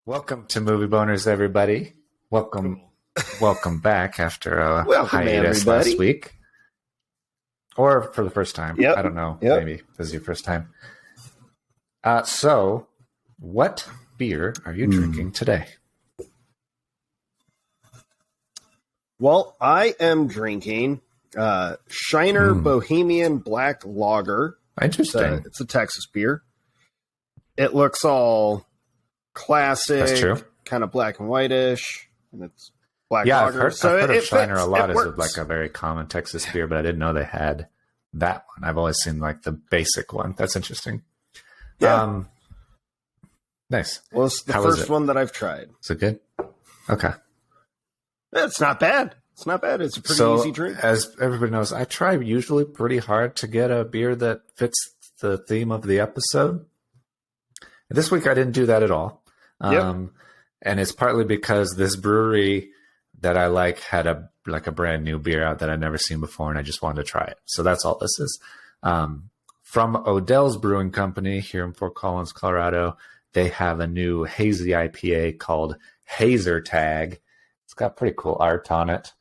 Welcome to Movie Boners, everybody. Welcome back after a Welcome, hiatus everybody. last week. Or for the first time. Yep. I don't know. Yep. Maybe this is your first time. So, what beer are you drinking today? Well, I am drinking Shiner Bohemian Black Lager. Interesting. It's a Texas beer. It looks all classic, That's true. kind of black and whitish, and it's black Yeah, lager. I've heard of Shiner fits. a lot It as works. like a very common Texas beer, but I didn't know they had that one. I've always seen like the basic one. That's interesting. Yeah. Nice. Well, it's the How is first it? one that I've tried. Is it good? Okay. It's not bad. It's not bad. It's a pretty easy drink. As everybody knows, I try usually pretty hard to get a beer that fits the theme of the episode. This week I didn't do that at all. And it's partly because this brewery that I like had a brand new beer out that I'd never seen before, and I just wanted to try it. So that's all this is. From Odell's Brewing Company here in Fort Collins, Colorado, they have a new hazy IPA called Hazer Tag. It's got pretty cool art on it.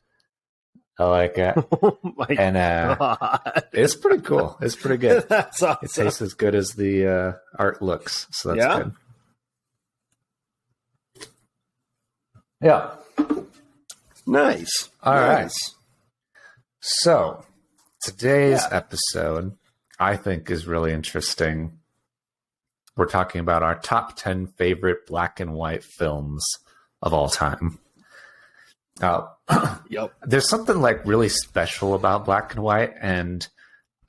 I like it. Oh my And God. it's pretty cool. It's pretty good. That's awesome. It tastes as good as the art looks. So that's Yeah? good. Yeah. Nice. All right. Nice. So today's episode, I think, is really interesting. We're talking about our top 10 favorite black and white films of all time. Yep. There's something like really special about black and white, and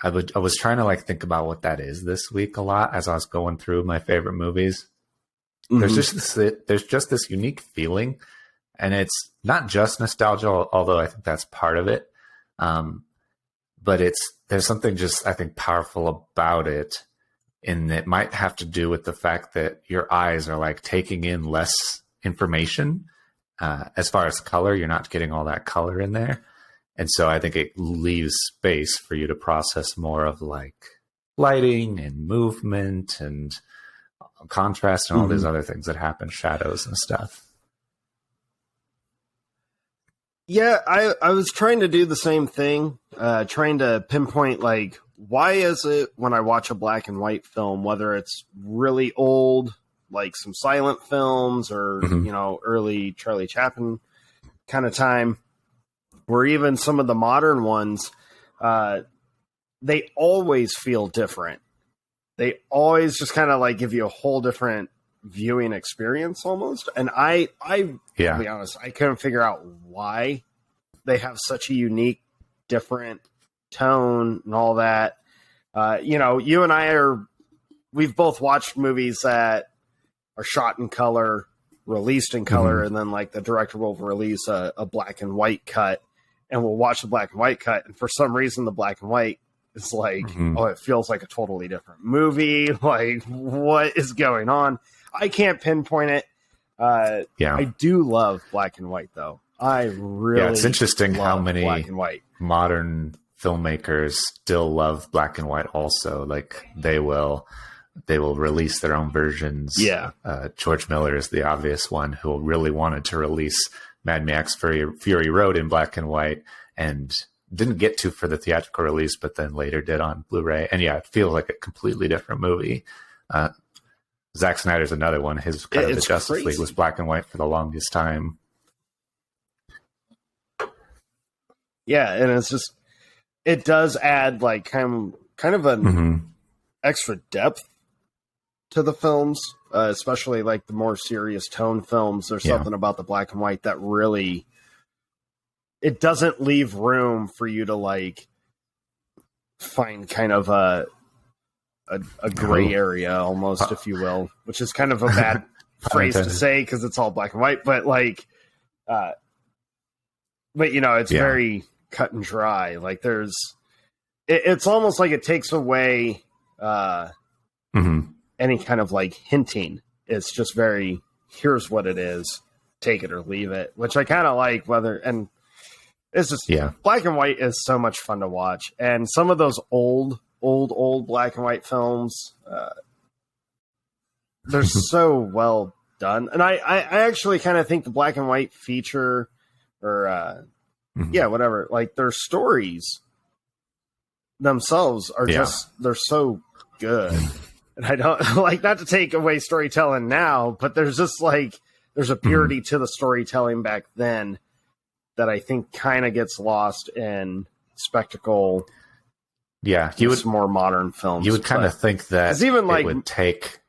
I was trying to like think about what that is this week a lot as I was going through my favorite movies. There's just this unique feeling, and it's not just nostalgia, although I think that's part of it. But there's something just, I think, powerful about it, and it might have to do with the fact that your eyes are like taking in less information. As far as color, you're not getting all that color in there. And so I think it leaves space for you to process more of like lighting and movement and contrast and all these other things that happen, shadows and stuff. Yeah, I was trying to do the same thing, trying to pinpoint, like, why is it when I watch a black and white film, whether it's really old, like some silent films or, early Charlie Chaplin kind of time, or even some of the modern ones, they always feel different. They always just kind of like give you a whole different viewing experience almost. And I to be honest, I couldn't figure out why they have such a unique, different tone and all that. You and I we've both watched movies that are shot in color, released in color, and then like the director will release a black and white cut, and we'll watch the black and white cut. And for some reason, the black and white is like, it feels like a totally different movie. Like, what is going on? I can't pinpoint it. I do love black and white, though. I really it's interesting how many black and white modern filmmakers still love black and white also. Like they will release their own versions. George Miller is the obvious one who really wanted to release Mad Max Fury Road in black and white and didn't get to for the theatrical release, but then later did on Blu-ray. And it feels like a completely different movie. Zack Snyder's another one. His cut of the Justice League was black and white for the longest time. Yeah, and it's just, it does add like kind of an extra depth to the films, especially like the more serious tone films. There's something about the black and white that really, it doesn't leave room for you to like find kind of a gray area almost, if you will, which is kind of a bad phrase to say because it's all black and white, but like, it's very cut and dry. Like it's almost like it takes away any kind of like hinting. It's just very, here's what it is, take it or leave it, which I kind of like. And it's just black and white is so much fun to watch. And some of those old black and white films, they're so well done. And I actually kind of think the black and white feature or yeah, whatever, like their stories themselves are just, they're so good. And I don't like, not to take away storytelling now, but there's just like, there's a purity to the storytelling back then that I think kind of gets lost in spectacle. Yeah, you would more modern films. You would kind of think that even like, it would take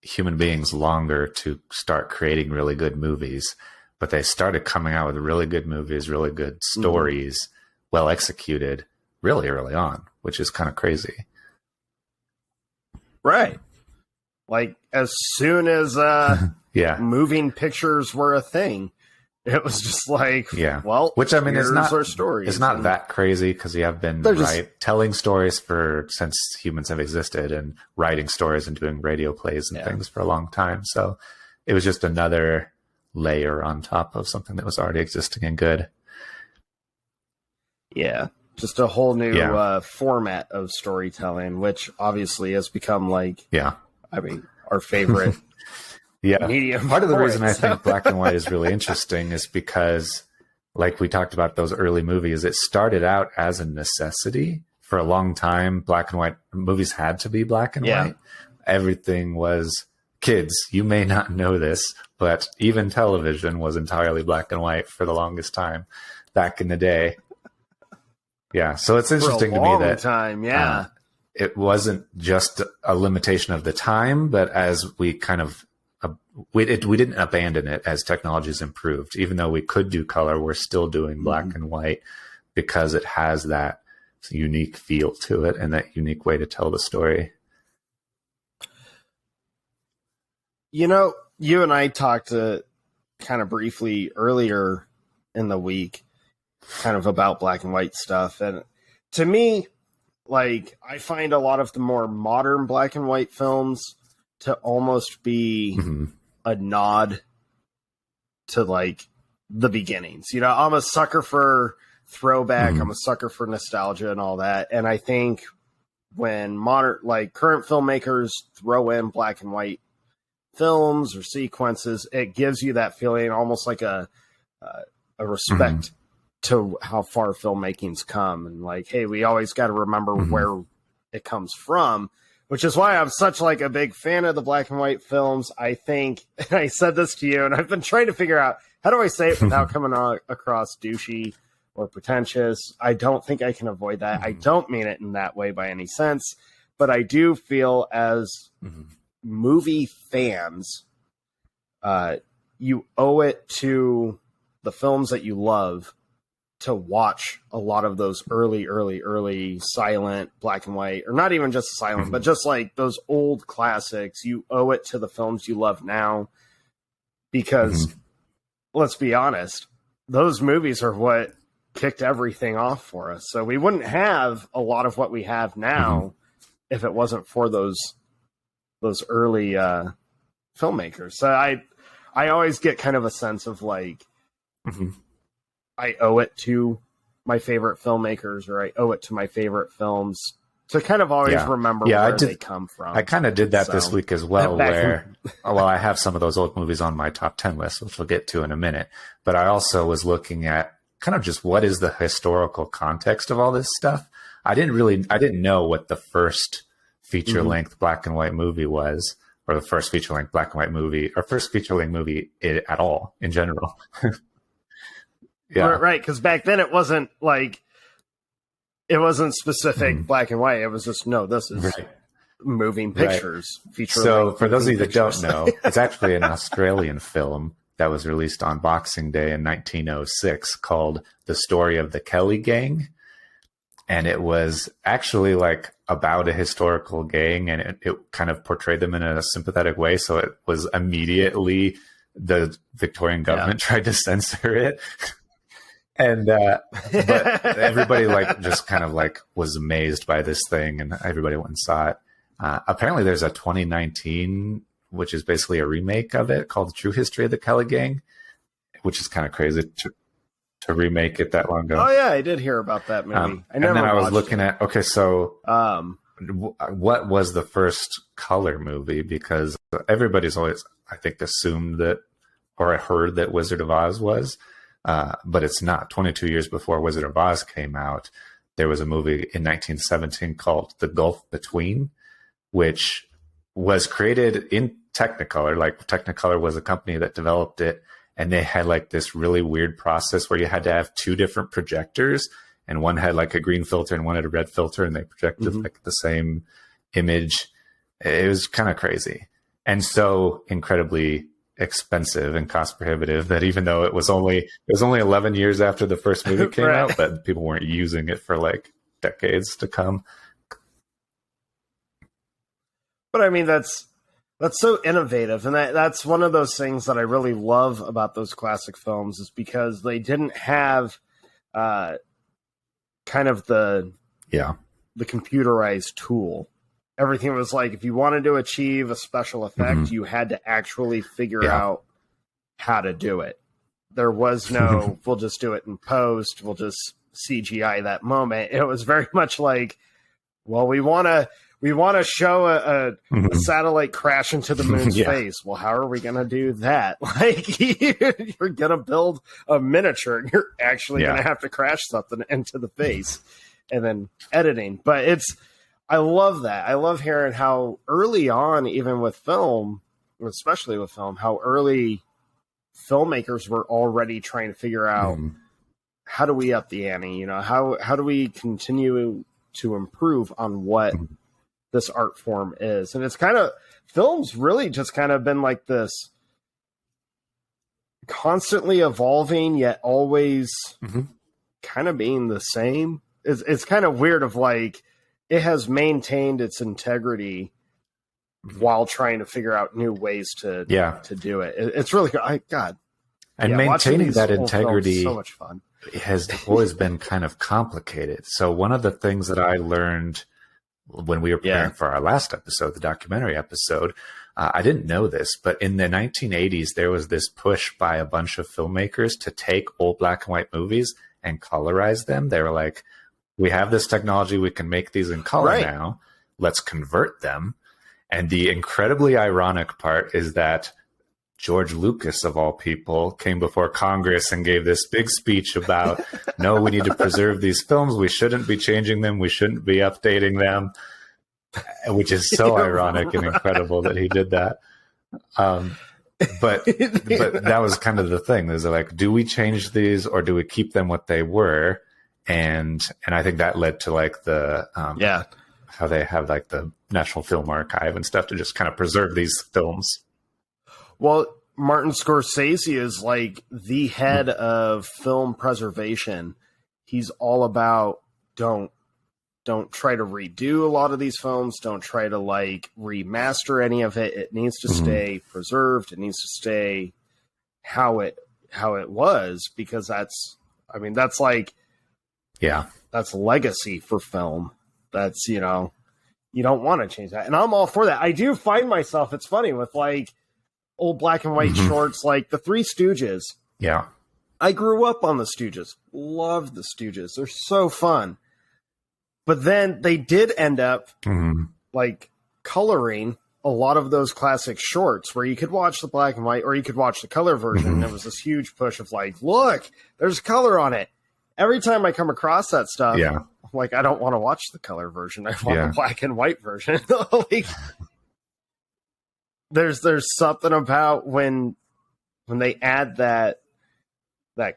human beings longer to start creating really good movies, but they started coming out with really good movies, really good stories, well executed, really early on, which is kind of crazy. Right. Like as soon as moving pictures were a thing, it was just like, well, which I mean, is not our stories. It's not that crazy because you have been telling stories since humans have existed and writing stories and doing radio plays and things for a long time. So it was just another layer on top of something that was already existing and good. Yeah. Just a whole new format of storytelling, which obviously has become like, I mean, our favorite medium. Part of the reason I think black and white is really interesting is because, like we talked about those early movies, it started out as a necessity. For a long time, black and white movies had to be black and white. Everything was kids. You may not know this, but even television was entirely black and white for the longest time back in the day. Yeah, so it's interesting to me that it wasn't just a limitation of the time, but as we kind of we didn't abandon it as technologies improved. Even though we could do color, we're still doing black and white because it has that unique feel to it and that unique way to tell the story. You know, you and I talked kind of briefly earlier in the week kind of about black and white stuff. And to me, like, I find a lot of the more modern black and white films to almost be a nod to like the beginnings. You know, I'm a sucker for throwback. I'm a sucker for nostalgia and all that. And I think when current filmmakers throw in black and white films or sequences, it gives you that feeling almost like a respect to how far filmmaking's come, and like, hey, we always got to remember where it comes from, which is why I'm such like a big fan of the black and white films. I think, and I said this to you, and I've been trying to figure out how do I say it without coming across douchey or pretentious. I don't think I can avoid that. I don't mean it in that way by any sense, but I do feel as movie fans, you owe it to the films that you love to watch a lot of those early silent black and white, or not even just silent, but just like those old classics. You owe it to the films you love now, because let's be honest, those movies are what kicked everything off for us. So we wouldn't have a lot of what we have now if it wasn't for those early filmmakers. So I always get kind of a sense of like, I owe it to my favorite filmmakers, or I owe it to my favorite films to kind of always remember where they come from. I kind of did that this week as well, where, well, I have some of those old movies on my top 10 list, which we'll get to in a minute. But I also was looking at kind of just what is the historical context of all this stuff. I didn't know what the first feature-length black and white movie was, or the first feature-length black and white movie, or first feature-length movie at all in general. Right, because back then it wasn't specific black and white. It was just, no, this is moving pictures. Feature. So for those of you that don't know, it's actually an Australian film that was released on Boxing Day in 1906 called The Story of the Kelly Gang. And it was actually like about a historical gang, and it kind of portrayed them in a sympathetic way. So it was immediately, the Victorian government tried to censor it. And but everybody like just kind of like was amazed by this thing, and everybody went and saw it. Apparently there's a 2019, which is basically a remake of it, called The True History of the Kelly Gang, which is kind of crazy to remake it that long ago. Oh yeah, I did hear about that movie. I was looking at, okay, so what was the first color movie? Because everybody's always, I think, assumed that, or I heard that Wizard of Oz was, but it's not. 22 years before Wizard of Oz came out, there was a movie in 1917 called The Gulf Between, which was created in Technicolor. Like Technicolor was a company that developed it, and they had like this really weird process where you had to have two different projectors, and one had like a green filter and one had a red filter, and they projected like the same image. It was kind of crazy, and so incredibly expensive and cost prohibitive that even though it was only 11 years after the first movie came Right. out, but people weren't using it for like decades to come. But I mean, that's so innovative, and that's one of those things that I really love about those classic films is because they didn't have kind of the computerized tool. Everything was like, if you wanted to achieve a special effect, you had to actually figure out how to do it. There was no, we'll just do it in post, we'll just CGI that moment. It was very much like, well, we want to show a satellite crash into the moon's face. Well, how are we going to do that? Like, you're going to build a miniature and you're actually going to have to crash something into the face and then editing. But I love that. I love hearing how early on, even with film, especially with film, how early filmmakers were already trying to figure out how do we up the ante? You know, how do we continue to improve on what this art form is? And it's kind of, film's really just kind of been like this constantly evolving, yet always kind of being the same. It's kind of weird of like, it has maintained its integrity while trying to figure out new ways to do it. It's really God. And maintaining that old films integrity is so much fun. has always been kind of complicated. So one of the things that I learned when we were preparing for our last episode, the documentary episode, I didn't know this, but in the 1980s, there was this push by a bunch of filmmakers to take old black and white movies and colorize them. They were like, we have this technology, we can make these in color now. Let's convert them. And the incredibly ironic part is that George Lucas, of all people, came before Congress and gave this big speech about, no, we need to preserve these films. We shouldn't be changing them. We shouldn't be updating them, which is so ironic and incredible that he did that. But that was kind of the thing. Is like, do we change these or do we keep them what they were? And I think that led to like the how they have like the National Film Archive and stuff to just kind of preserve these films. Well, Martin Scorsese is like the head of film preservation. He's all about don't try to redo a lot of these films. Don't try to like remaster any of it. It needs to stay preserved. It needs to stay how it was, because that's like, that's legacy for film. That's, you know, you don't want to change that. And I'm all for that. I do find myself, it's funny with like old black and white shorts, like the Three Stooges. Yeah. I grew up on the Stooges. Loved the Stooges. They're so fun. But then they did end up like coloring a lot of those classic shorts where you could watch the black and white or you could watch the color version. And there was this huge push of like, look, there's color on it. Every time I come across that stuff, I'm like, I don't want to watch the color version. I want the black and white version. Like, there's something about when they add that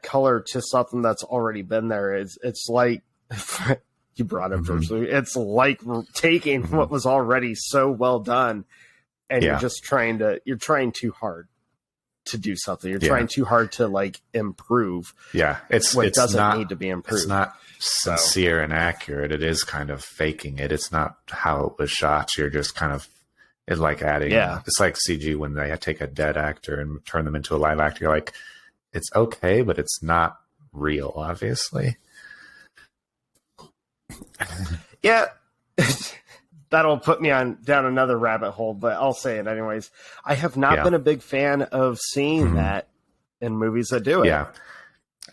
color to something that's already been there. It's like you brought up virtually. It's like taking what was already so well done, and you're trying too hard to do something. You're trying too hard to like improve. Yeah, it doesn't need to be improved. It's not sincere and accurate. It is kind of faking it. It's not how it was shot. You're just kind of like adding. It's like CG when they take a dead actor and turn them into a live actor. You're like, it's okay, but it's not real, obviously. Yeah. That'll put me down another rabbit hole, but I'll say it anyways. I have not been a big fan of seeing that in movies that do it.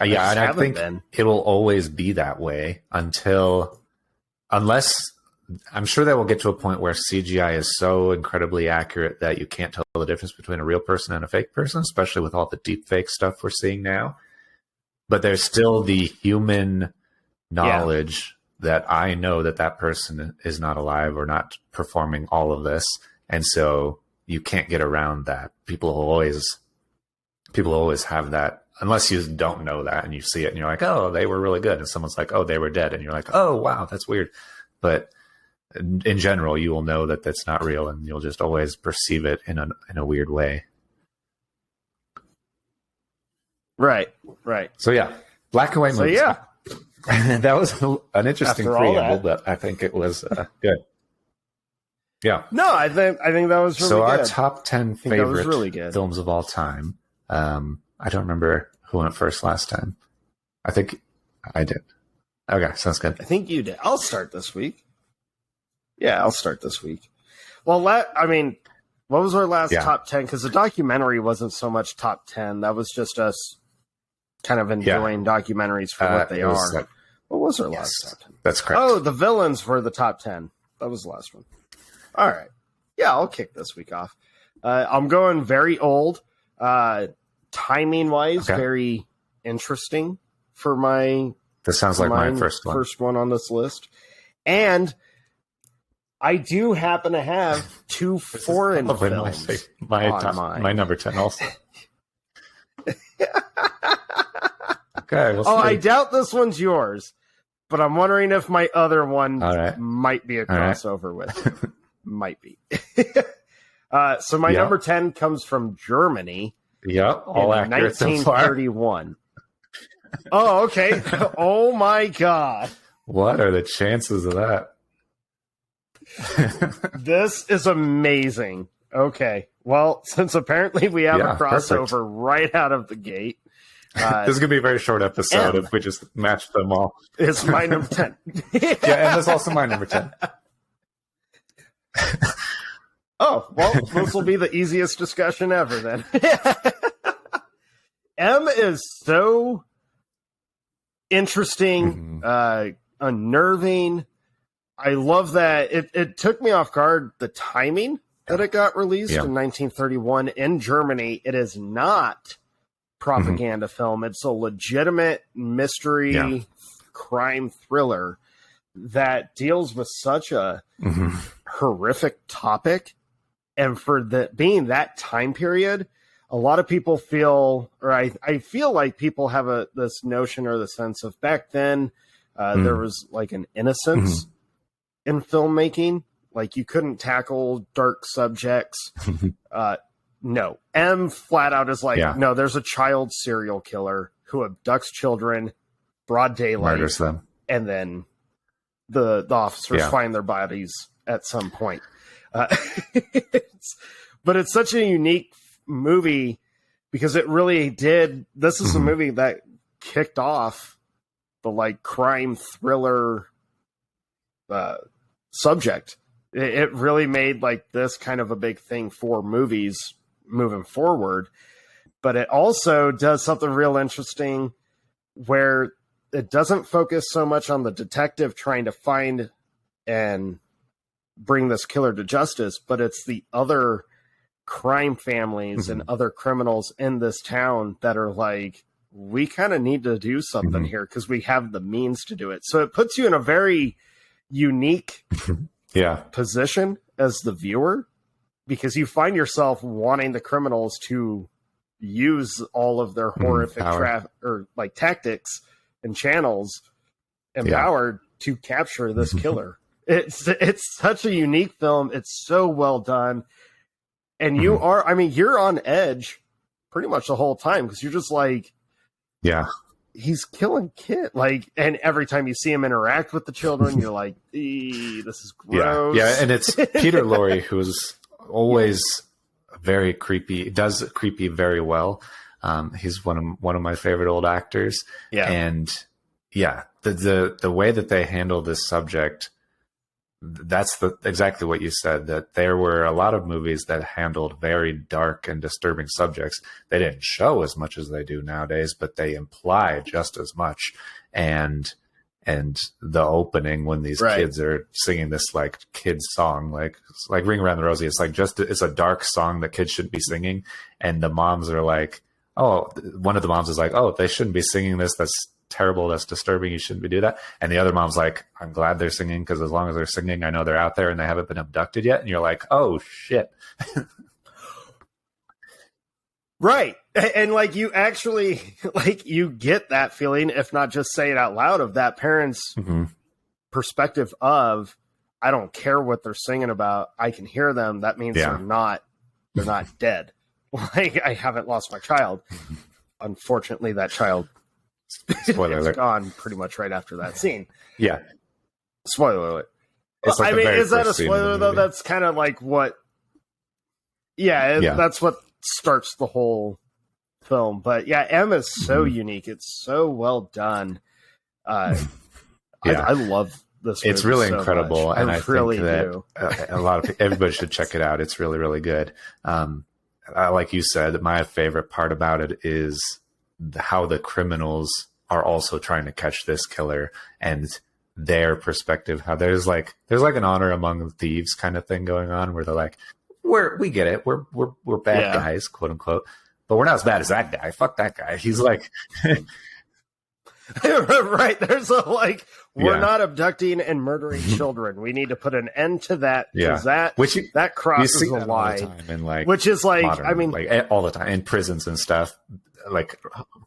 And I think it will always be that way unless I'm sure that will get to a point where CGI is so incredibly accurate that you can't tell the difference between a real person and a fake person, especially with all the deep fake stuff we're seeing now. But there's still the human knowledge that I know that that person is not alive or not performing all of this. And so you can't get around that. People always have that, unless you don't know that and you see it and you're like, oh, they were really good. And someone's like, oh, they were dead. And you're like, oh, wow, that's weird. But in general, you will know that that's not real and you'll just always perceive it in a weird way. Right. So yeah, black and white movies. So yeah, that was an interesting After all preamble, that. but I think it was good. Yeah. no, I think that was really So good. our top 10 think that was favorite really good. films of all time. I don't remember who went first last time. I think I did. Okay, sounds good. I think you did. I'll start this week. Yeah, I'll start this week. Well, what was our last top 10? Because the documentary wasn't so much top 10. That was just us kind of enjoying documentaries for what they are. What was our last top 10? That's correct. Oh, the villains were the top 10. That was the last one. All right. Yeah, I'll kick this week off. I'm going very old. Timing-wise, very interesting for my... This sounds like my first one. First one on this list. And I do happen to have two foreign films. My number 10 also. Okay. We'll see. I doubt this one's yours, but I'm wondering if my other one might be a crossover with it. Might be. So my number 10 comes from Germany. Yep, all accurate so far. 1931. Oh, okay. Oh my God. What are the chances of that? This is amazing. Okay. Well, since apparently we have a crossover right out of the gate. This is going to be a very short episode if we just match them all. It's my number 10. Yeah, and it's also my number 10. Oh, well, this will be the easiest discussion ever then. M is so interesting, unnerving. I love that. It took me off guard, the timing that it got released in 1931 in Germany. It is not propaganda film. It's a legitimate mystery crime thriller that deals with such a horrific topic. And for being that time period, a lot of people feel, or I feel like people have this notion or the sense of back then, there was like an innocence in filmmaking. Like you couldn't tackle dark subjects. No. M flat out is like, no, there's a child serial killer who abducts children, broad daylight. Murders them. And then the officers find their bodies at some point. But it's such a unique movie because it really did. This is a movie that kicked off the like crime thriller subject. It really made like this kind of a big thing for movies moving forward. But it also does something real interesting where it doesn't focus so much on the detective trying to find and bring this killer to justice, but it's the other crime families and other criminals in this town that are like, we kind of need to do something here because we have the means to do it. So it puts you in a very unique position as the viewer because you find yourself wanting the criminals to use all of their horrific tactics and channels empowered to capture this killer. It's such a unique film. It's so well done. And you're on edge pretty much the whole time because you're just like, he's killing kids. Like, and every time you see him interact with the children, you're like, this is gross. Yeah, and it's Peter Lorre, who's always very creepy, does creepy very well. He's one of my favorite old actors. Yeah. And the way that they handle this subject, that's exactly what you said, that there were a lot of movies that handled very dark and disturbing subjects. They didn't show as much as they do nowadays, but they imply just as much. And And the opening when these kids are singing this like kids song, like Ring Around the Rosie, it's like it's a dark song that kids shouldn't be singing. And the moms are like, oh, one of the moms is like, oh, they shouldn't be singing this. That's terrible. That's disturbing. You shouldn't be doing that. And the other mom's like, I'm glad they're singing because as long as they're singing, I know they're out there and they haven't been abducted yet. And you're like, oh shit. Right. And like you actually like you get that feeling, if not just say it out loud, of that parent's perspective of, I don't care what they're singing about. I can hear them. That means they're not dead. Like I haven't lost my child. Unfortunately, that child is gone pretty much right after that scene. Yeah. Spoiler alert. It's like is that a spoiler though? That's kind of like what. That's what starts the whole film. But yeah, M is so unique. It's so well done. I love this movie. It's really so incredible, much. and I really think that a lot of everybody should check it out. It's really, really good. Like you said, my favorite part about it is how the criminals are also trying to catch this killer and their perspective. How there's like an honor among thieves kind of thing going on, where they're like, we get it, we're bad guys, quote unquote, but we're not as bad as that guy. Fuck that guy. He's like, right. There's a like, we're not abducting and murdering children. We need to put an end to that. Yeah. That crosses the line. Which is like, modern, I mean, like all the time in prisons and stuff. Like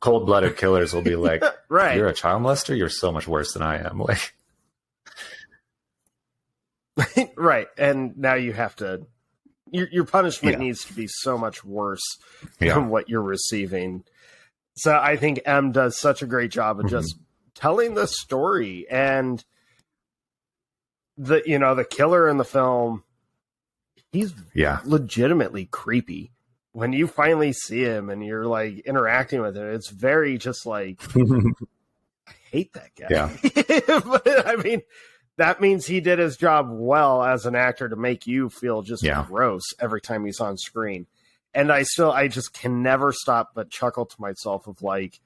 cold-blooded killers will be like, right. You're a child molester. You're so much worse than I am. Like, right. And now you have to. Your punishment needs to be so much worse than what you're receiving. So I think M does such a great job of just telling the story, and the killer in the film, he's legitimately creepy. When you finally see him and you're like interacting with him, it's very just like, I hate that guy. Yeah. But I mean, that means he did his job well as an actor to make you feel just gross every time he's on screen. And I just can never stop but chuckle to myself of like,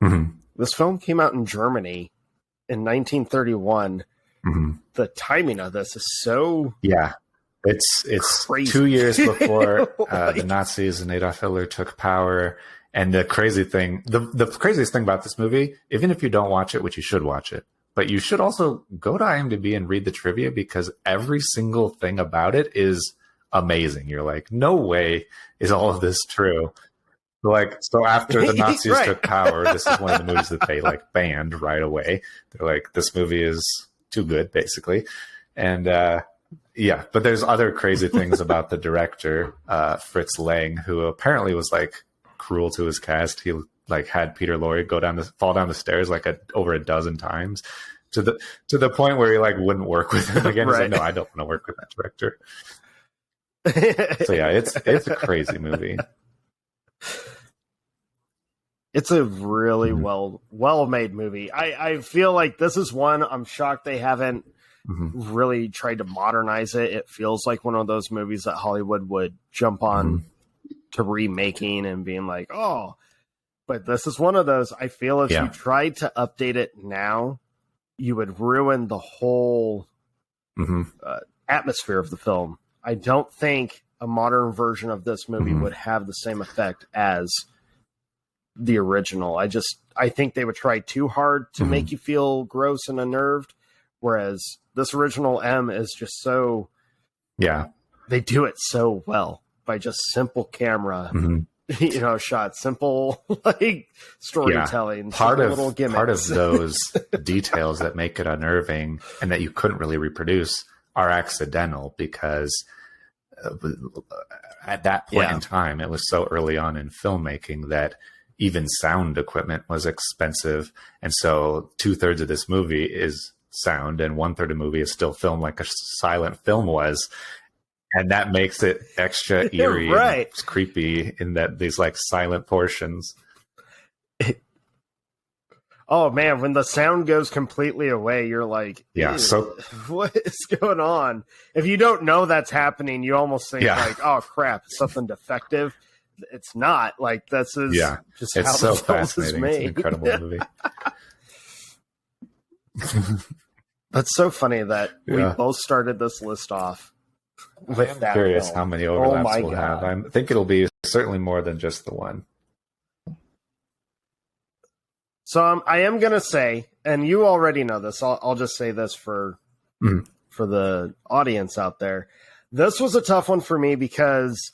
this film came out in Germany in 1931. The timing of this is so it's crazy. 2 years before the Nazis and Adolf Hitler took power. And the craziest thing about this movie, even if you don't watch it, which you should watch it, but you should also go to IMDb and read the trivia, because every single thing about it is amazing. You're like, no way is all of this true. So after the Nazis took power, this is one of the movies that they like banned right away. They're like, this movie is too good, basically. And but there's other crazy things about the director, Fritz Lang, who apparently was like cruel to his cast. He like had Peter Lorre fall down the stairs like over a dozen times, to the point where he like wouldn't work with him again. He's like, no, I don't want to work with that director. So yeah, it's a crazy movie. It's a really well made movie. I feel like this is one I'm shocked they haven't really tried to modernize it. It feels like one of those movies that Hollywood would jump on to remaking and being like, oh, but this is one of those. I feel if you tried to update it now, you would ruin the whole atmosphere of the film. I don't think a modern version of this movie would have the same effect as the original. I think they would try too hard to make you feel gross and unnerved, whereas this original M is just so they do it so well by just simple camera shots, simple like storytelling, little gimmicks. Part of those details that make it unnerving and that you couldn't really reproduce are accidental, because at that point in time, it was so early on in filmmaking that even sound equipment was expensive. And so 2/3 of this movie is sound and 1/3 of the movie is still filmed like a silent film was. And that makes it extra eerie and creepy in that these like silent portions. Oh man, when the sound goes completely away, you're like, so what is going on? If you don't know that's happening, you almost think like, oh crap, it's something defective. It's not. Like this is just it's how so the film fascinating. is made. It's an incredible movie. That's so funny that we Yeah. both started this list off with I'm that curious film. how many Oh overlaps my we'll God. have. I think it'll be certainly more than just the one. So I am going to say, and you already know this, I'll just say this for the audience out there. This was a tough one for me because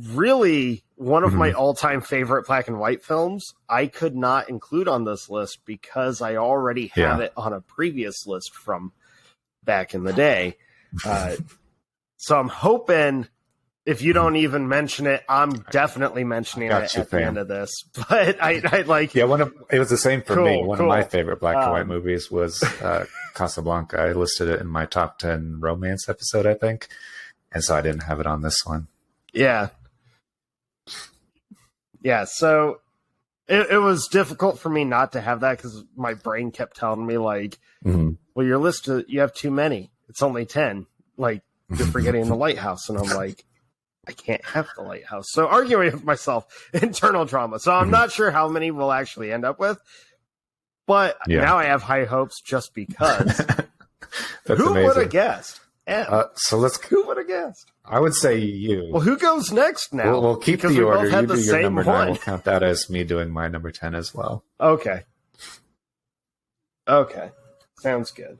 really one of my all-time favorite black and white films I could not include on this list because I already have it on a previous list from back in the day. So I'm hoping if you don't even mention it, I'm definitely mentioning it at the end of this. But I like... Yeah, it was the same for me. One of my favorite black and white Um, movies was Casablanca. I listed it in my top 10 romance episode, I think. And so I didn't have it on this one. Yeah. Yeah, so it was difficult for me not to have that because my brain kept telling me, like, well, your list, you have too many. It's only 10. Like, you're forgetting the lighthouse. And I'm like, I can't have the lighthouse. So arguing with myself, internal drama. So I'm not sure how many we'll actually end up with. But now I have high hopes just because. That's Who amazing. would have guessed? Who would have guessed? I would say you. Well, who goes next now? We'll keep Because the we both order. had You the do your same number 9. one. We'll count that as me doing my number 10 as well. Okay. Sounds good.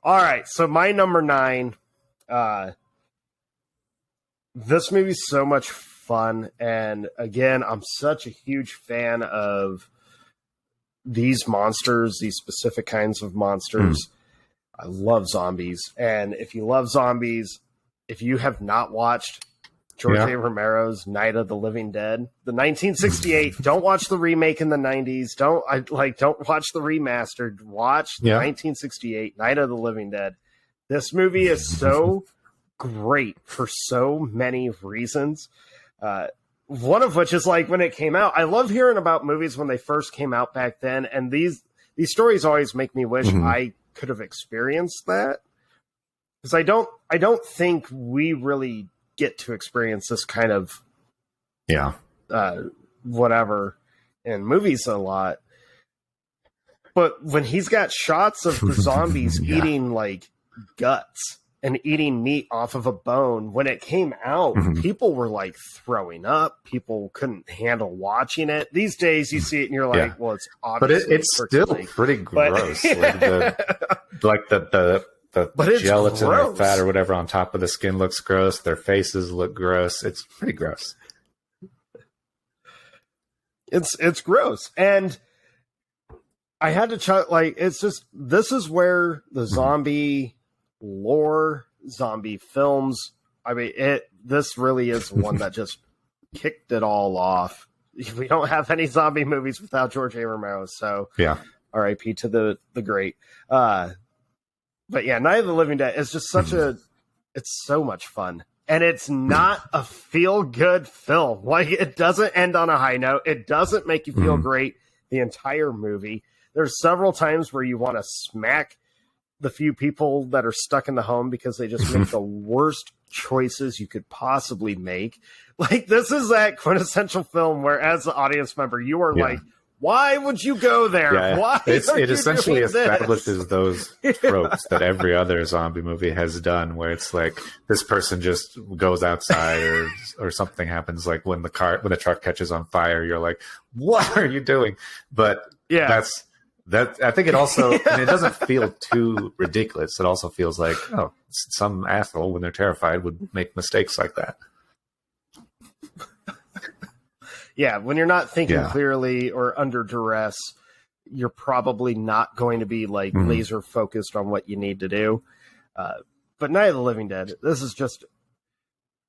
All right. So my number 9, this movie's so much fun. And again, I'm such a huge fan of these monsters, these specific kinds of monsters. I love zombies. And if you love zombies, if you have not watched George A. Romero's Night of the Living Dead, the 1968, don't watch the remake in the 90s. Don't watch the remastered. Watch the 1968 Night of the Living Dead. This movie is so great for so many reasons. One of which is like when it came out. I love hearing about movies when they first came out back then, and these stories always make me wish I could have experienced that. Because I don't think we really get to experience this kind of whatever in movies a lot. But when he's got shots of the zombies eating like guts and eating meat off of a bone, when it came out, people were like throwing up. People couldn't handle watching it. These days you see it and you're like, well, it's obvious. But it's still pretty gross. But it's gelatin gross. or fat or whatever on top of the skin looks gross. Their faces look gross. It's pretty gross. It's gross. And I had to try, like, it's just, this is where the zombie lore, zombie films, I mean, this really is one that just kicked it all off. We don't have any zombie movies without George A. Romero, so R.I.P. to the great. But yeah, Night of the Living Dead is just such it's so much fun. And it's not a feel-good film. Like, it doesn't end on a high note. It doesn't make you feel great the entire movie. There's several times where you want to smack the few people that are stuck in the home because they just make the worst choices you could possibly make. Like, this is that quintessential film where, as the audience member, you are like, why would you go there? Why? It essentially establishes those tropes that every other zombie movie has done, where it's like this person just goes outside or something happens, like when the truck catches on fire, you're like, what are you doing? But that's I think it also it doesn't feel too ridiculous. It also feels like, oh, some asshole when they're terrified would make mistakes like that. Yeah, when you're not thinking clearly or under duress, you're probably not going to be like laser focused on what you need to do. But Night of the Living Dead, this is just,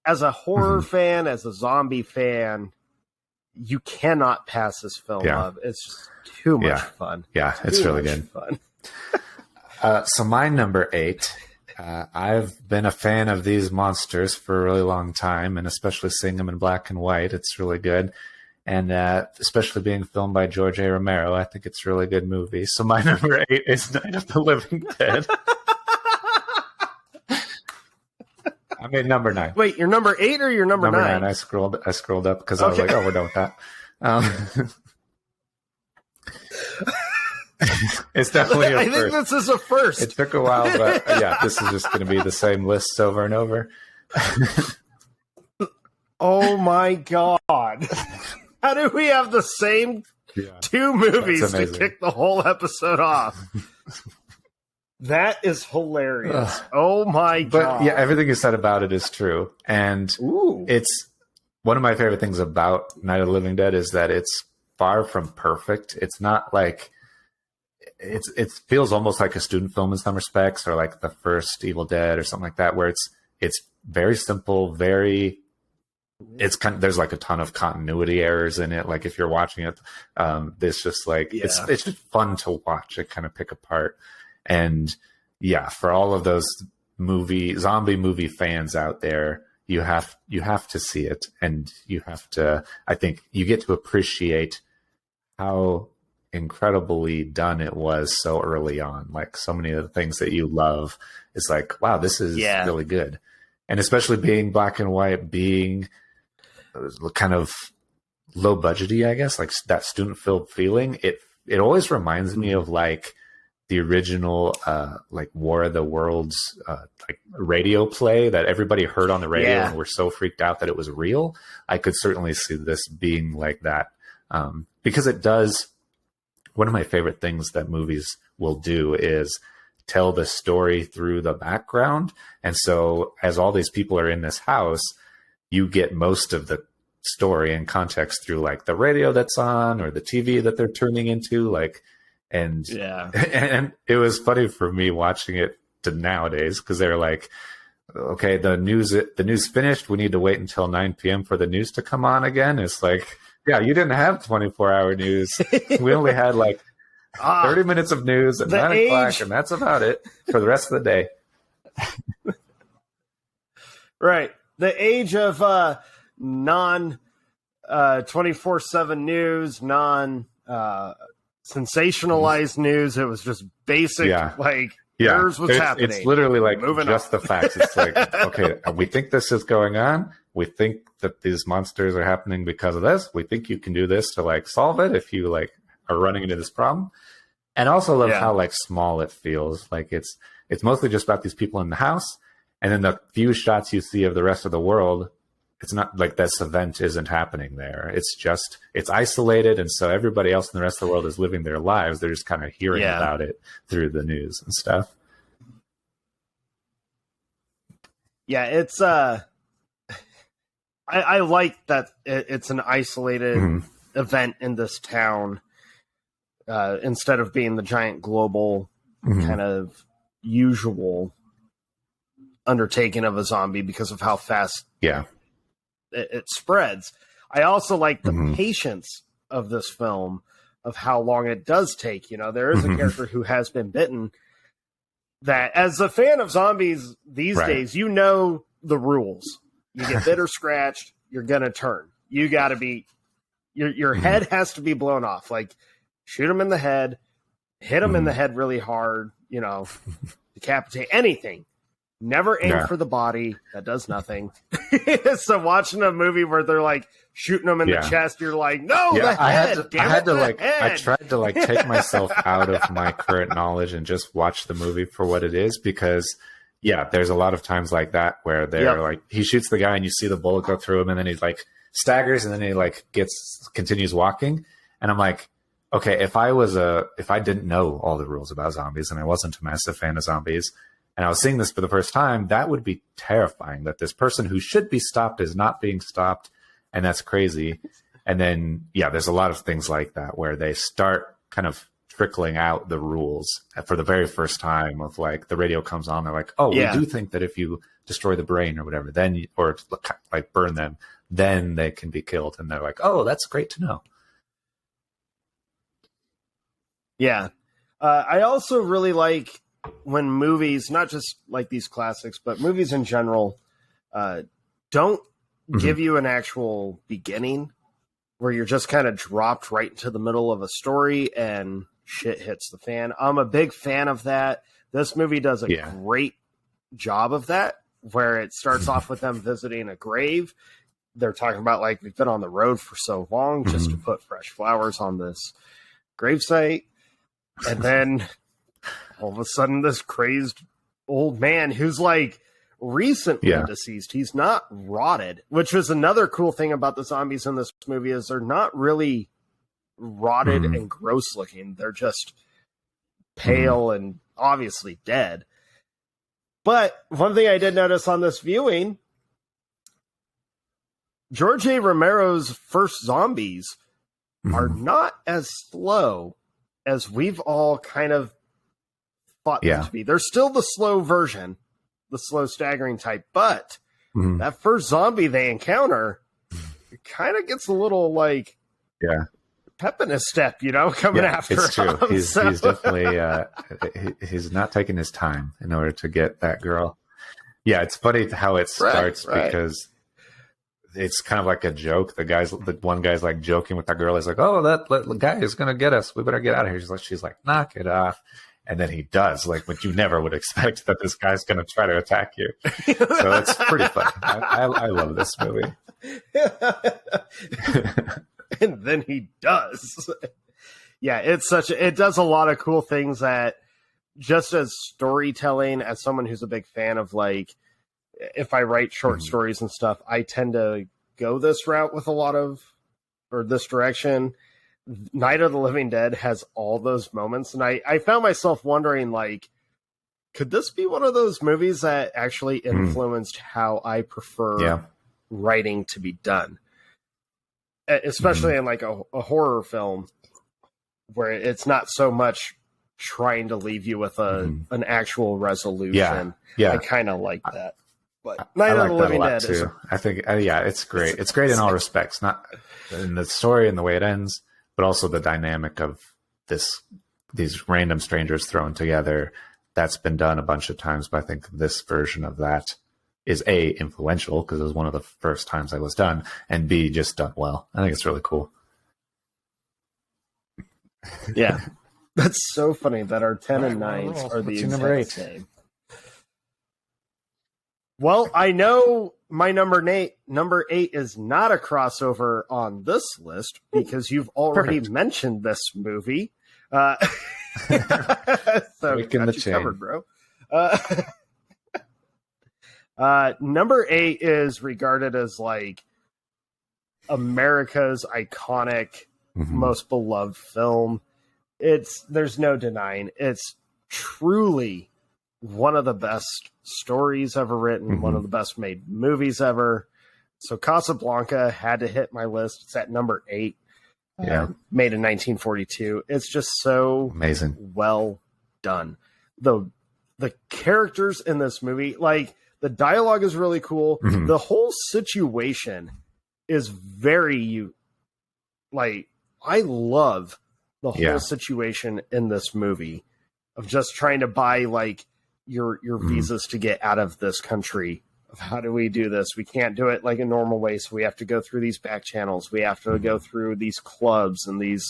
as a horror fan, as a zombie fan, you cannot pass this film up. It's just too much fun. Yeah, it's really good. Fun. So my number 8, I've been a fan of these monsters for a really long time, and especially seeing them in black and white, it's really good. And especially being filmed by George A. Romero, I think it's a really good movie. So my number 8 is Night of the Living Dead. I mean, number 9. Wait, you're number 8 or you're number 9? Number 9. I scrolled up because I was like, oh, we're done with that. It's definitely a I first. think this is a first. It took a while, but yeah, this is just going to be the same lists over and over. Oh my god! How do we have the same two movies to kick the whole episode off? That is hilarious. Oh my god! But yeah, everything you said about it is true, and it's one of my favorite things about Night of the Living Dead is that it's far from perfect. It's not like it feels almost like a student film in some respects, or like the first Evil Dead or something like that, where it's very simple, it's kind of, there's like a ton of continuity errors in it. Like if you're watching it, it's just like it's just fun to watch it kind of pick apart. And yeah, for all of those zombie movie fans out there, you have to see it, and you have to. I think you get to appreciate how incredibly done it was so early on. Like so many of the things that you love, it's like, wow, this is really good. And especially being black and white, being kind of low budgety, I guess, like that student film feeling. It always reminds me of like the original like War of the Worlds like radio play that everybody heard on the radio and were so freaked out that it was real. I could certainly see this being like that, because it does. One of my favorite things that movies will do is tell the story through the background. And so as all these people are in this house, you get most of the story and context through like the radio that's on or the TV that they're turning into, like, and it was funny for me watching it to nowadays, because they're like, okay, the news finished. We need to wait until 9 p.m. for the news to come on again. It's like, yeah, you didn't have 24-hour news. We only had like 30 minutes of news at 9 o'clock, and that's about it for the rest of the day. Right. The age of non 24/7 news, non sensationalized news. It was just basic, like, here's what's happening. It's literally like just the facts. It's like, okay, we think this is going on. We think that these monsters are happening because of this. We think you can do this to like solve it if you like are running into this problem. And I also love how like small it feels. Like it's mostly just about these people in the house, and then the few shots you see of the rest of the world, it's not like this event isn't happening there. It's isolated, and so everybody else in the rest of the world is living their lives. They're just kind of hearing about it through the news and stuff. Yeah, it's I like that it's an isolated event in this town, instead of being the giant global kind of usual undertaking of a zombie because of how fast it spreads. I also like the patience of this film, of how long it does take. You know, there is a character who has been bitten that, as a fan of zombies these days, you know the rules. You get bit or scratched, you're going to turn. You got to be, your head has to be blown off. Like, shoot them in the head, hit them in the head really hard, you know, decapitate, anything. Never aim for the body. That does nothing. So watching a movie where they're like shooting them in the chest, you're like, no, the head. I tried to like take myself out of my current knowledge and just watch the movie for what it is, because there's a lot of times like that where they're like, he shoots the guy and you see the bullet go through him, and then he's like staggers, and then he like continues walking. And I'm like, okay, if I didn't know all the rules about zombies and I wasn't a massive fan of zombies, and I was seeing this for the first time, that would be terrifying, that this person who should be stopped is not being stopped. And that's crazy. And then, there's a lot of things like that where they start kind of trickling out the rules for the very first time, of like, the radio comes on. They're like, oh, we do think that if you destroy the brain or whatever, then, or like burn them, then they can be killed. And they're like, oh, that's great to know. Yeah. I also really like when movies, not just like these classics, but movies in general, don't give you an actual beginning where you're just kind of dropped right into the middle of a story and shit hits the fan. I'm a big fan of that. This movie does a great job of that, where it starts off with them visiting a grave. They're talking about, like, we've been on the road for so long just to put fresh flowers on this gravesite. And then all of a sudden, this crazed old man who's like recently deceased. He's not rotted, which was another cool thing about the zombies in this movie is they're not really rotted and gross looking. They're just pale and obviously dead. But one thing I did notice on this viewing, George A. Romero's first zombies are not as slow as we've all kind of thought them to be. They're still the slow version, the slow staggering type, but that first zombie they encounter, it kind of gets a little like pep in his step, coming after it's him. True. He's definitely he's not taking his time in order to get that girl. Yeah, it's funny how it starts because it's kind of like a joke. The one guy's like joking with that girl. He's like, "Oh, that guy is gonna get us. We better get out of here." She's like, "Knock it off." And then he does, like what you never would expect that this guy's going to try to attack you. So it's pretty funny. I love this movie. And then he does. Yeah, it does a lot of cool things that just as storytelling, as someone who's a big fan of like, if I write short stories and stuff, I tend to go this route with this direction. Night of the Living Dead has all those moments, and I found myself wondering, like, could this be one of those movies that actually influenced how I prefer writing to be done? Especially in like a horror film where it's not so much trying to leave you with an actual resolution. I kind of like that. But Night of the Living Dead is I think it's great. It's great in all respects, not in the story and the way it ends, but also the dynamic of these random strangers thrown together. That's been done a bunch of times, but I think this version of that is A, influential because it was one of the first times it was done, and B, just done well. I think it's really cool. Yeah. That's so funny that our 10 and 9s are the exact same. Well, I know my number 8 is not a crossover on this list because you've already mentioned this movie. So breaking the chain, covered, bro. Number 8 is regarded as like America's iconic, most beloved film. There's no denying it's truly one of the best stories ever written, one of the best made movies ever. So Casablanca had to hit my list. It's at number 8. Made in 1942. It's just so amazing, well done. The characters in this movie, like the dialogue is really cool. The whole situation is I love the whole situation in this movie of just trying to buy like your visas to get out of this country. Of how do we do this? We can't do it like a normal way, so we have to go through these back channels. We have to go through these clubs and these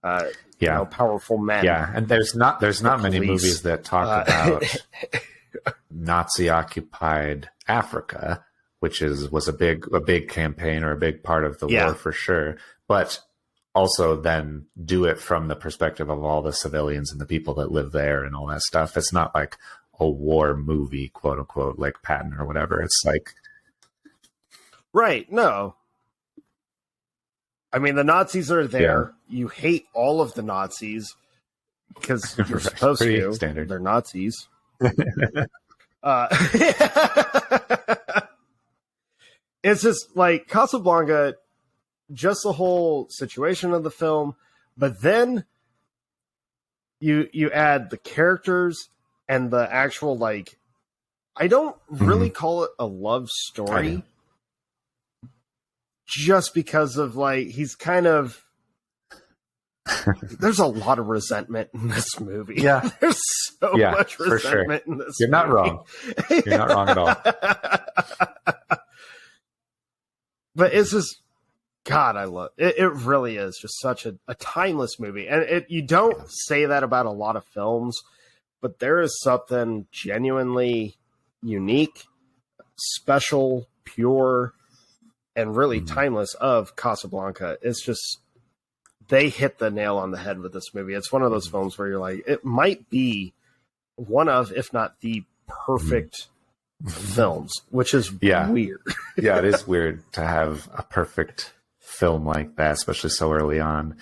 powerful men. Yeah, and there's not many movies that talk about Nazi occupied Africa, which was a big campaign or a big part of the war for sure, but also then do it from the perspective of all the civilians and the people that live there and all that stuff. It's not like a war movie, quote unquote, like Patton or whatever. It's like, right. No, I mean, the Nazis are there. You hate all of the Nazis because you're supposed to. Standard. They're Nazis. It's just like Casablanca, just the whole situation of the film, but then you add the characters and the actual, like, I don't really call it a love story just because of, like, he's kind of there's a lot of resentment in this movie. Yeah. There's so much resentment in this You're not wrong. You're not wrong at all. But it's just, God, I love it. It really is just such a timeless movie. And you don't say that about a lot of films, but there is something genuinely unique, special, pure, and really timeless of Casablanca. It's just they hit the nail on the head with this movie. It's one of those films where you're like, it might be one of, if not the perfect films, which is weird. Yeah, it is weird to have a perfect film like that, especially so early on.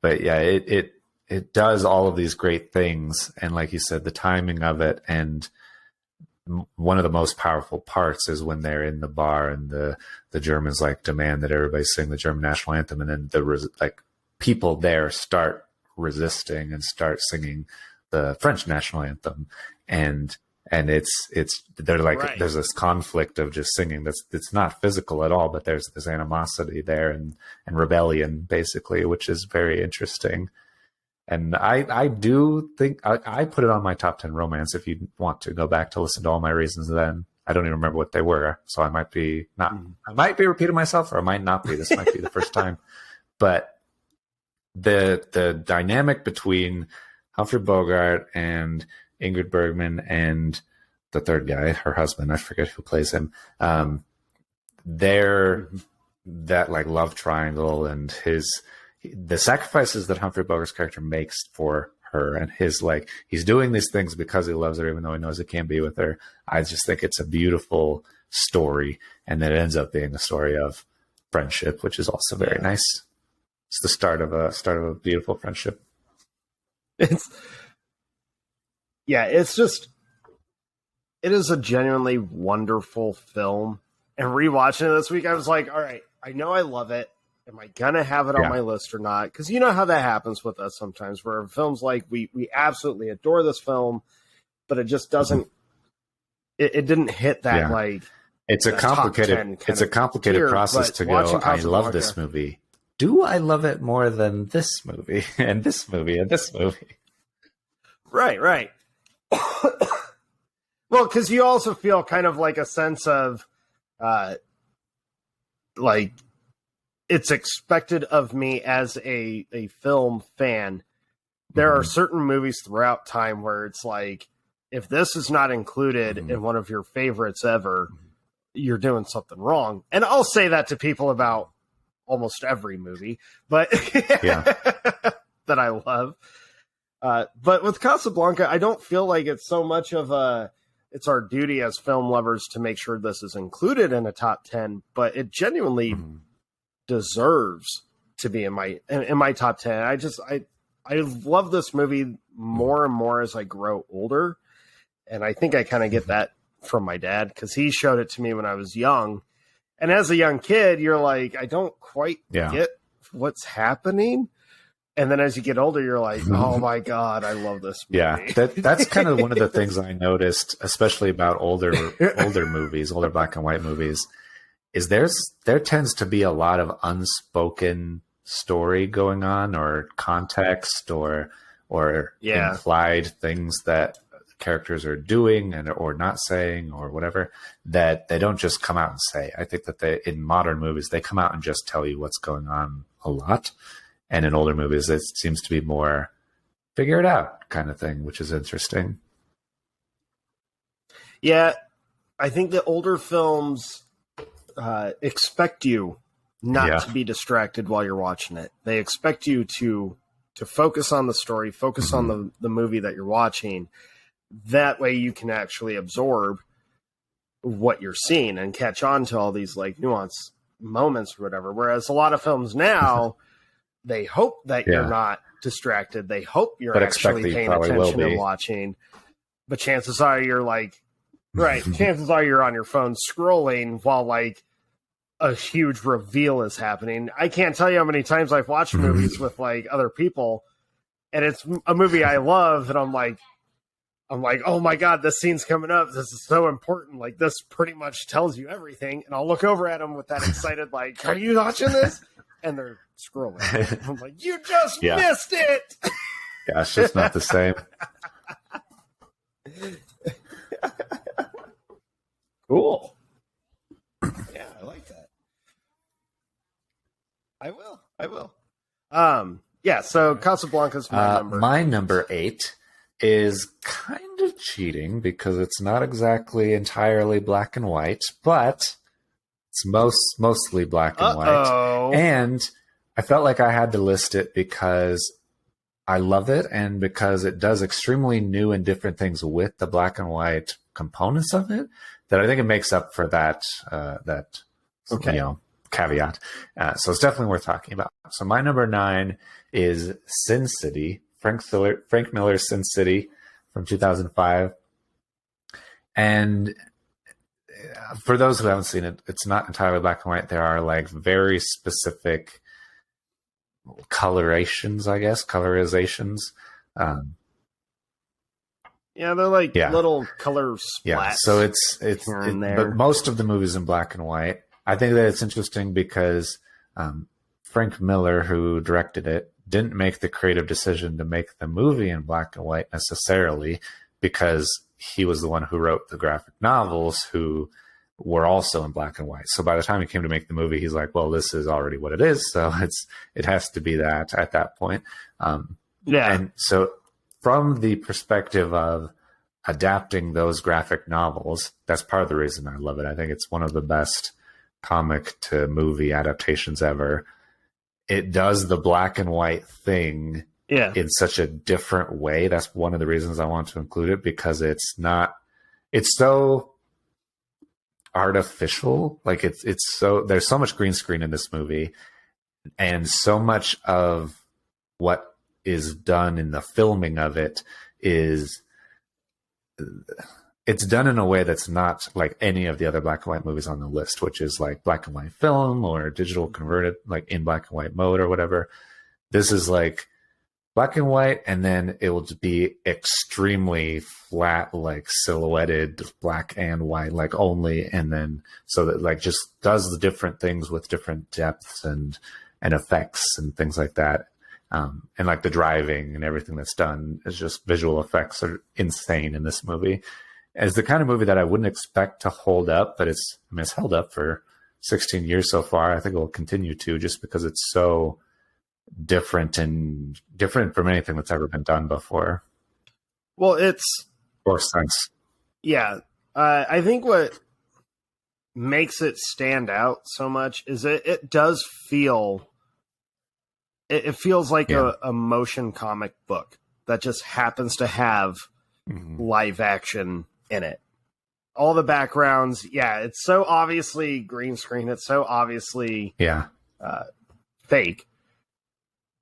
But yeah, it does all of these great things, and like you said, the timing of it, and one of the most powerful parts is when they're in the bar and the Germans like demand that everybody sing the German national anthem, and then the people there start resisting and start singing the French national anthem, and it's they're like there's this conflict of just singing it's not physical at all, but there's this animosity there and rebellion basically, which is very interesting. And I do think I put it on my top 10 romance. If you want to go back to listen to all my reasons, then I don't even remember what they were, so I might be repeating myself, or I might not be. This might be the first time, but the dynamic between Humphrey Bogart and Ingrid Bergman and the third guy, her husband, I forget who plays him. They're that like love triangle, and the sacrifices that Humphrey Bogart's character makes for her, and his like he's doing these things because he loves her, even though he knows he can't be with her. I just think it's a beautiful story, and then it ends up being a story of friendship, which is also very nice. It's the start of a beautiful friendship. It's it is a genuinely wonderful film. And rewatching it this week, I was like, all right, I know I love it. Am I gonna have it on my list or not? Because you know how that happens with us sometimes, where films like we absolutely adore this film, but it just doesn't. It didn't hit that like. It's a complicated process to go. I love this movie. Do I love it more than this movie and this movie and this movie? Right. Well, because you also feel kind of like a sense of, like, it's expected of me as a film fan. There are certain movies throughout time where it's like, if this is not included in one of your favorites ever, you're doing something wrong. And I'll say that to people about almost every movie, but that I love. But with Casablanca, I don't feel like it's so much of it's our duty as film lovers to make sure this is included in a top 10, but it genuinely deserves to be in my top 10. I love this movie more and more as I grow older. And I think I kind of get that from my dad, because he showed it to me when I was young. And as a young kid, you're like, I don't quite get what's happening. And then as you get older, you're like, oh my God, I love this movie. Yeah, that's kind of one of the things I noticed, especially about older movies, older black and white movies, is there tends to be a lot of unspoken story going on, or context, or implied things that characters are doing or not saying or whatever, that they don't just come out and say. I think that in modern movies, they come out and just tell you what's going on a lot. And in older movies, it seems to be more figure it out kind of thing, which is interesting. Yeah, I think the older films expect you not to be distracted while you're watching it. They expect you to focus on the story, focus on the movie that you're watching. That way you can actually absorb what you're seeing and catch on to all these like nuanced moments or whatever. Whereas a lot of films now, they hope that you're not distracted. They hope you're actually paying attention and watching. But chances are you're like, chances are you're on your phone scrolling while like a huge reveal is happening. I can't tell you how many times I've watched movies with like other people, and it's a movie I love, and I'm like, oh my God, this scene's coming up. This is so important. Like, this pretty much tells you everything. And I'll look over at them with that excited, like, are you watching this? And they're scrolling. I'm like, you just missed it. Yeah, it's just not the same. Cool. Yeah, I like that. I will. Yeah, so Casablanca's my number. My number 8 is kind of cheating because it's not exactly entirely black and white, but it's mostly black and white. And I felt like I had to list it because I love it and because it does extremely new and different things with the black and white components of it that I think it makes up for that Okay. caveat. So it's definitely worth talking about. So my number 9 is Sin City, Frank Miller's Sin City from 2005. And for those who haven't seen it, it's not entirely black and white. There are like very specific colorizations. Yeah, they're like little color splats. Yeah, so but most of the movie's in black and white. I think that it's interesting because Frank Miller, who directed it, didn't make the creative decision to make the movie in black and white necessarily, because he was the one who wrote the graphic novels, who were also in black and white. So by the time he came to make the movie, he's like, well, this is already what it is. So it has to be that at that point. And so from the perspective of adapting those graphic novels, that's part of the reason I love it. I think it's one of the best comic to movie adaptations ever. It does the black and white thing in such a different way. That's one of the reasons I want to include it, because it's so artificial. Like there's so much green screen in this movie, and so much of what is done in the filming of it is it's done in a way that's not like any of the other black and white movies on the list, which is like black and white film or digital converted, like in black and white mode or whatever. This is like black and white, and then it will be extremely flat, like silhouetted black and white, like only, and then so that like just does the different things with different depths and effects and things like that. And like the driving and everything that's done is just visual effects are insane in this movie. It's the kind of movie that I wouldn't expect to hold up, but it's held up for 16 years so far. I think it will continue to, just because it's so different from anything that's ever been done before. Well, it's or since. Yeah. I think what makes it stand out so much is it does feel, it feels like a motion comic book that just happens to have live action in it. All the backgrounds, it's so obviously green screen. It's so obviously fake.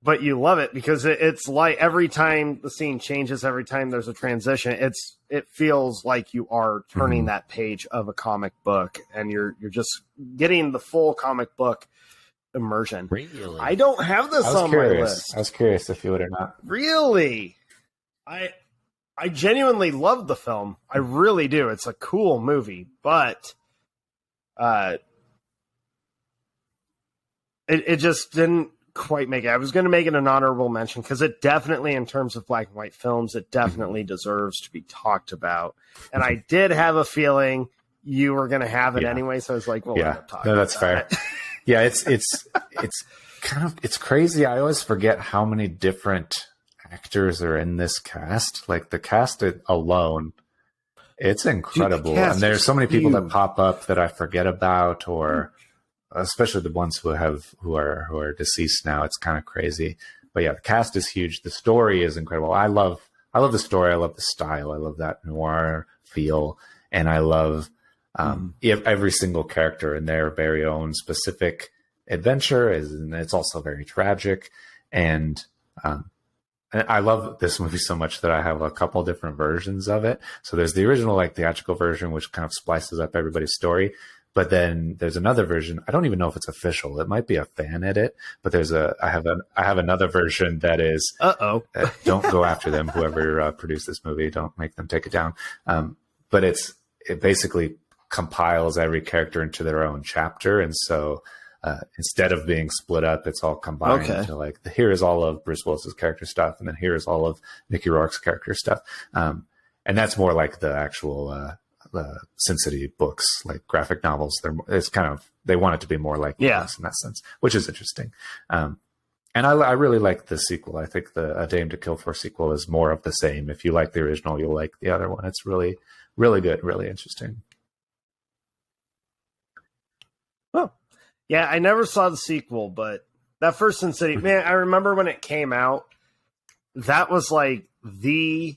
But you love it because it's like every time the scene changes, every time there's a transition, it feels like you are turning that page of a comic book, and you're just getting the full comic book immersion. Really? I don't have this on my list. I was curious if you would or not. Really? I genuinely love the film. I really do. It's a cool movie, but it just didn't quite make it. I was going to make it an honorable mention because it definitely, in terms of black and white films, it definitely deserves to be talked about. And I did have a feeling you were going to have it anyway, so I was like, well, we'll talk about that's fair. Yeah, it's kind of, it's crazy. I always forget how many different actors are in this cast. Like the cast alone, it's incredible. Dude, and there's so many people that pop up that I forget about, or especially the ones who are deceased now. It's kind of crazy. But yeah, the cast is huge. The story is incredible. I love the story. I love the style. I love that noir feel. And I love every single character in their very own specific adventure. And it's also very tragic. And I love this movie so much that I have a couple different versions of it. So there's the original, like theatrical version, which kind of splices up everybody's story. But then there's another version. I don't even know if it's official. It might be a fan edit, but I have another version that is, don't go after them. Whoever produced this movie, don't make them take it down. But it basically compiles every character into their own chapter. And so instead of being split up, it's all combined into like, here is all of Bruce Willis's character stuff. And then here is all of Mickey Rourke's character stuff. And that's more like the actual, Sin City books, like graphic novels. They want it to be more like books in that sense, which is interesting. And I really like the sequel. I think the A Dame to Kill For sequel is more of the same. If you like the original, you'll like the other one. It's really, really good, really interesting. Oh, yeah. I never saw the sequel, but That first Sin City, man, I remember when it came out, that was like the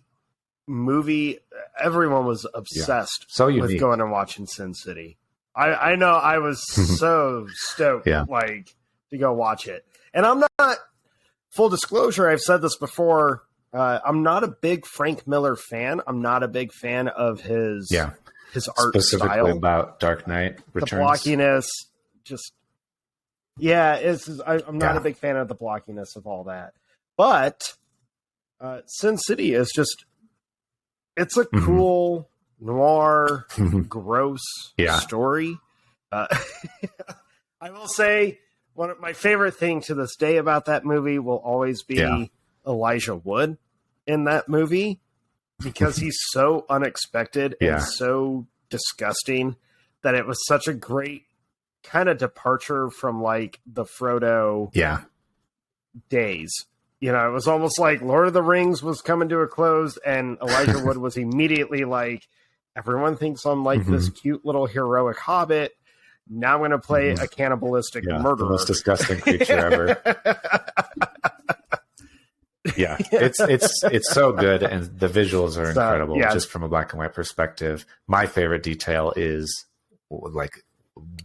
movie. Everyone was obsessed with going and watching Sin City. I know I was so stoked like to go watch it. And I'm not, full disclosure, I've said this before, I'm not a big Frank Miller fan. I'm not a big fan of his art specifically style. About Dark Knight Returns. The blockiness, just I'm not a big fan of the blockiness of all that. But Sin City is just, it's a cool noir, gross story. I will say one of my favorite thing to this day about that movie will always be Elijah Wood in that movie, because he's so unexpected and so disgusting that it was such a great kind of departure from like the Frodo days. You know, it was almost like Lord of the Rings was coming to a close and Elijah Wood was immediately like, everyone thinks I'm like this cute little heroic hobbit. Now I'm going to play a cannibalistic murderer. The most disgusting creature ever. It's so good, and the visuals are incredible. Just from a black and white perspective, my favorite detail is like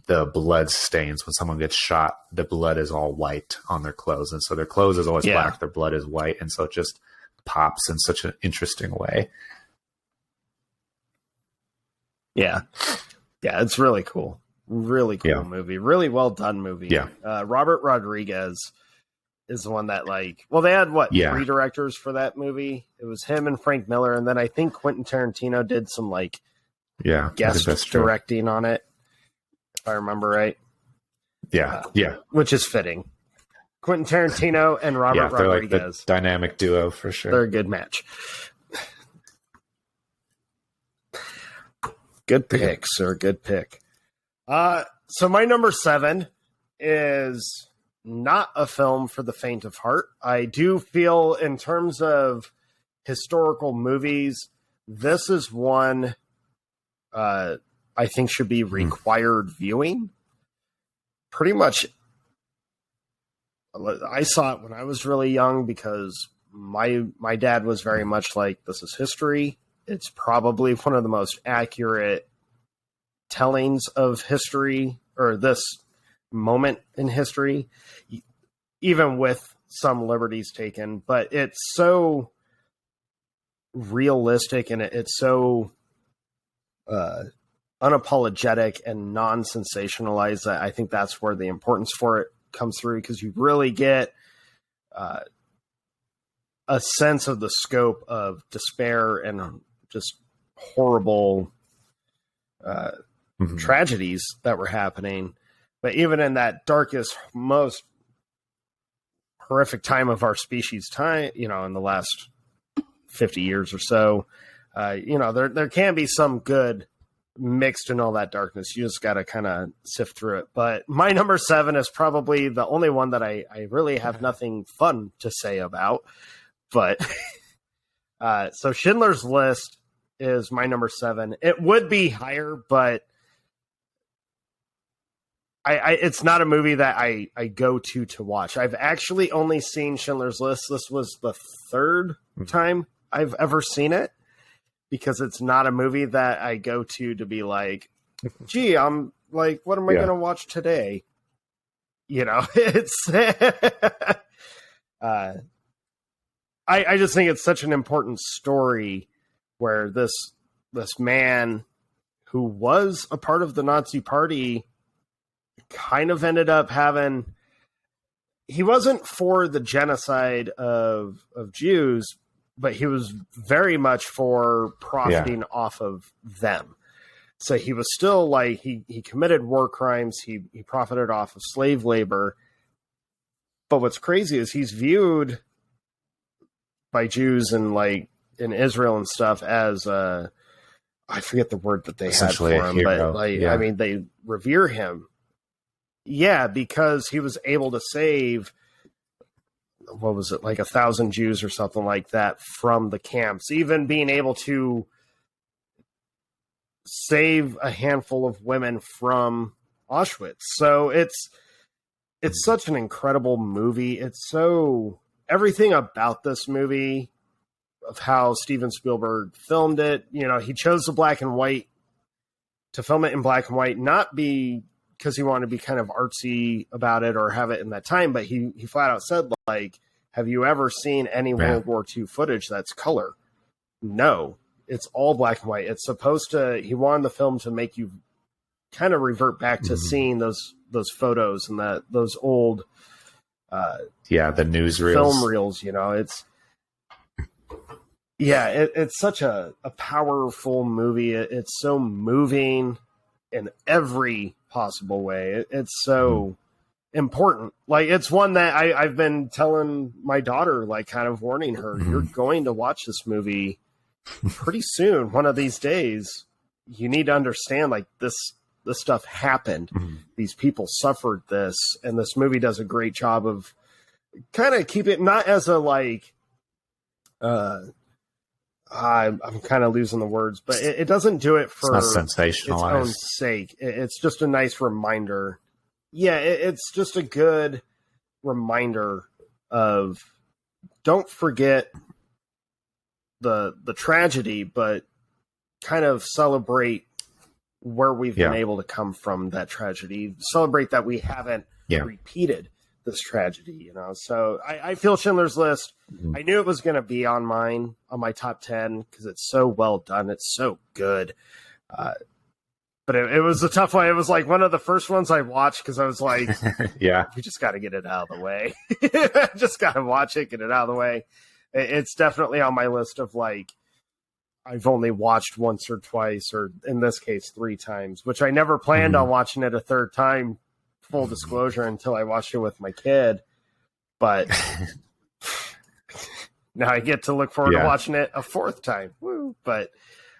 the blood stains when someone gets shot. The blood is all white on their clothes, and so their clothes is always black, their blood is white, and so it just pops in such an interesting way. It's really cool. Really cool movie. Really well done movie. Robert Rodriguez is the one that they had 3 directors for that movie. It was him and Frank Miller, and then I think Quentin Tarantino did some guest directing on it, if I remember right. Which is fitting. Quentin Tarantino and Robert Rodriguez. Like the dynamic duo for sure. They're a good match. Good pick, sir. Good pick. So my number 7 is not a film for the faint of heart. I do feel, in terms of historical movies, this is one I think should be required viewing. Pretty much, I saw it when I was really young because my dad was very much like, this is history. It's probably one of the most accurate tellings of history, or this moment in history, even with some liberties taken, but it's so realistic and it's so unapologetic and non-sensationalized that I think that's where the importance for it comes through, because you really get a sense of the scope of despair and just horrible tragedies that were happening. But even in that darkest, most horrific time of our species time, in the last 50 years or so, there can be some good mixed in all that darkness. You just got to kind of sift through it. But my number 7 is probably the only one that I really have nothing fun to say about. But so Schindler's List is my number 7. It would be higher, but it's not a movie that I go to watch. I've actually only seen Schindler's List. This was the 3rd time I've ever seen it, because it's not a movie that I go to be like, gee, I'm like, what am I going to watch today? It's I just think it's such an important story where this man who was a part of the Nazi Party kind of ended up he wasn't for the genocide of Jews, but he was very much for profiting off of them. So he was still he committed war crimes. He profited off of slave labor. But what's crazy is he's viewed by Jews and in Israel and stuff as I forget the word that they had for him, but I mean, they revere him. Yeah, because he was able to save, what was it, 1,000 Jews or something like that from the camps, even being able to save a handful of women from Auschwitz. So it's it's such an incredible movie. It's so everything about this movie of how Steven Spielberg filmed it. You know, he chose the black and white to film it in black and white, not because he wanted to be kind of artsy about it or have it in that time, but he flat out said, like, have you ever seen any World War II footage that's color? No, it's all black and white. It's supposed to, he wanted the film to make you kind of revert back to seeing those photos and those old the newsreels, film reels. You know, it's such a powerful movie. It's so moving in every possible way. It's so important. Like, it's one that I've been telling my daughter, like, kind of warning her, you're going to watch this movie pretty soon. One of these days, you need to understand, like, this stuff happened. These people suffered this, and this movie does a great job of kind of keep it not as a, like, I'm kind of losing the words, but it doesn't do it for it's not sensationalized. Its own sake. It's just a nice reminder. Yeah, it's just a good reminder of, don't forget the tragedy, but kind of celebrate where we've been able to come from that tragedy. Celebrate that we haven't repeated this tragedy, you know. So I feel Schindler's List, I knew it was going to be on my top 10 because it's so well done. It's so good. But it was a tough one. It was like one of the first ones I watched because I was like, we just got to get it out of the way. Just got to watch it, get it out of the way. It's definitely on my list of, like, I've only watched once or twice, or in this case, 3 times, which I never planned on watching it a third time, full disclosure, until I watched it with my kid. But now I get to look forward to watching it a 4th time. Woo. But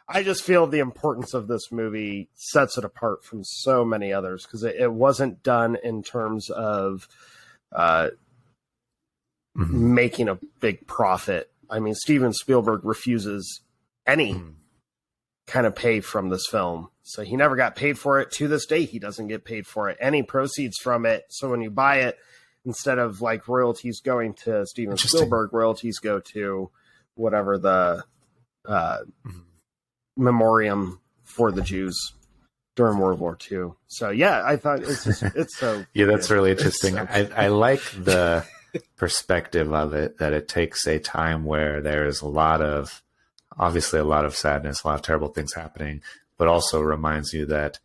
I just feel the importance of this movie sets it apart from so many others, because it wasn't done in terms of making a big profit. I mean, Steven Spielberg refuses any kind of pay from this film. So he never got paid for it. To this day, he doesn't get paid for it. Any proceeds from it. So when you buy it, instead of, like, royalties going to Steven Spielberg, royalties go to whatever the memoriam for the Jews during World War II. So yeah, I thought it's so that's really interesting. So I like the perspective of it, that it takes a time where there's obviously a lot of sadness, a lot of terrible things happening, but also reminds you that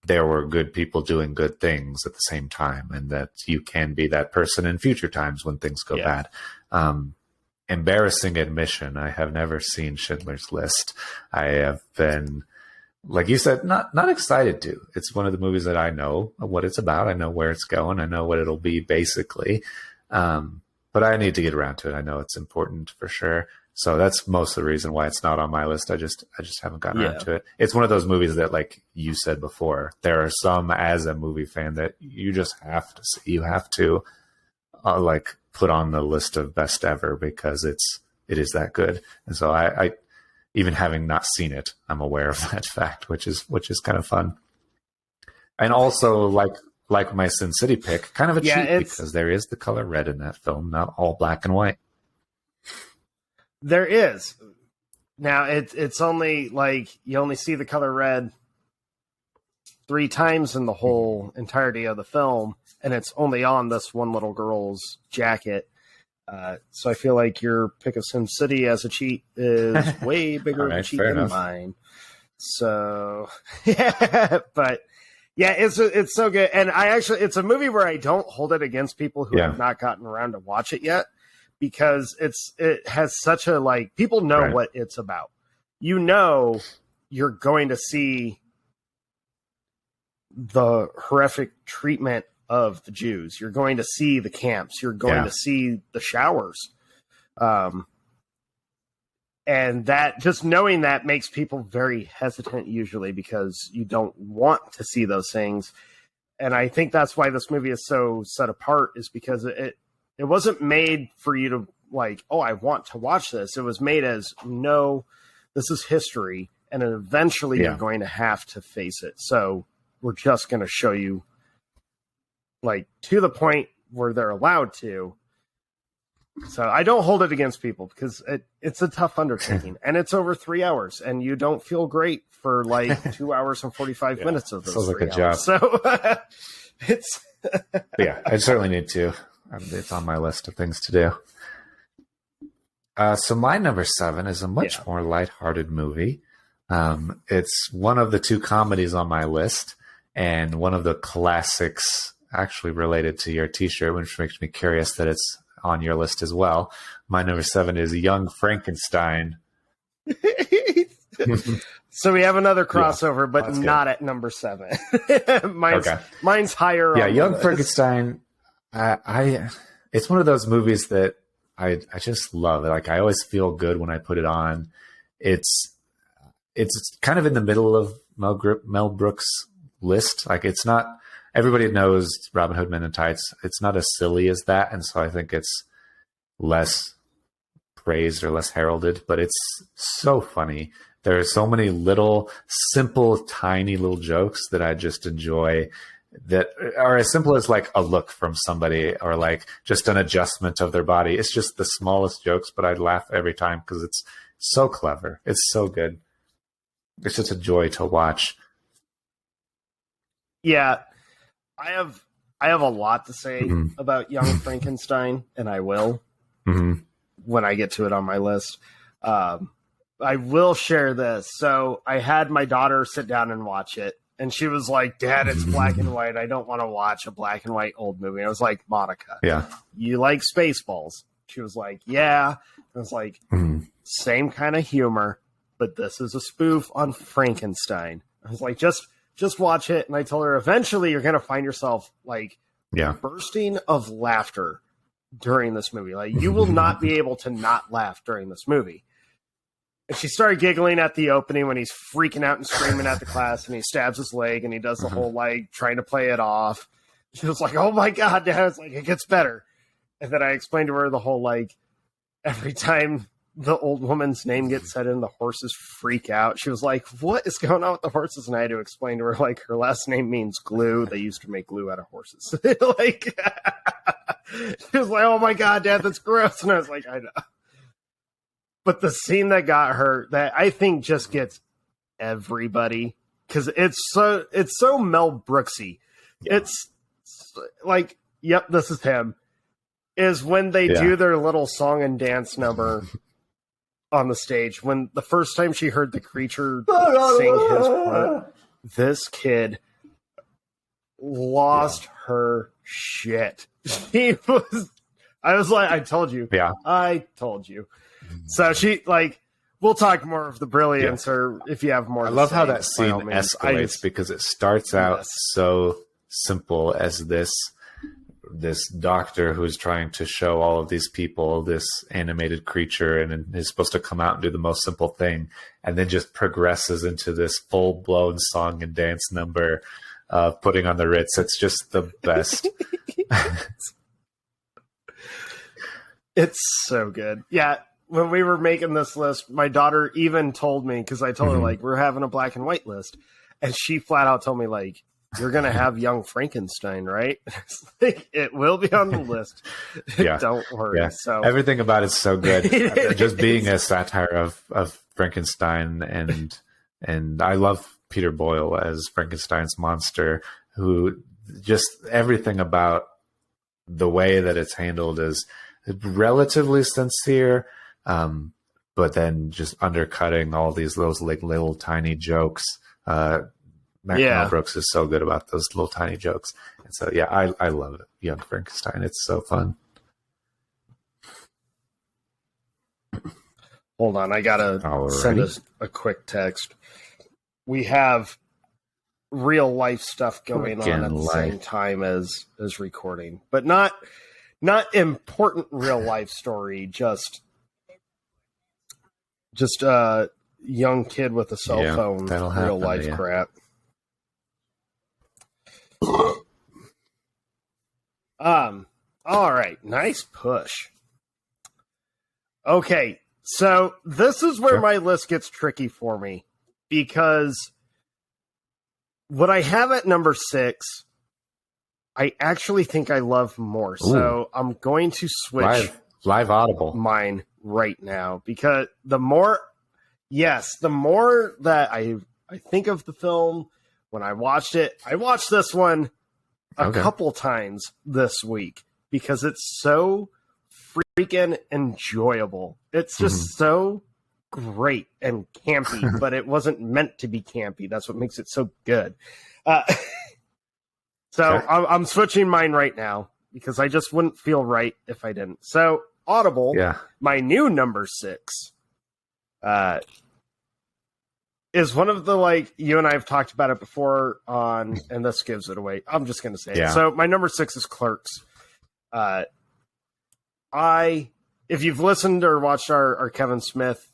there were good people doing good things at the same time, and that you can be that person in future times when things go bad. Embarrassing admission, I have never seen Schindler's List. I have been, like you said, not excited to. It's one of the movies that I know what it's about. I know where it's going. I know what it'll be, basically. But I need to get around to it. I know it's important for sure. So that's most of the reason why it's not on my list. I just haven't gotten around to it. It's one of those movies that, like you said before, there are some, as a movie fan, that you just have to see. You have to like put on the list of best ever, because it is that good. And so I even having not seen it, I'm aware of that fact, which is kind of fun. And also, like my Sin City pick, kind of a cheat, because there is the color red in that film, not all black and white. There is. Now it's only, like, you only see the color red 3 times in the whole entirety of the film, and it's only on this one little girl's jacket. So I feel like your pick of Sin City as a cheat is way bigger of a cheat than mine. So yeah, but yeah, it's so good. And it's a movie where I don't hold it against people who have not gotten around to watch it yet, because it has such a, like, people know what it's about. You know, you're going to see the horrific treatment of the Jews. You're going to see the camps. You're going to see the showers. And that, just knowing that, makes people very hesitant usually, because you don't want to see those things. And I think that's why this movie is so set apart, is because it wasn't made for you to, like, oh, I want to watch this. It was made as, no, this is history, and eventually you're going to have to face it. So we're just going to show you like to the point where they're allowed to. So I don't hold it against people because it's a tough undertaking, and it's over 3 hours, and you don't feel great for like 2 hours and 45 minutes of those. Sounds like a 3 hours. job. So it's yeah, I certainly need to. It's on my list of things to do. So my number 7 is a much more lighthearted movie. It's one of the 2 comedies on my list, and one of the classics actually related to your T-shirt, which makes me curious that it's on your list as well. My number 7 is Young Frankenstein. So we have another crossover, but not at number 7. Mine's higher. Yeah, on Young the Frankenstein. It's one of those movies that I just love. Like, I always feel good when I put it on. It's kind of in the middle of Mel Brooks' list. Like, it's not. Everybody knows Robin Hood Men in Tights. It's not as silly as that, and so I think it's less praised or less heralded. But it's so funny. There are so many little, simple, tiny little jokes that I just enjoy, that are as simple as like a look from somebody, or like just an adjustment of their body. It's just the smallest jokes, but I laugh every time because it's so clever. It's so good. It's just a joy to watch. Yeah. I have a lot to say about Young Frankenstein, and I will when I get to it on my list. I will share this. So I had my daughter sit down and watch it, and she was like, "Dad, it's black and white. I don't want to watch a black and white old movie." I was like, "Monica, you like Spaceballs?" She was like, "Yeah." I was like, "Same kind of humor, but this is a spoof on Frankenstein." I was like, just watch it. And I told her, eventually you're going to find yourself like bursting of laughter during this movie. Like, you will not be able to not laugh during this movie. And she started giggling at the opening when he's freaking out and screaming at the class, and he stabs his leg, and he does the whole like trying to play it off. She was like, "Oh my God, Dad." It's like, it gets better. And then I explained to her the whole, like, every time the old woman's name gets said and the horses freak out. She was like, "What is going on with the horses?" And I had to explain to her, like, her last name means glue. They used to make glue out of horses. Like, she was like, "Oh my God, Dad, that's gross." And I was like, "I know." But the scene that got her, that I think just gets everybody, because it's so Mel Brooksy. It's like, yep, this is him. Is when they do their little song and dance number on the stage. When the first time she heard the creature sing his part, this kid lost her shit. I was like, "I told you." Yeah. I told you. So she, like, we'll talk more of the brilliance, or if you have more. I love how that scene escalates, because it starts out so simple as this doctor who's trying to show all of these people this animated creature, and is supposed to come out and do the most simple thing, and then just progresses into this full-blown song and dance number of putting on the Ritz. It's just the best. It's so good. Yeah. When we were making this list, my daughter even told me, because I told her, like, we're having a black and white list, and she flat out told me, like, "You're going to have Young Frankenstein, right?" It's like, it will be on the list. Don't worry. Yeah. So everything about it's so good. Just being a satire of Frankenstein, and I love Peter Boyle as Frankenstein's monster, who just everything about the way that it's handled is relatively sincere, but then just undercutting all those like little tiny jokes. Mel Brooks is so good about those little tiny jokes. And so, yeah, I love it. Young Frankenstein. It's so fun. Hold on. I got to send us a quick text. We have real life stuff going on at the same time as recording, but not important real life story. Just a young kid with a cell phone. Real happen, life crap. All right. Nice push. Okay. So this is where my list gets tricky for me, because what I have at number 6, I actually think I love more. Ooh. So I'm going to switch live Audible mine right now, because the more that I think of the film when I watched this one a couple times this week because it's so freaking enjoyable. It's just so great and campy, but it wasn't meant to be campy. That's what makes it so good. I'm switching mine right now because I just wouldn't feel right if I didn't. So Audible, my new number 6, is one of the, like, you and I have talked about it before and this gives it away. I'm just going to say it. So my number 6 is Clerks. If you've listened or watched our Kevin Smith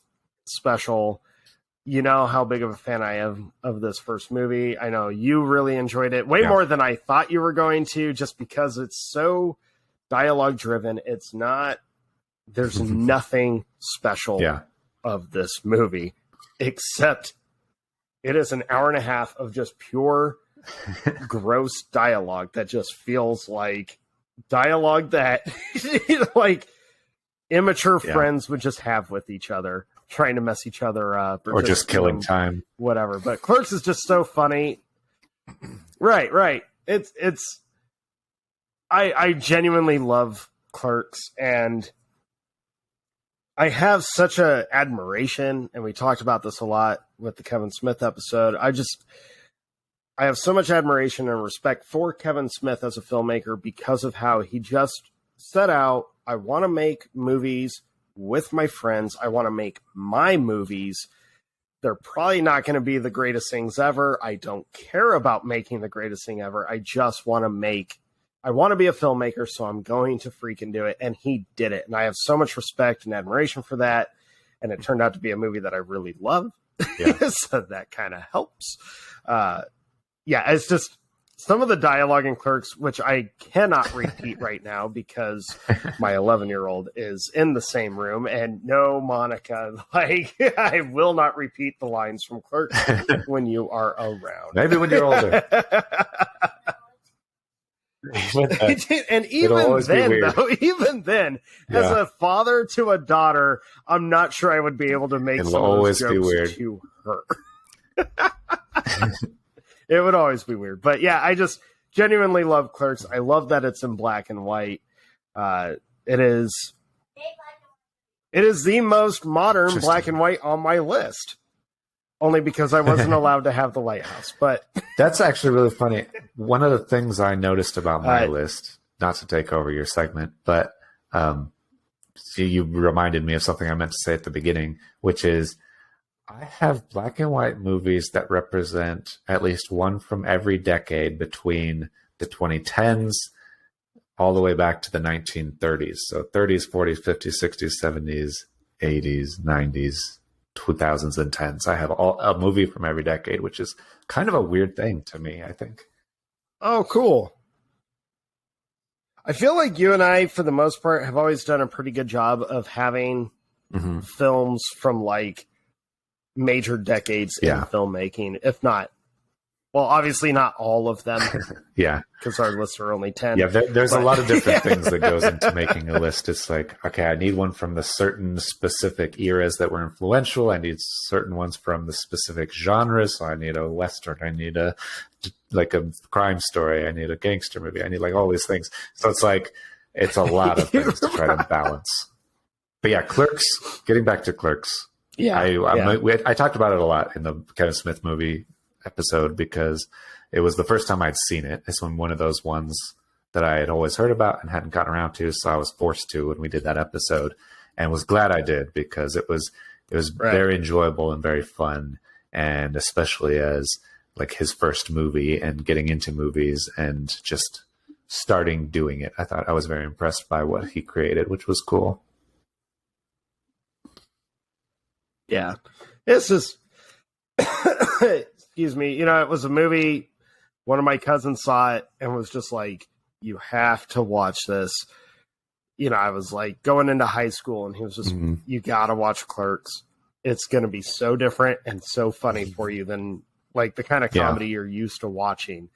special, you know how big of a fan I am of this first movie. I know you really enjoyed it way more than I thought you were going to, just because it's so dialogue driven. There's nothing special of this movie except it is an hour and a half of just pure gross dialogue that just feels like dialogue that like immature friends would just have with each other, trying to mess each other up or just killing time, whatever. But Clerks is just so funny. Right. It's I genuinely love Clerks, and I have such a admiration, and we talked about this a lot with the Kevin Smith episode. I have so much admiration and respect for Kevin Smith as a filmmaker because of how he just set out, I want to make movies with my friends. I want to make my movies. They're probably not going to be the greatest things ever. I don't care about making the greatest thing ever. I just want to I want to be a filmmaker, so I'm going to freaking do it. And he did it. And I have so much respect and admiration for that. And it turned out to be a movie that I really love. So that kind of helps. It's just some of the dialogue in Clerks, which I cannot repeat right now because my 11-year-old is in the same room. And no, Monica, I will not repeat the lines from Clerks when you are around. Maybe when you're older. And even then, as a father to a daughter, I'm not sure I would be able to make some of those jokes to her. It would always be weird. But yeah, I just genuinely love Clerks. I love that it's in black and white. It is the most modern black and white on my list. Only because I wasn't allowed to have the lighthouse. But that's actually really funny. One of the things I noticed about my list, not to take over your segment, but you reminded me of something I meant to say at the beginning, which is I have black and white movies that represent at least one from every decade between the 2010s all the way back to the 1930s. So 30s, 40s, 50s, 60s, 70s, 80s, 90s. 2000s and 10s. I have a movie from every decade, which is kind of a weird thing to me, I think. Oh, cool. I feel like you and I, for the most part, have always done a pretty good job of having films from like major decades in filmmaking, if not, well, obviously not all of them. Because our lists are only 10. Yeah, there's a lot of different things that goes into making a list. It's like, okay, I need one from the certain specific eras that were influential. I need certain ones from the specific genres. So I need a Western. I need a crime story. I need a gangster movie. I need like all these things. So it's like, it's a lot of things to try to balance. But yeah, Clerks, getting back to Clerks. I talked about it a lot in the Kevin Smith movie episode because it was the first time I'd seen it. It's one of those ones that I had always heard about and hadn't gotten around to, so I was forced to when we did that episode, and was glad I did because it was very enjoyable and very fun, and especially as like his first movie and getting into movies and just starting doing it. I thought I was very impressed by what he created, which was cool. Yeah, it's just excuse me. It was a movie. One of my cousins saw it and was just like, you have to watch this. I was like going into high school and he was just, you got to watch Clerks. It's going to be so different and so funny for you than like the kind of comedy you're used to watching.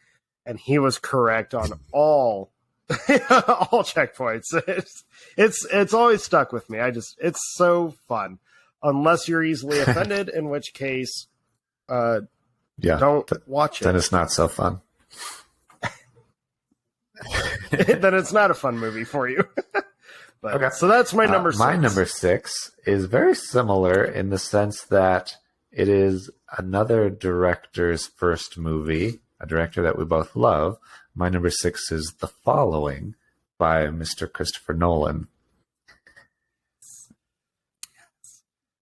and he was correct on all all checkpoints. It's always stuck with me. It's so fun, unless you're easily offended, in which case, don't watch it. Then it's not so fun. Then it's not a fun movie for you. But, okay. So that's my number 6. My number 6 is very similar in the sense that it is another director's first movie, a director that we both love. My number 6 is The Following by Mr. Christopher Nolan.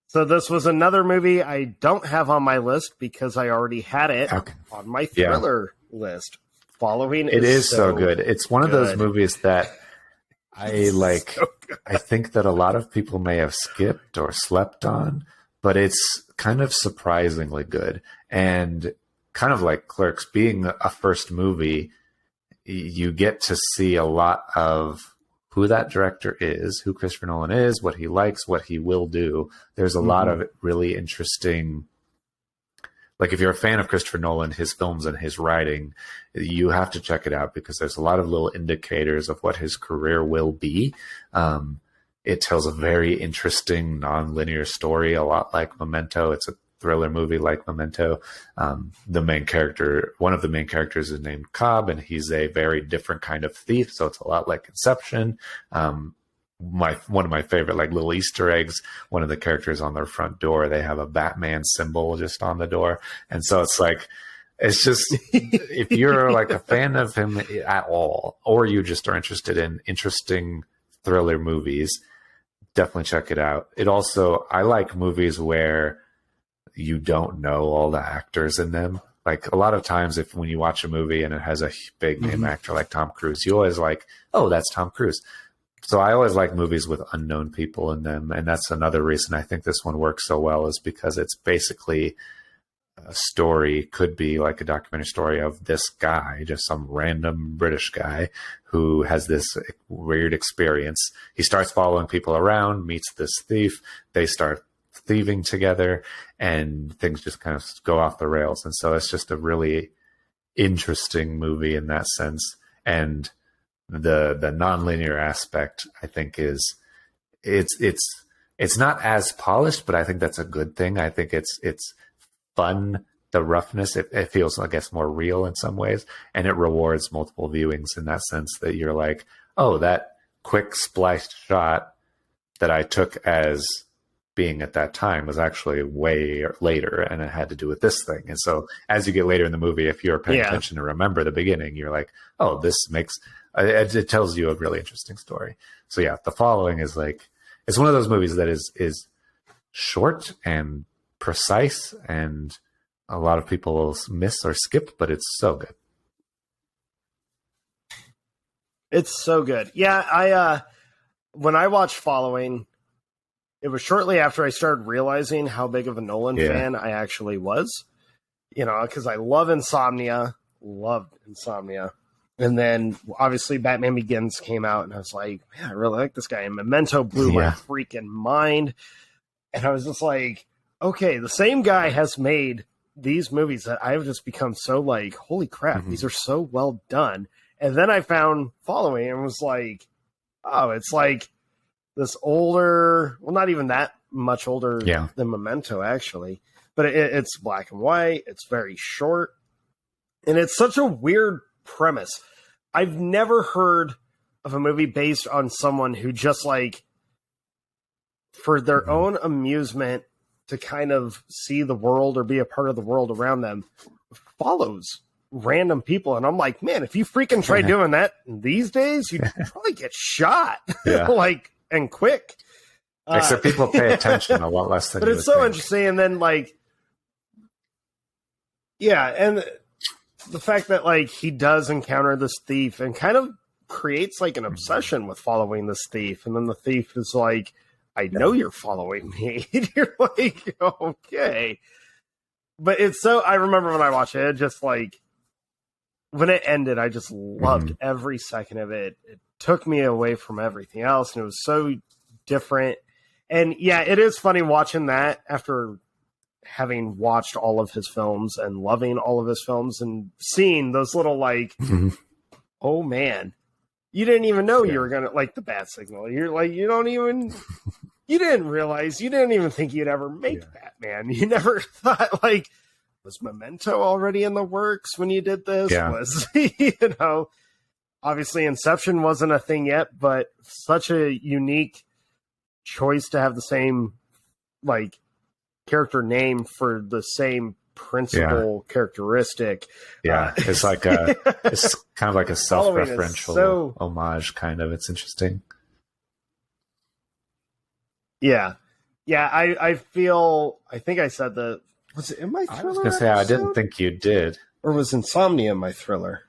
So this was another movie I don't have on my list because I already had it on my thriller list. Following it is so good. It's one of those movies that I like. So I think that a lot of people may have skipped or slept on, but it's kind of surprisingly good. And kind of like Clerks, being a first movie, you get to see a lot of who that director is, who Christopher Nolan is, what he likes, what he will do. There's a lot of really interesting, like if you're a fan of Christopher Nolan, his films and his writing, you have to check it out because there's a lot of little indicators of what his career will be. It tells a very interesting non-linear story, a lot like Memento. It's a thriller movie like Memento. The main character, one of the main characters is named Cobb, and he's a very different kind of thief. So it's a lot like Inception. One of my favorite like little Easter eggs, one of the characters on their front door, they have a Batman symbol just on the door. And so it's like, it's just, if you're like a fan of him at all, or you just are interested in interesting thriller movies, definitely check it out. It also, I like movies where you don't know all the actors in them. Like a lot of times when you watch a movie and it has a big name actor like Tom Cruise, you always like, oh, that's Tom Cruise. So I always like movies with unknown people in them. And that's another reason I think this one works so well, is because it's basically a story, could be like a documentary story of this guy, just some random British guy who has this weird experience. He starts following people around, meets this thief. They start thieving together and things just kind of go off the rails. And so it's just a really interesting movie in that sense. And the nonlinear aspect, I think, is it's not as polished, but I think that's a good thing. I think it's fun. The roughness, it feels, I guess, more real in some ways, and it rewards multiple viewings in that sense that you're like, oh, that quick spliced shot that I took as being at that time was actually way later, and it had to do with this thing. And so as you get later in the movie, if you're paying attention to remember the beginning, you're like, oh, this makes it tells you a really interesting story. So yeah, The Following is like, it's one of those movies that is short and precise, and a lot of people will miss or skip, but it's so good. It's so good. Yeah, I when I watched Following, it was shortly after I started realizing how big of a Nolan fan I actually was. You know, because I loved Insomnia. And then, obviously, Batman Begins came out, and I was like, man, I really like this guy. And Memento blew my freaking mind. And I was just like, okay, the same guy has made these movies that I've just become so like, holy crap, these are so well done. And then I found Following and was like, oh, it's like this older, well, not even that much older than Memento, actually. But it's black and white. It's very short. And it's such a weird premise. I've never heard of a movie based on someone who just like, for their own amusement, to kind of see the world or be a part of the world around them, follows random people. And I'm like, man, if you freaking try doing that these days, you'd probably get shot like, and quick. Except people pay attention a lot less than but you it's so think. Interesting. And then like, and the fact that like he does encounter this thief and kind of creates like an obsession with following this thief. And then the thief is like, I know you're following me. And you're like, okay. But it's so, I remember when I watched it, just like, when it ended, I just loved every second of it. It took me away from everything else, and it was so different. And yeah, it is funny watching that after having watched all of his films and loving all of his films and seeing those little like, oh man, you didn't even know you were gonna like the Bat Signal. You're like, you didn't realize, you didn't even think you'd ever make Batman. You never thought like, was Memento already in the works when you did this? Yeah. Was, obviously Inception wasn't a thing yet, but such a unique choice to have the same like character name for the same principal characteristic. It's like it's kind of like a self-referential homage, kind of. It's interesting. I feel, I think I said that, was it in my Thriller? I was gonna say, I didn't think you did. Or was Insomnia in my Thriller?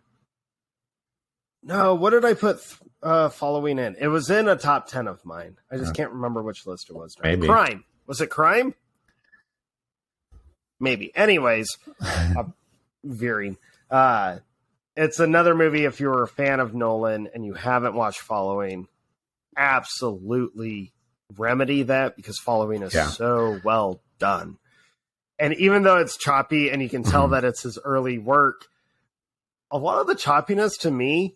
No, what did I put following in? It was in a top 10 of mine. I just can't remember which list it was. Maybe. Crime. Was it Crime? Maybe. Anyways, veering. It's another movie, if you're a fan of Nolan and you haven't watched Following, absolutely remedy that, because Following is so well done. And even though it's choppy and you can tell that it's his early work, a lot of the choppiness to me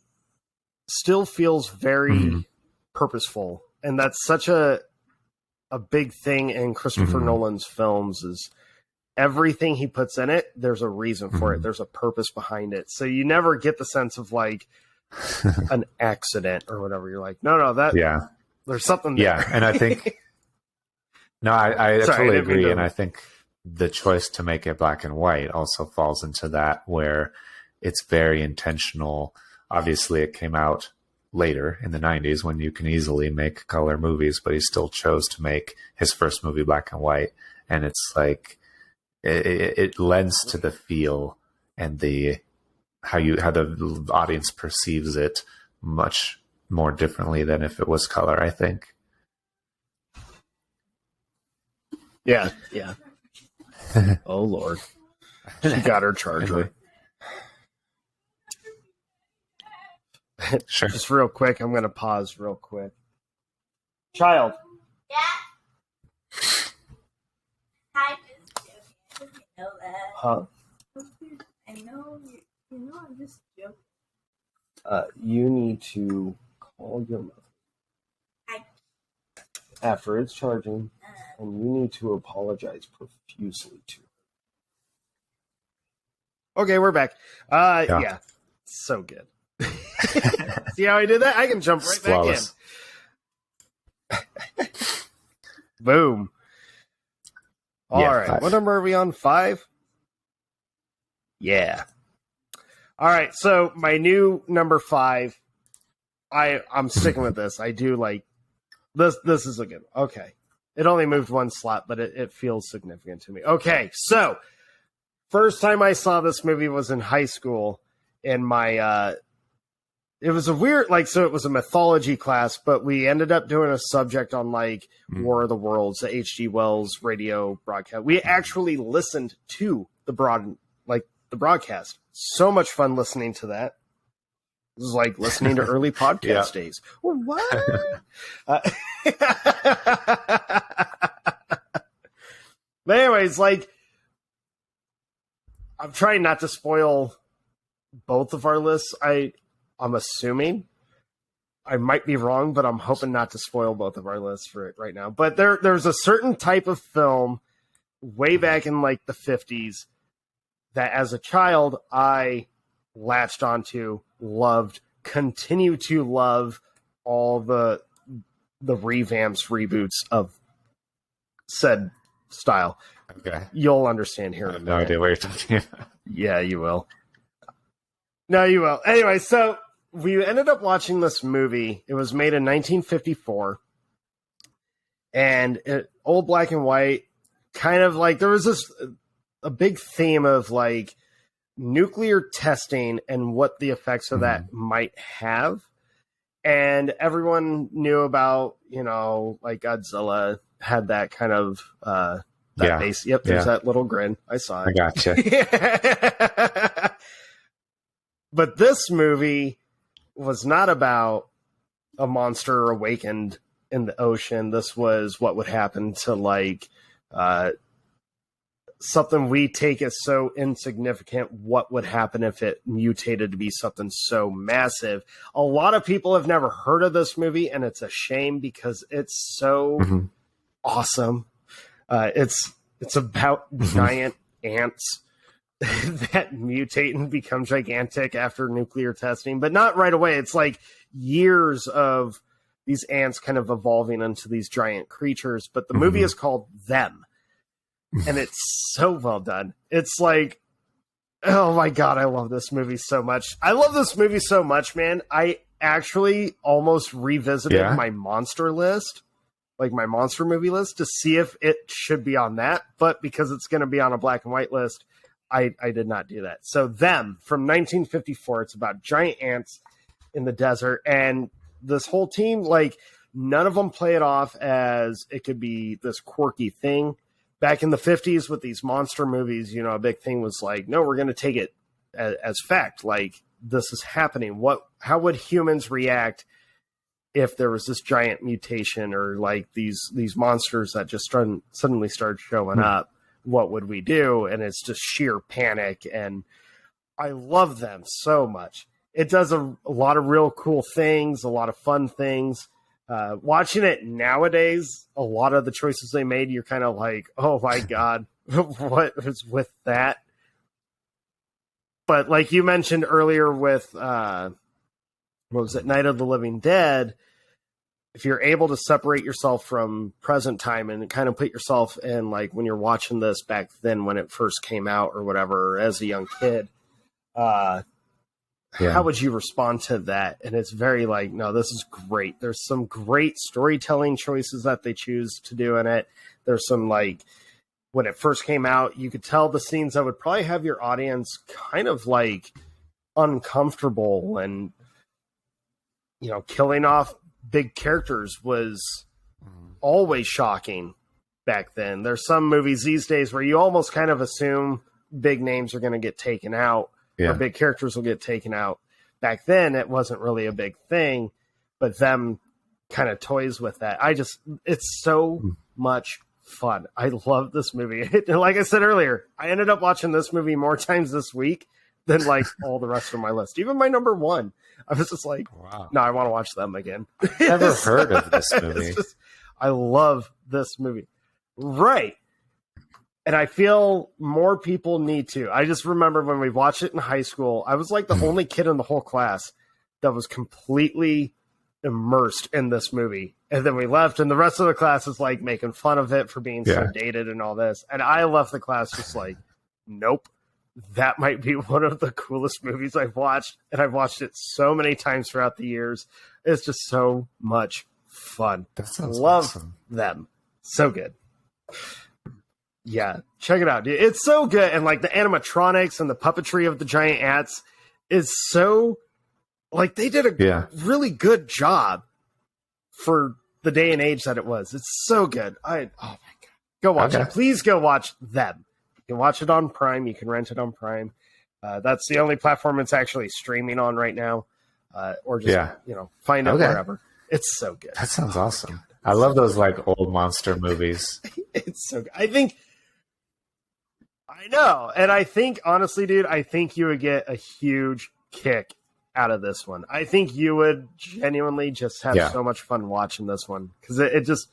still feels very purposeful. And that's such a big thing in Christopher Nolan's films, is everything he puts in it, there's a reason for it. There's a purpose behind it. So you never get the sense of like an accident or whatever. You're like, no, that there's something there. Yeah, and I think I totally agree. And I think the choice to make it black and white also falls into that, where it's very intentional. Obviously, it came out later in the 90s when you can easily make color movies, but he still chose to make his first movie black and white. And it's like, it lends to the feel and the how the audience perceives it much more differently than if it was color, I think. Yeah. Oh Lord, she got her charger. Sure. Just real quick, I'm going to pause real quick. Child. Yeah. Hi, Miss Joey. I didn't know that. Huh? I know. I'm just joking. You need to call your mother after it's charging, and you need to apologize profusely to her. Okay, we're back. Yeah. So good. See how I did that? I can jump right Flawless. back in. Boom. All right. 5. What number are we on? 5? Yeah. All right. So my new number 5. I'm sticking with this. I do like this. This is a good one. Okay. It only moved one slot, but it feels significant to me. Okay. So first time I saw this movie was in high school in my, it was a weird, so it was a mythology class, but we ended up doing a subject on War of the Worlds, the H.G. Wells radio broadcast. We actually listened to the broadcast. So much fun listening to that. It was like listening to early podcast days. What? But anyways, I'm trying not to spoil both of our lists. I'm assuming. I might be wrong, but I'm hoping not to spoil both of our lists for it right now. But there's a certain type of film way back in the 50s that as a child I latched onto, loved, continue to love all the revamps, reboots of said style. Okay. You'll understand here. I have no idea what you're talking about. Yeah, you will. No, you will. Anyway, so we ended up watching this movie. It was made in 1954. And old black and white, kind of there was a big theme of nuclear testing and what the effects of that might have. And everyone knew about, Godzilla had that kind of base. Yep, there's that little grin. I saw it. I gotcha. But this movie was not about a monster awakened in the ocean. This was what would happen to something we take as so insignificant, what would happen if it mutated to be something so massive? A lot of people have never heard of this movie, and it's a shame because it's so awesome. It's about giant ants that mutate and become gigantic after nuclear testing, but not right away. It's like years of these ants kind of evolving into these giant creatures. But the movie is called Them, and it's so well done. It's like, oh my God, I love this movie so much. I love this movie so much, man. I actually almost revisited my monster list, like my monster movie list, to see if it should be on that. But because it's going to be on a black and white list, I did not do that. So Them from 1954. It's about giant ants in the desert, and this whole team, like, none of them play it off as it could be this quirky thing. Back in the 50s with these monster movies, you know, a big thing was like, no, we're going to take it as fact. Like, this is happening. How would humans react if there was this giant mutation, or like these monsters that just suddenly started showing up? What would we do? And it's just sheer panic. And I love Them so much. It does a lot of real cool things, a lot of fun things. Watching it nowadays, a lot of the choices they made, you're kind of like, oh my God, what is with that? But like you mentioned earlier with, what was it, Night of the Living Dead, if you're able to separate yourself from present time and kind of put yourself in, like, when you're watching this back then when it first came out or whatever, as a young kid, how would you respond to that? And it's very like, no, this is great. There's some great storytelling choices that they choose to do in it. There's some, like, when it first came out, you could tell the scenes that would probably have your audience kind of like uncomfortable, and, you know, killing off big characters was always shocking back then. There's some movies these days where you almost kind of assume big names are going to get taken out, or big characters will get taken out. Back then, it wasn't really a big thing, but Them kind of toys with that. It's so much fun. I love this movie. Like I said earlier, I ended up watching this movie more times this week than like all the rest of my list. Even my number one, I was just like, wow, no, I want to watch Them again. Never heard of this movie. I love this movie. Right. And I feel more people need to. I just remember when we watched it in high school, I was like the only kid in the whole class that was completely immersed in this movie. And then we left, and the rest of the class is like making fun of it for being so dated and all this. And I left the class just like, nope, that might be one of the coolest movies I've watched. And I've watched it so many times throughout the years. It's just so much fun. That sounds Love awesome. Them. So good. Yeah, check it out, dude. It's so good. And like the animatronics and the puppetry of the giant ants is so, like, they did a really good job for the day and age that it was. It's so good. Oh my God. Go watch it. Please go watch Them. You can watch it on Prime. You can rent it on Prime. That's the only platform it's actually streaming on right now. Or just, find it wherever. It's so good. That sounds awesome. I love those like old monster movies. It's so good. I know. And I think, honestly, dude, I think you would get a huge kick out of this one. I think you would genuinely just have so much fun watching this one. Because it just,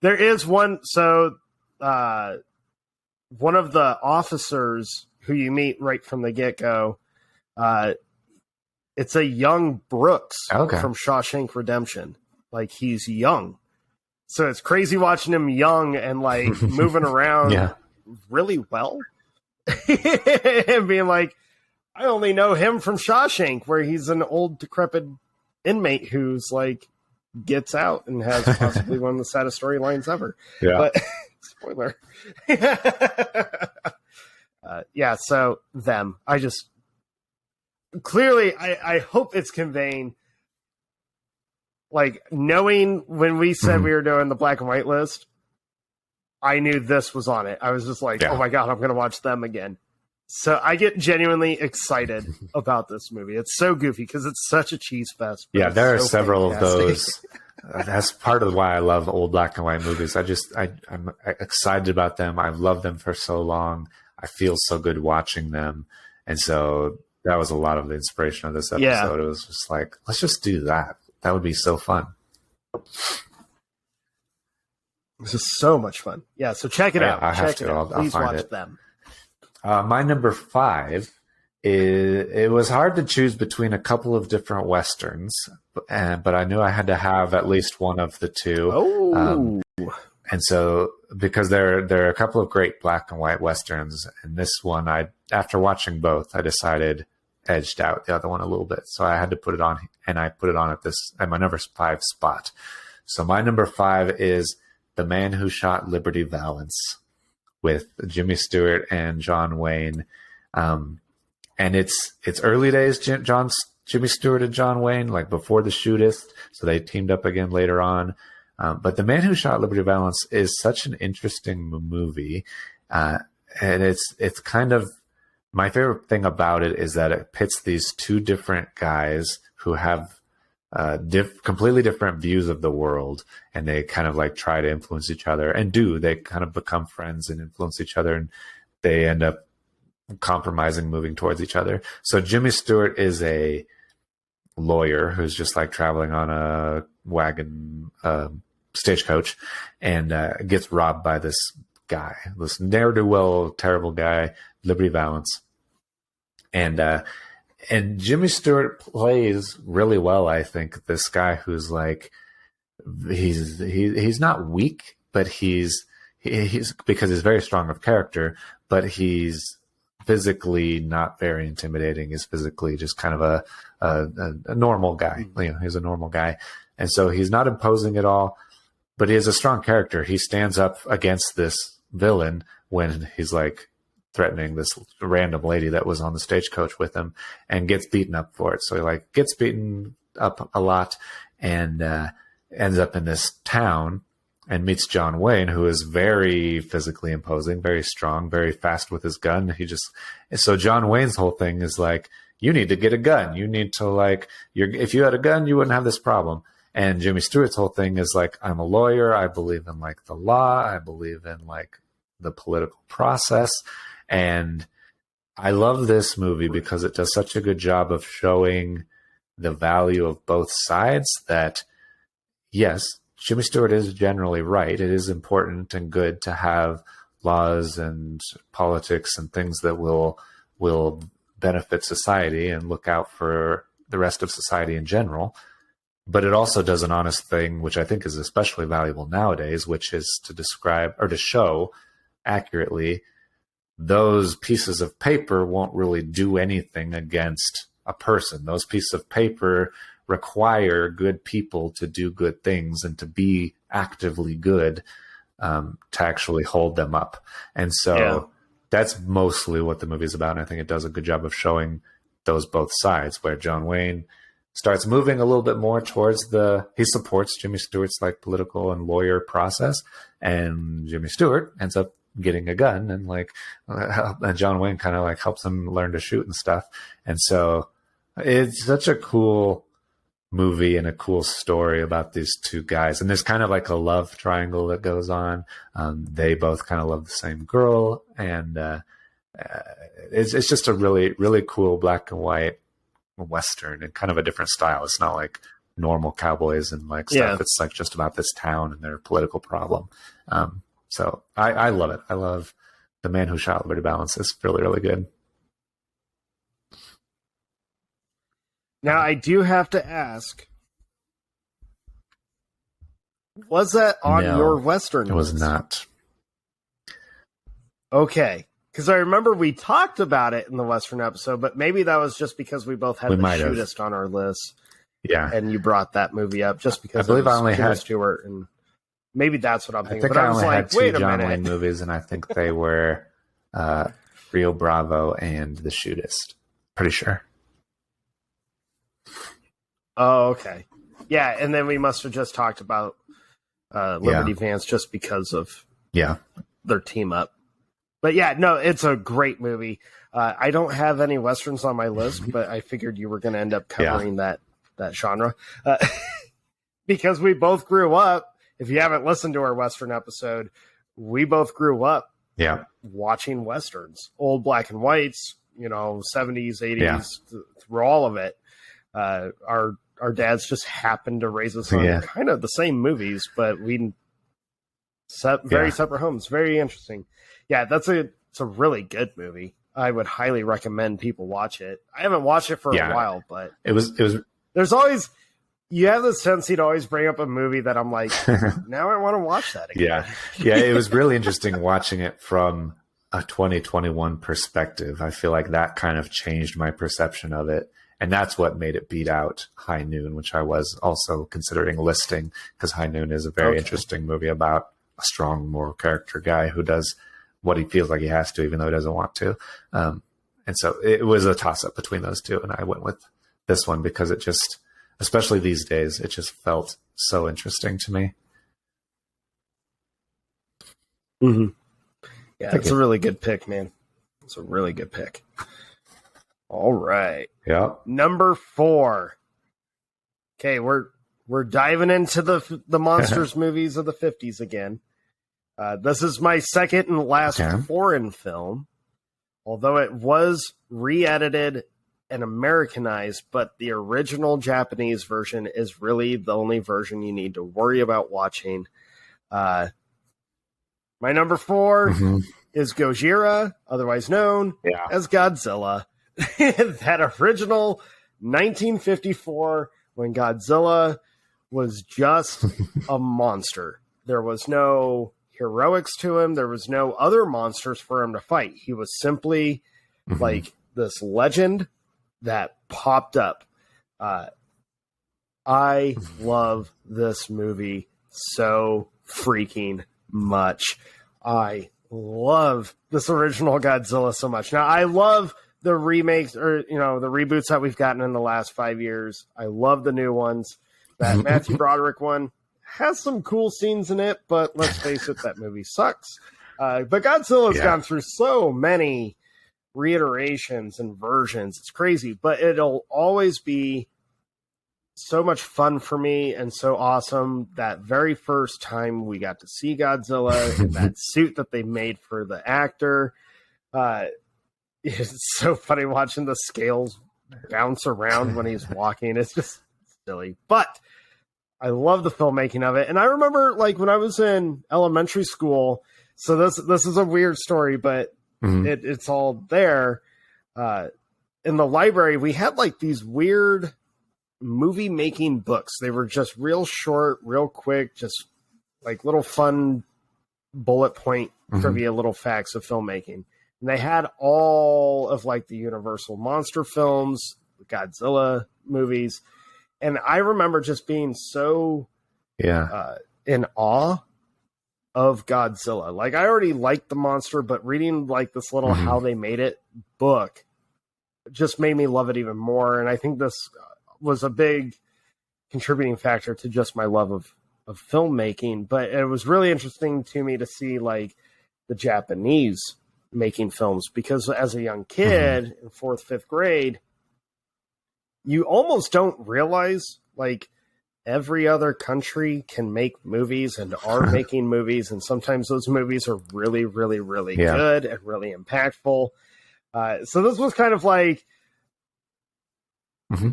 there is one, so one of the officers who you meet right from the get-go, it's a young Brooks from Shawshank Redemption. Like, he's young. So it's crazy watching him young and like moving around really well. And being like, I only know him from Shawshank, where he's an old decrepit inmate who's like gets out and has possibly one of the saddest storylines ever. Yeah. But spoiler. So Them. I just clearly I hope it's conveying, like, knowing when we said we were doing the black and white list, I knew this was on it. I was just like, oh my God, I'm going to watch Them again. So I get genuinely excited about this movie. It's so goofy because it's such a cheese fest. Yeah, there are several of those that's part of why I love old black and white movies. I'm excited about them. I've loved them for so long. I feel so good watching them. And so that was a lot of the inspiration of this episode. Yeah. It was just like, let's just do that. That would be so fun. This is so much fun. Yeah, so check it out. I have check to. it out. I'll Please find watch it. them. My number 5 is, it was hard to choose between a couple of different Westerns, but I knew I had to have at least one of the two. Oh. And so, because there are a couple of great black and white Westerns, and this one, after watching both, I decided edged out the other one a little bit. So I had to put it on, and I put it on at my number 5 spot. So my number 5 is The Man Who Shot Liberty Valance, with Jimmy Stewart and John Wayne. And it's early days, Jimmy Stewart and John Wayne, like before The Shootist. So they teamed up again later on. But The Man Who Shot Liberty Valance is such an interesting movie. And it's kind of, my favorite thing about it is that it pits these two different guys who have completely different views of the world, and they kind of like try to influence each other, and they kind of become friends and influence each other, and they end up compromising, moving towards each other. So Jimmy Stewart is a lawyer who's just like traveling on a wagon, stagecoach, and gets robbed by this guy, this ne'er-do-well, terrible guy, Liberty Valance. And Jimmy Stewart plays really well, I think, this guy who's like, he's not weak, but he's because he's very strong of character, but he's physically not very intimidating. He's physically just kind of a normal guy. You know, he's a normal guy. And so he's not imposing at all, but he has a strong character. He stands up against this villain when he's like threatening this random lady that was on the stagecoach with him, and gets beaten up for it. So he like gets beaten up a lot, and ends up in this town and meets John Wayne, who is very physically imposing, very strong, very fast with his gun. So John Wayne's whole thing is like, you need to get a gun. You need to if you had a gun, you wouldn't have this problem. And Jimmy Stewart's whole thing is like, I'm a lawyer. I believe in like the law. I believe in like the political process. And I love this movie because it does such a good job of showing the value of both sides, that yes, Jimmy Stewart is generally right. It is important and good to have laws and politics and things that will benefit society and look out for the rest of society in general. But it also does an honest thing, which I think is especially valuable nowadays, which is to describe or to show accurately those pieces of paper won't really do anything against a person. Those pieces of paper require good people to do good things and to be actively good, to actually hold them up. And so that's mostly what the movie is about. And I think it does a good job of showing those both sides, where John Wayne starts moving a little bit more towards he supports Jimmy Stewart's like political and lawyer process, and Jimmy Stewart ends up getting a gun, and and John Wayne kind of like helps him learn to shoot and stuff. And so it's such a cool movie and a cool story about these two guys. And there's kind of like a love triangle that goes on. They both kind of love the same girl, and it's just a really, really cool black and white Western, and kind of a different style. It's not like normal cowboys and like stuff. It's like just about this town and their political problem. So I love it. I love The Man Who Shot Liberty Valance. It's really, really good. Now, I do have to ask, was that on your Western list? It was not. Okay. Because I remember we talked about it in the Western episode, but maybe that was just because we both had The Shootist on our list. Yeah. And you brought that movie up just because I believe I only had Stewart, and maybe that's what I'm thinking. I think but I was only like, had two wait a John minute. Wayne movies, and I think they were Rio Bravo and The Shootist. Pretty sure. Oh, okay. Yeah, and then we must have just talked about Liberty Valance just because of their team up. But yeah, no, it's a great movie. I don't have any Westerns on my list, but I figured you were going to end up covering that genre. because we both grew up. If you haven't listened to our Western episode, we both grew up watching Westerns, old black and whites, 70s, 80s, through all of it. Our dads just happened to raise us on kind of the same movies, but we very separate homes. Very interesting. Yeah, it's a really good movie. I would highly recommend people watch it. I haven't watched it for a while, but it was. There's always, you have this tendency to always bring up a movie that I'm like, now I want to watch that again. Yeah. It was really interesting watching it from a 2021 perspective. I feel like that kind of changed my perception of it. And that's what made it beat out High Noon, which I was also considering listing, because High Noon is a very interesting movie about a strong moral character guy who does what he feels like he has to, even though he doesn't want to. And so it was a toss-up between those two, and I went with this one because it just, especially these days, it just felt so interesting to me. Mm-hmm. Yeah, it's a really good pick, man. It's a really good pick. All right. Yeah. Number 4. Okay, we're diving into the monsters movies of the 50s again. This is my second and last foreign film, although it was re-edited and Americanized, but the original Japanese version is really the only version you need to worry about watching. My number 4 is Gojira, otherwise known as Godzilla. That original 1954, when Godzilla was just a monster. There was no heroics to him. There was no other monsters for him to fight. He was simply like this legend that popped up. I love this movie so freaking much. I love this original Godzilla so much. Now, I love the remakes or, the reboots that we've gotten in the last 5 years. I love the new ones. That Matthew Broderick one has some cool scenes in it, but let's face it, that movie sucks. But Godzilla's gone through so many reiterations and versions. It's crazy, but it'll always be so much fun for me and so awesome. That very first time we got to see Godzilla in that suit that they made for the actor, it's so funny watching the scales bounce around when he's walking. It's just silly, but I love the filmmaking of it. And I remember, like, when I was in elementary school, so this is a weird story, but it's all there. In the library, we had like these weird movie making books. They were just real short, real quick, just like little fun bullet point trivia, little facts of filmmaking. And they had all of like the Universal monster films, the Godzilla movies. And I remember just being so in awe of Godzilla. Like, I already liked the monster, but reading like this little How They Made It book just made me love it even more. And I think this was a big contributing factor to just my love of filmmaking. But it was really interesting to me to see like the Japanese making films, because as a young kid in 4th, 5th grade, you almost don't realize like every other country can make movies and are making movies. And sometimes those movies are really, really, really good and really impactful. So this was kind of like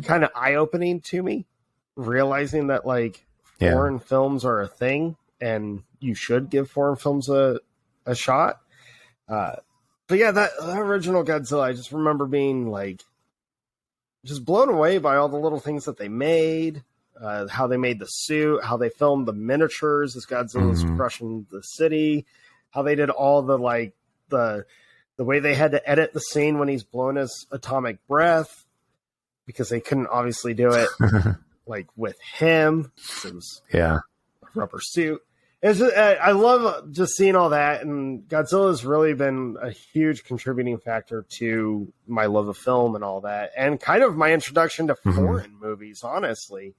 kind of eye-opening to me, realizing that like foreign films are a thing and you should give foreign films a shot. But yeah, that original Godzilla, I just remember being like just blown away by all the little things that they made, how they made the suit, how they filmed the miniatures as Godzilla's crushing the city, how they did all the like the way they had to edit the scene when he's blowing his atomic breath, because they couldn't obviously do it like with him. It was a rubber suit. It's just, I love just seeing all that, and Godzilla has really been a huge contributing factor to my love of film and all that, and kind of my introduction to foreign movies, honestly.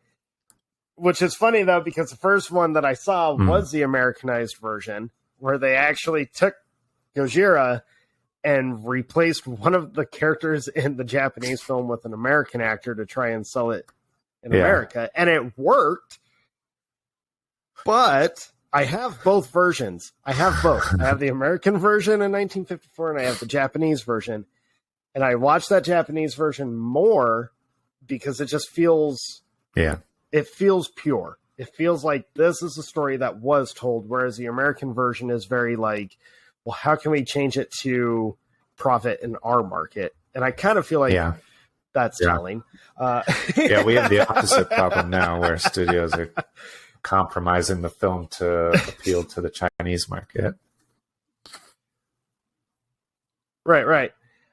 Which is funny, though, because the first one that I saw was the Americanized version, where they actually took Gojira and replaced one of the characters in the Japanese film with an American actor to try and sell it in America. And it worked. But I have both versions. I have both. I have the American version in 1954 and I have the Japanese version. And I watched that Japanese version more because it just feels it feels pure. It feels like this is a story that was told, whereas the American version is very like, well, how can we change it to profit in our market? And I kind of feel like that's telling. We have the opposite problem now where studios are compromising the film to appeal to the Chinese market. Right.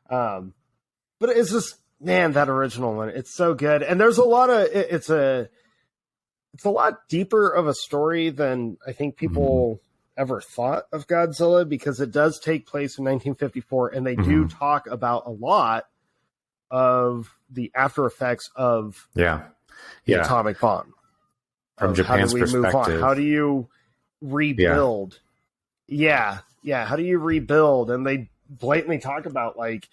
But it's just, man, that original one, it's so good. And there's a lot of, it's a lot deeper of a story than I think people ever thought of Godzilla, because it does take place in 1954 and they do talk about a lot of the after effects of the atomic bomb. From Japan's perspective. How do you rebuild? Yeah. How do you rebuild? And they blatantly talk about like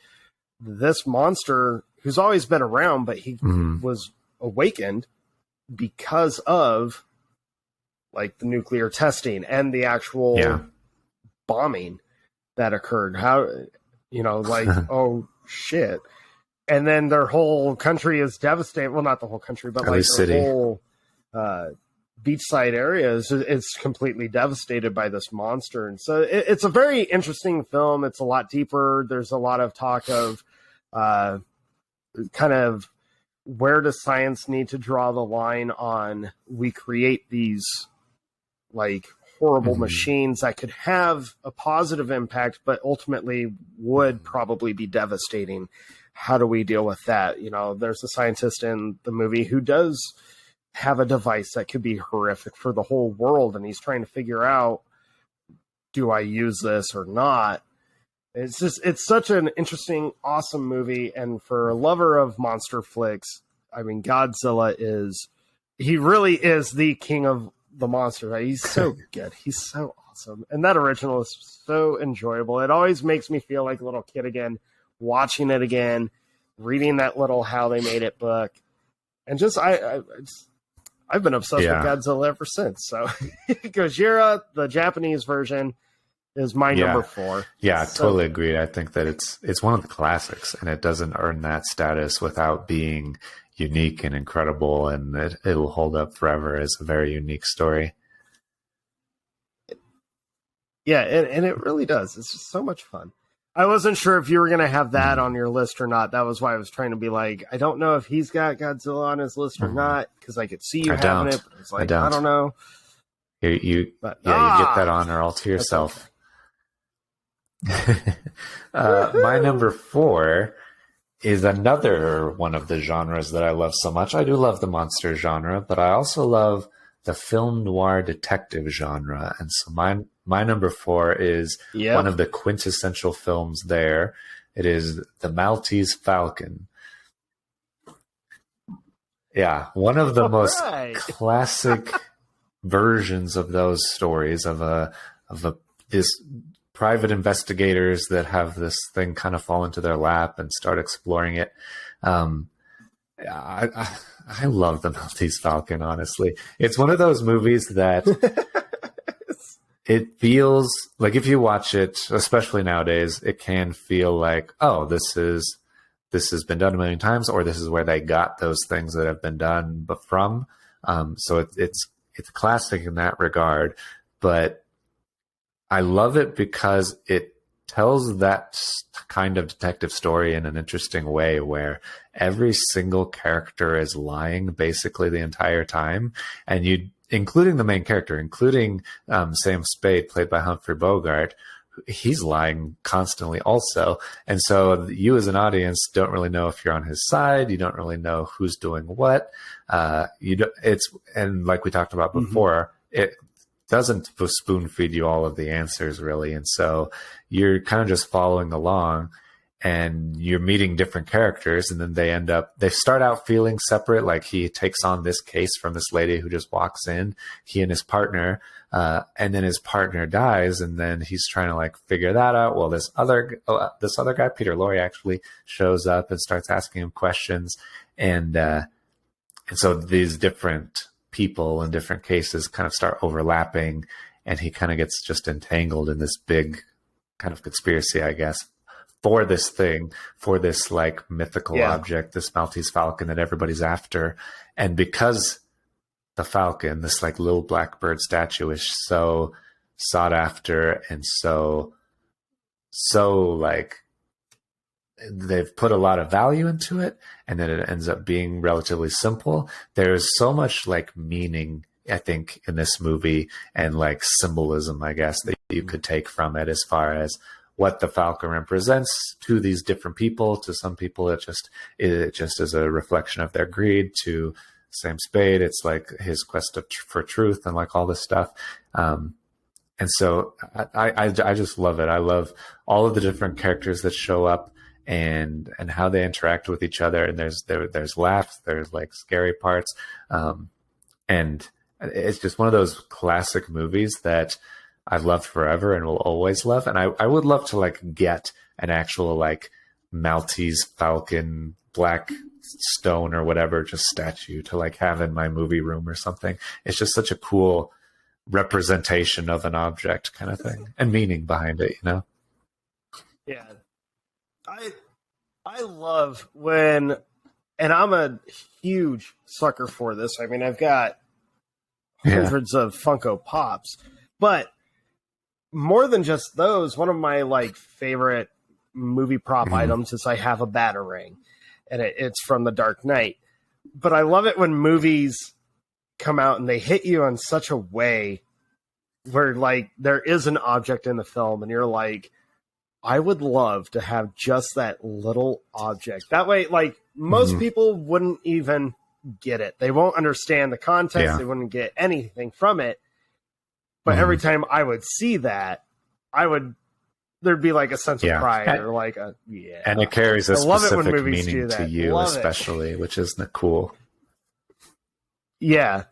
this monster who's always been around, but he was awakened because of like the nuclear testing and the actual bombing that occurred. How, like, oh shit. And then their whole country is devastated. Well, not the whole country, but like their whole beachside area is completely devastated by this monster. And so it's a very interesting film. It's a lot deeper. There's a lot of talk of kind of where does science need to draw the line on we create these like horrible machines that could have a positive impact, but ultimately would probably be devastating. How do we deal with that? There's a scientist in the movie who does have a device that could be horrific for the whole world, and he's trying to figure out, do I use this or not? It's such an interesting, awesome movie, and for a lover of monster flicks, I mean, Godzilla he really is the king of the monster. Right? He's so good. He's so awesome. And that original is so enjoyable. It always makes me feel like a little kid again, watching it again, reading that little How They Made It book. And just, I've been obsessed with Godzilla ever since. So Gojira, the Japanese version, is my number 4. Yeah, totally agreed. I think that it's one of the classics, and it doesn't earn that status without being unique and incredible, and it will hold up forever as a very unique story. Yeah, and it really does. It's just so much fun. I wasn't sure if you were going to have that on your list or not. That was why I was trying to be like, I don't know if he's got Godzilla on his list or not, because I could see you having it. But it's like, I don't know. You get that honor all to yourself. My number 4 is another one of the genres that I love so much. I do love the monster genre, but I also love the film noir detective genre. And so my number 4 is one of the quintessential films there. It is The Maltese Falcon. Yeah, one of the most classic versions of those stories of this private investigators that have this thing kind of fall into their lap and start exploring it. I love The Maltese Falcon, honestly. It's one of those movies that it feels like, if you watch it, especially nowadays, it can feel like, oh, this has been done a million times, or this is where they got those things that have been done but from. So it's classic in that regard, but I love it because it tells that kind of detective story in an interesting way, where every single character is lying basically the entire time, and including the main character, including Sam Spade, played by Humphrey Bogart, he's lying constantly also. And so you as an audience don't really know if you're on his side. You don't really know who's doing what. And like we talked about before, it doesn't spoon feed you all of the answers really. And so you're kind of just following along, and you're meeting different characters, and then they start out feeling separate. Like, he takes on this case from this lady who just walks in, he and his partner, and then his partner dies, and then he's trying to like figure that out. Well, this other guy, Peter Lorre, actually shows up and starts asking him questions. And so these different people in different cases kind of start overlapping, and he kind of gets just entangled in this big kind of conspiracy, I guess, for this thing, for this like mythical object, this Maltese Falcon that everybody's after. And because the Falcon, this like little blackbird statue, is so sought after and so like they've put a lot of value into it, and then it ends up being relatively simple. There's so much like meaning, I think, in this movie, and like symbolism, I guess, that you could take from it as far as what the Falcon represents to these different people. To some people, it just is a reflection of their greed. To Sam Spade, it's like his quest for truth and like all this stuff. And so I just love it. I love all of the different characters that show up and how they interact with each other. And there's laughs, there's like scary parts. And it's just one of those classic movies that I've loved forever and will always love. And I would love to like get an actual like Maltese Falcon black stone or whatever, just statue to like have in my movie room or something. It's just such a cool representation of an object kind of thing, and meaning behind it, you know? Yeah. I love when, and I'm a huge sucker for this. I mean, I've got hundreds of Funko Pops, but more than just those, one of my like favorite movie prop items is I have a Batarang, and it's from The Dark Knight. But I love it when movies come out and they hit you in such a way where like there is an object in the film and you're like, I would love to have just that little object. That way, like most people wouldn't even get it. They won't understand the context. Yeah. They wouldn't get anything from it. But every time I would see that, there'd be like a sense of pride or like a, and it carries a specific movies meaning to you, especially, which is cool. Yeah.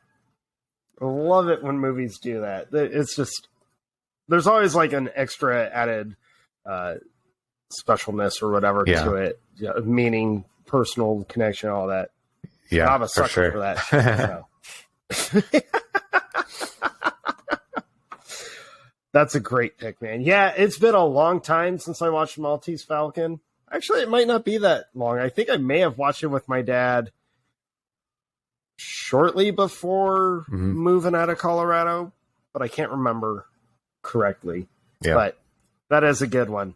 I love it when movies do that. It's just, there's always like an extra added specialness or whatever to it. Meaning, personal connection, all that. Yeah, I'm a sucker for that shit, so. That's a great pick, man. Yeah, it's been a long time since I watched Maltese Falcon. Actually, it might not be that long. I think I may have watched it with my dad shortly before moving out of Colorado, but I can't remember correctly. Yeah. But that is a good one.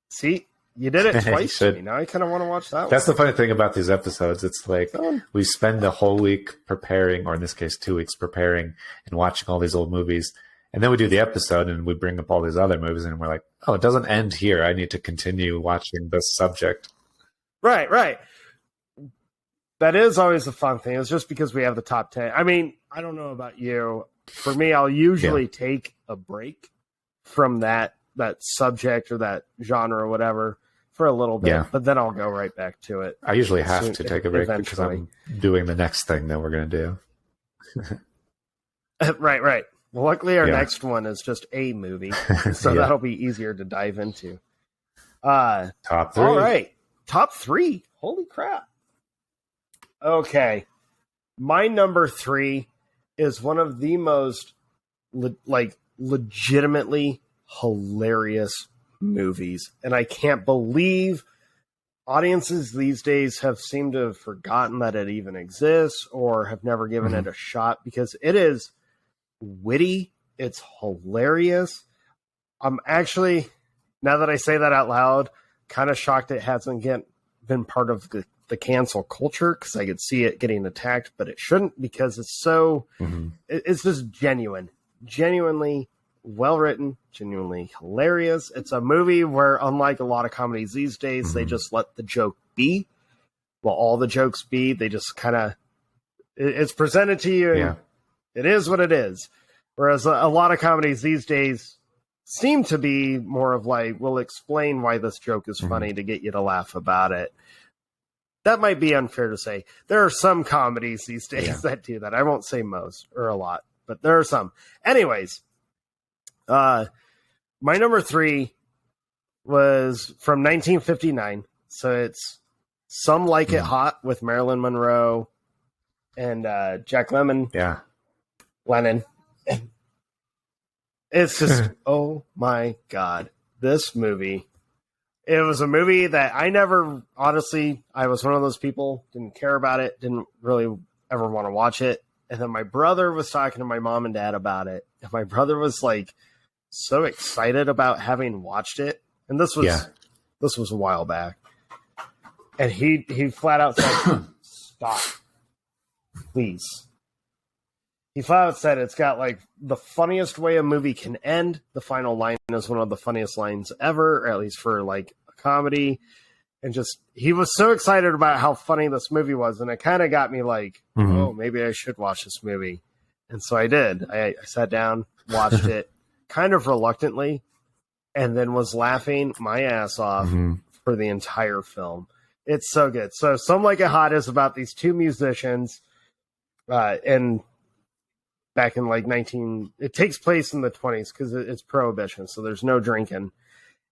See, you did it twice to me. Now I kind of want to watch that That's the funny thing about these episodes. It's like we spend the whole week preparing, or in this case, 2 weeks preparing and watching all these old movies. And then we do the episode and we bring up all these other movies and we're like, oh, it doesn't end here. I need to continue watching this subject. Right. That is always a fun thing. It's just because we have the top 10. I mean, I don't know about you. For me, I'll usually take a break from that subject or that genre or whatever for a little bit, but then I'll go right back to it. I usually have to take a break because I'm doing the next thing that we're going to do. Right. Well, luckily our next one is just a movie, so that'll be easier to dive into. Top 3. All right. Top 3. Holy crap. Okay. My number 3 is one of the most legitimately hilarious movies. And I can't believe audiences these days have seemed to have forgotten that it even exists or have never given it a shot, because it is witty. It's hilarious. I'm actually, now that I say that out loud, kind of shocked it hasn't been part of the cancel culture, because I could see it getting attacked, but it shouldn't, because it's so it's just genuinely well written, genuinely hilarious. It's a movie where, unlike a lot of comedies these days, they just let the joke be. Well, all the jokes be, they just kind of, it's presented to you and it is what it is. Whereas a lot of comedies these days seem to be more of like, we'll explain why this joke is funny to get you to laugh about it. That might be unfair to say. There are some comedies these days that do that. I won't say most or a lot, but there are some. Anyways, my number 3 was from 1959. So it's Some Like It Hot with Marilyn Monroe and Jack Lemmon. Yeah. Lennon. It's just, oh my God, this movie. It was a movie that I never, honestly, I was one of those people, didn't care about it, didn't really ever want to watch it. And then my brother was talking to my mom and dad about it. And my brother was like so excited about having watched it. And this was a while back. And he flat out said, stop, please. He flat out said it's got like the funniest way a movie can end. The final line is one of the funniest lines ever, or at least for like a comedy. And just, he was so excited about how funny this movie was. And it kind of got me like, oh, maybe I should watch this movie. And so I did. I sat down, watched it kind of reluctantly, and then was laughing my ass off for the entire film. It's so good. So Some Like It Hot is about these two musicians and back in like it takes place in the 20s because it's prohibition, so there's no drinking.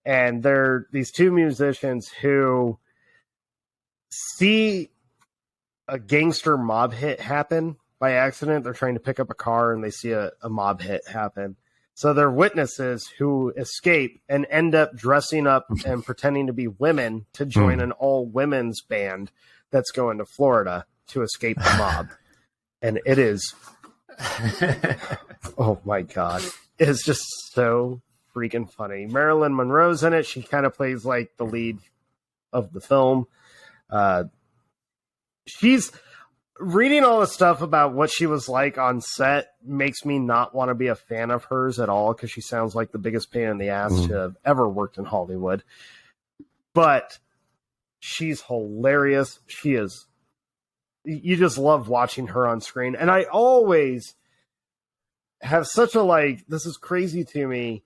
And they're these two musicians who see a gangster mob hit happen by accident. They're trying to pick up a car and they see a mob hit happen. So they're witnesses who escape and end up dressing up and pretending to be women to join an all women's band that's going to Florida to escape the mob. And it is, oh my God, it's just so freaking funny. Marilyn Monroe's in it. She kind of plays like the lead of the film. She's reading all the stuff about what she was like on set makes me not want to be a fan of hers at all, because she sounds like the biggest pain in the ass to have ever worked in Hollywood. But she's hilarious. She is, you just love watching her on screen. And I always have such a like, this is crazy to me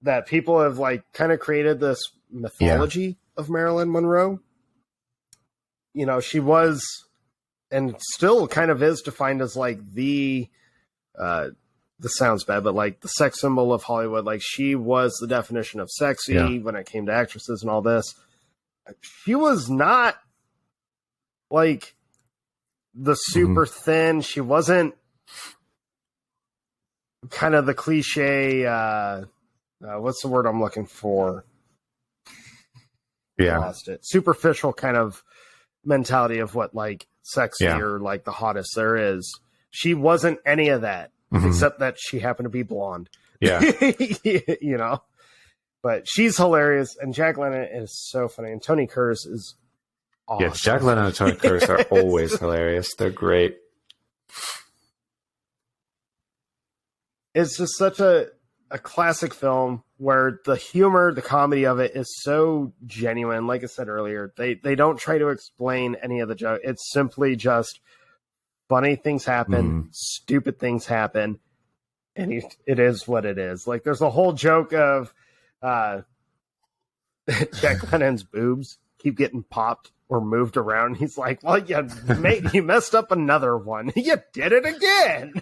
that people have like kind of created this mythology of Marilyn Monroe. You know, she was and still kind of is defined as like this sounds bad, but like the sex symbol of Hollywood. Like she was the definition of sexy when it came to actresses and all this. She was not like the super thin. She wasn't kind of the cliche, what's the word I'm looking for? Yeah. I lost it. Superficial kind of mentality of what like sexy or like the hottest there is. She wasn't any of that, except that she happened to be blonde. Yeah. You know? But she's hilarious, and Jack Lemmon is so funny, and Tony Curtis is awesome. Yeah, Jack Lemmon and Tony Curtis are always hilarious. They're great. It's just such a classic film where the humor, the comedy of it is so genuine. Like I said earlier, they don't try to explain any of the joke. It's simply just funny things happen, stupid things happen, and it is what it is. Like there's a whole joke of Jack Lennon's boobs keep getting popped or moved around. He's like, well, you messed up another one. You did it again.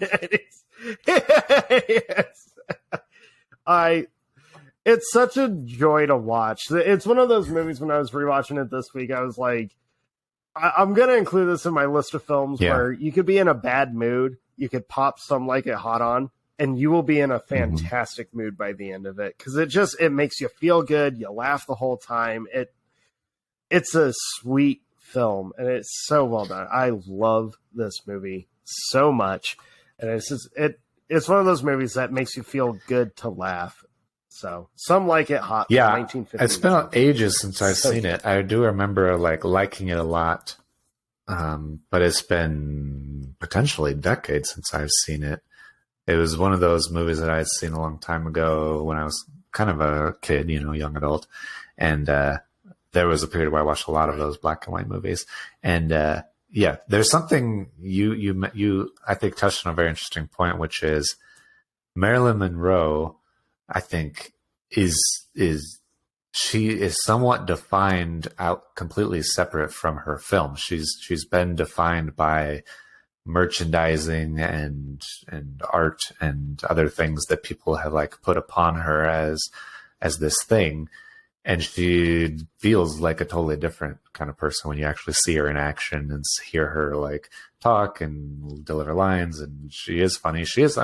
It's such a joy to watch. It's one of those movies when I was rewatching it this week, I was like, I'm going to include this in my list of films where you could be in a bad mood. You could pop Some Like It Hot on, and you will be in a fantastic mood by the end of it. Because it makes you feel good. You laugh the whole time. It's a sweet film, and it's so well done. I love this movie so much. And it's one of those movies that makes you feel good to laugh. So Some Like It Hot. Yeah, 1950. it's been ages since I've seen it. I do remember like liking it a lot, but it's been potentially decades since I've seen it. It was one of those movies that I had seen a long time ago when I was kind of a kid, young adult, and there was a period where I watched a lot of those black and white movies. And there's something you I think touched on a very interesting point, which is Marilyn Monroe. I think she is somewhat defined out completely separate from her film. She's been defined by merchandising and art and other things that people have like put upon her as this thing. and she feels like a totally different kind of person when you actually see her in action and hear her like talk and deliver lines. And she is funny. She is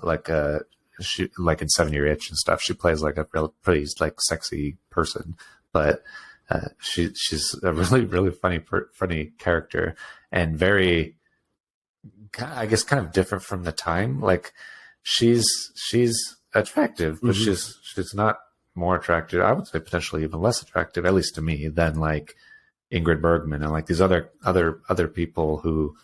like like in 7 Year Itch and stuff. She plays like a pretty like sexy person, but she's a really funny character, and very, I guess, kind of different from the time. Like she's attractive, but she's not more attractive. I would say potentially even less attractive, at least to me, than like Ingrid Bergman and like these other people who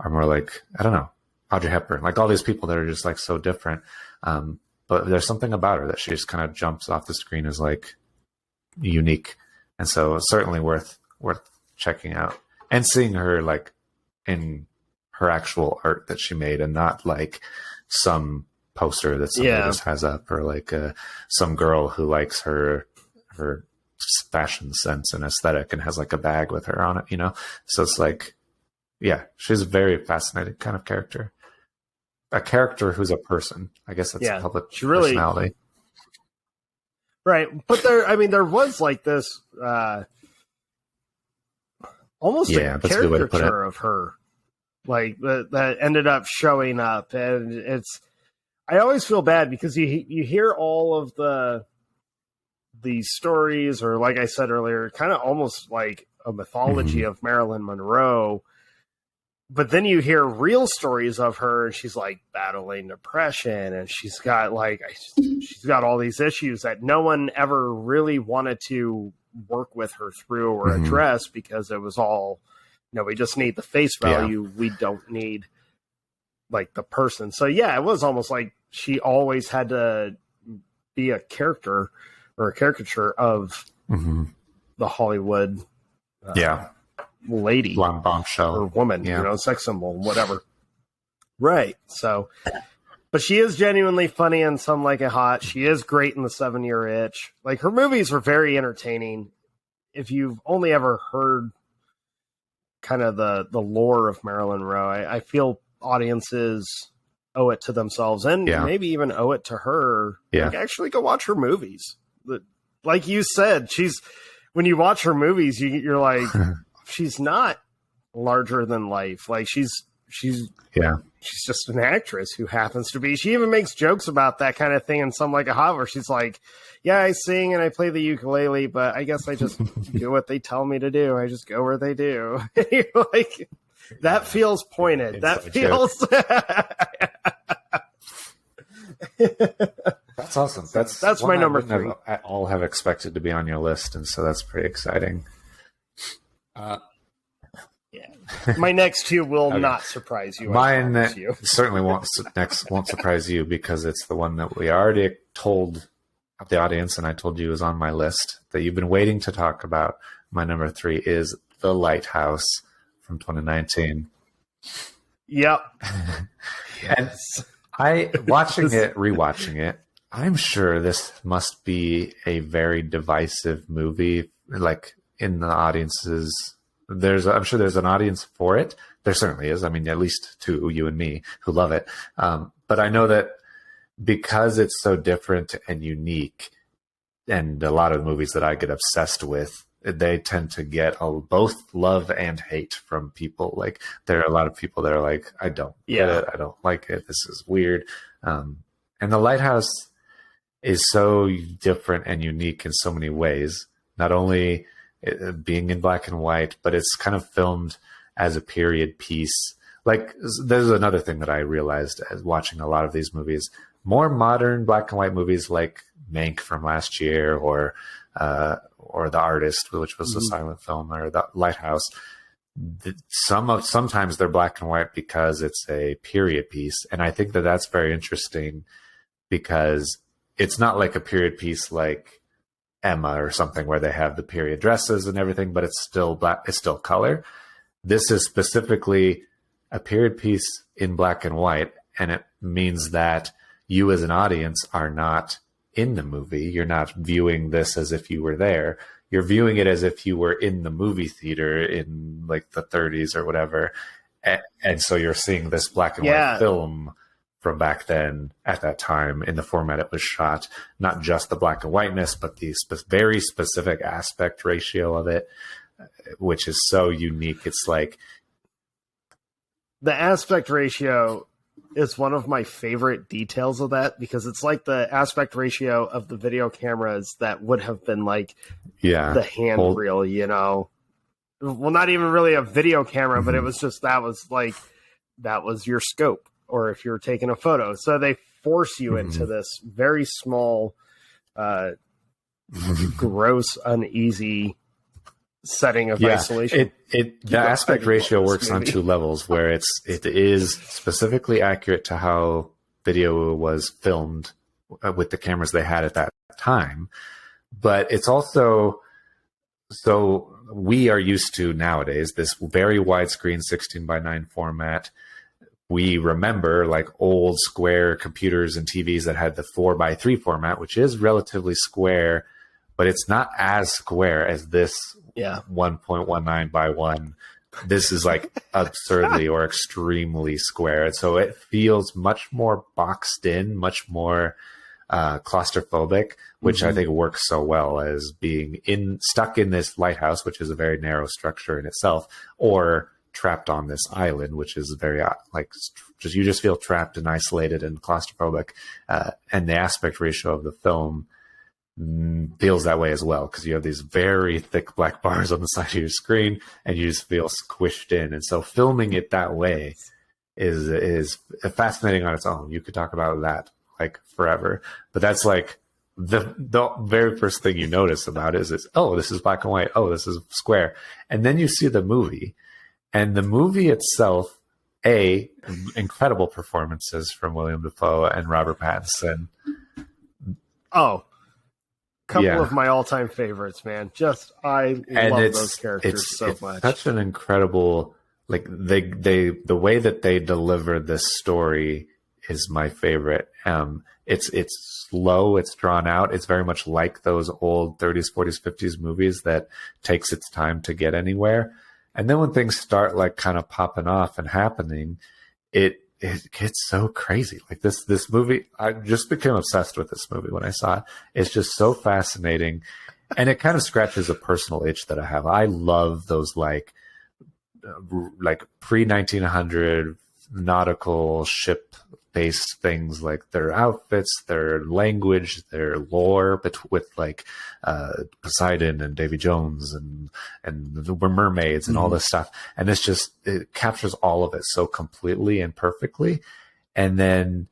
are more like, I don't know, Audrey Hepburn, like all these people that are just like so different. But there's something about her that she just kind of jumps off the screen as like unique. And so certainly worth checking out and seeing her like in her actual art that she made, and not like some poster that somebody just has up, or like some girl who likes her fashion sense and aesthetic and has like a bag with her on it, you know? So it's like, yeah, she's a very fascinating kind of character. A character who's a person. I guess that's a public personality. Right. But there was like this almost a caricature of her, like that ended up showing up. And I always feel bad because you hear all of these stories, or like I said earlier, kind of almost like a mythology of Marilyn Monroe. But then you hear real stories of her, and she's like battling depression, and she's got all these issues that no one ever really wanted to work with her through or address, because it was all, we just need the face value. We don't need like the person. So yeah, it was almost like she always had to be a character or a caricature of the Hollywood lady, blonde bombshell, or woman, sex symbol, whatever. Right. So, but she is genuinely funny in Some Like It Hot. She is great in The 7 Year Itch. Like, her movies are very entertaining. If you've only ever heard kind of the lore of Marilyn Monroe, I feel audiences owe it to themselves, and maybe even owe it to her. Yeah. Like, actually go watch her movies. Like you said, when you watch her movies, you're like, she's not larger than life. Like she's just an actress who happens to be. She even makes jokes about that kind of thing in Some Like It Hot, where she's like, yeah, I sing and I play the ukulele, but I guess I just do what they tell me to do. I just go where they do. Like, that feels pointed. That feels. That's awesome. That's my number 3. At all have expected to be on your list, and so that's pretty exciting. My next 2 will not surprise you. Mine certainly won't surprise you, because it's the one that we already told the audience, and I told you is on my list, that you've been waiting to talk about. My number 3 is The Lighthouse from 2019. Yep. Yes. And rewatching it, I'm sure this must be a very divisive movie. Like, in the audiences, I'm sure there's an audience for it. There certainly is. I mean, at least 2, you and me, who love it. But I know that because it's so different and unique, and a lot of movies that I get obsessed with, they tend to get both love and hate from people. Like, there are a lot of people that are like, I don't get it. I don't like it. This is weird. And The Lighthouse is so different and unique in so many ways. Not only being in black and white, but it's kind of filmed as a period piece. Like, there's another thing that I realized as watching a lot of these movies. More modern black and white movies like Mank from last year, or The Artist, which was a silent film, or The Lighthouse. Sometimes they're black and white because it's a period piece, and I think that that's very interesting, because it's not like a period piece like Emma or something where they have the period dresses and everything, but it's still black. It's still color. This is specifically a period piece in black and white, and it means that you as an audience are not in the movie. You're not viewing this as if you were there. You're viewing it as if you were in the movie theater in like the 30s or whatever. And so you're seeing this black and white film from back then at that time in the format it was shot, not just the black and whiteness, but the very specific aspect ratio of it, which is so unique. It's like the aspect ratio is one of my favorite details of that, because it's like the aspect ratio of the video cameras that would have been like the hand reel, you know. Well, not even really a video camera, but it was just that was your scope, or if you're taking a photo. So they force you into this very small, gross, uneasy setting of isolation. The aspect ratio works on two levels, where it is specifically accurate to how video was filmed with the cameras they had at that time, but it's also, so we are used to nowadays this very widescreen 16:9 format. We remember like old square computers and TVs that had the 4:3 format, which is relatively square, but it's not as square as this 1.19 by 1. This is like absurdly or extremely square. And so it feels much more boxed in, much more claustrophobic, which I think works so well as being stuck in this lighthouse, which is a very narrow structure in itself, or trapped on this island, which is very you just feel trapped and isolated and claustrophobic. And the aspect ratio of the film feels that way as well, because you have these very thick black bars on the side of your screen and you just feel squished in. And so filming it that way is fascinating on its own. You could talk about that like forever, but that's like the very first thing you notice about it is oh, this is black and white, oh, this is square. And then you see the movie, and the movie itself, incredible performances from William Dafoe and Robert Pattinson. Couple of my all-time favorites, man. I love those characters so much. Such an incredible, like the way that they deliver this story is my favorite. It's slow, it's drawn out. It's very much like those old 30s, 40s, 50s movies that takes its time to get anywhere. And then when things start like kind of popping off and happening, it gets so crazy. Like this movie, I just became obsessed with this movie when I saw it. It's just so fascinating. And it kind of scratches a personal itch that I have. I love those like pre-1900 nautical ship based things, like their outfits, their language, their lore, but with like Poseidon and Davy Jones and the mermaids and all this stuff. And it captures all of it so completely and perfectly. And then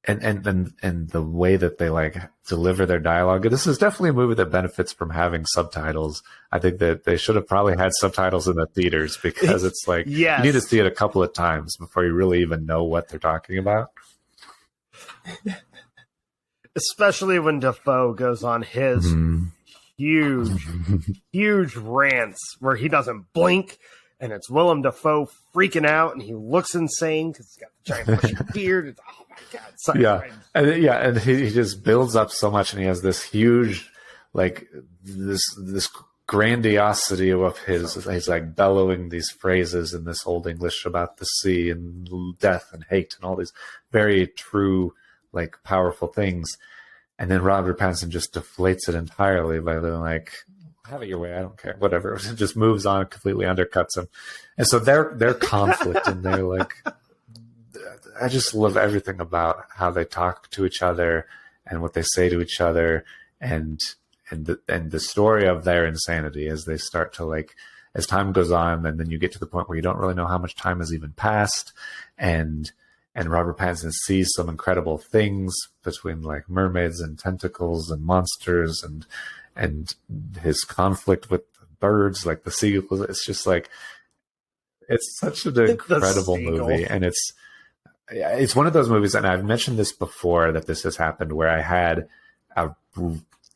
and the way that they like deliver their dialogue. This is definitely a movie that benefits from having subtitles. I think that they should have probably had subtitles in the theaters, because it's like you need to see it a couple of times before you really even know what they're talking about. Especially when Dafoe goes on his huge rants where he doesn't blink, and it's Willem Dafoe freaking out, and he looks insane because he's got the giant bushy beard. Oh my god! Sorry, and he just builds up so much, and he has this huge, like this grandiosity of his. He's like bellowing these phrases in this old English about the sea and death and hate and all these very true, like powerful things. And then Robert Pattinson just deflates it entirely by being like, have it your way, I don't care, whatever. It just moves on, completely undercuts him. And so their conflict and their like, I just love everything about how they talk to each other and what they say to each other, and the story of their insanity as they start to like, as time goes on, and then you get to the point where you don't really know how much time has even passed, and Robert Pattinson sees some incredible things between like mermaids and tentacles and monsters and his conflict with birds, like the seagulls. It's just like, it's such an incredible movie. And it's one of those movies, and I've mentioned this before, that this has happened where I had a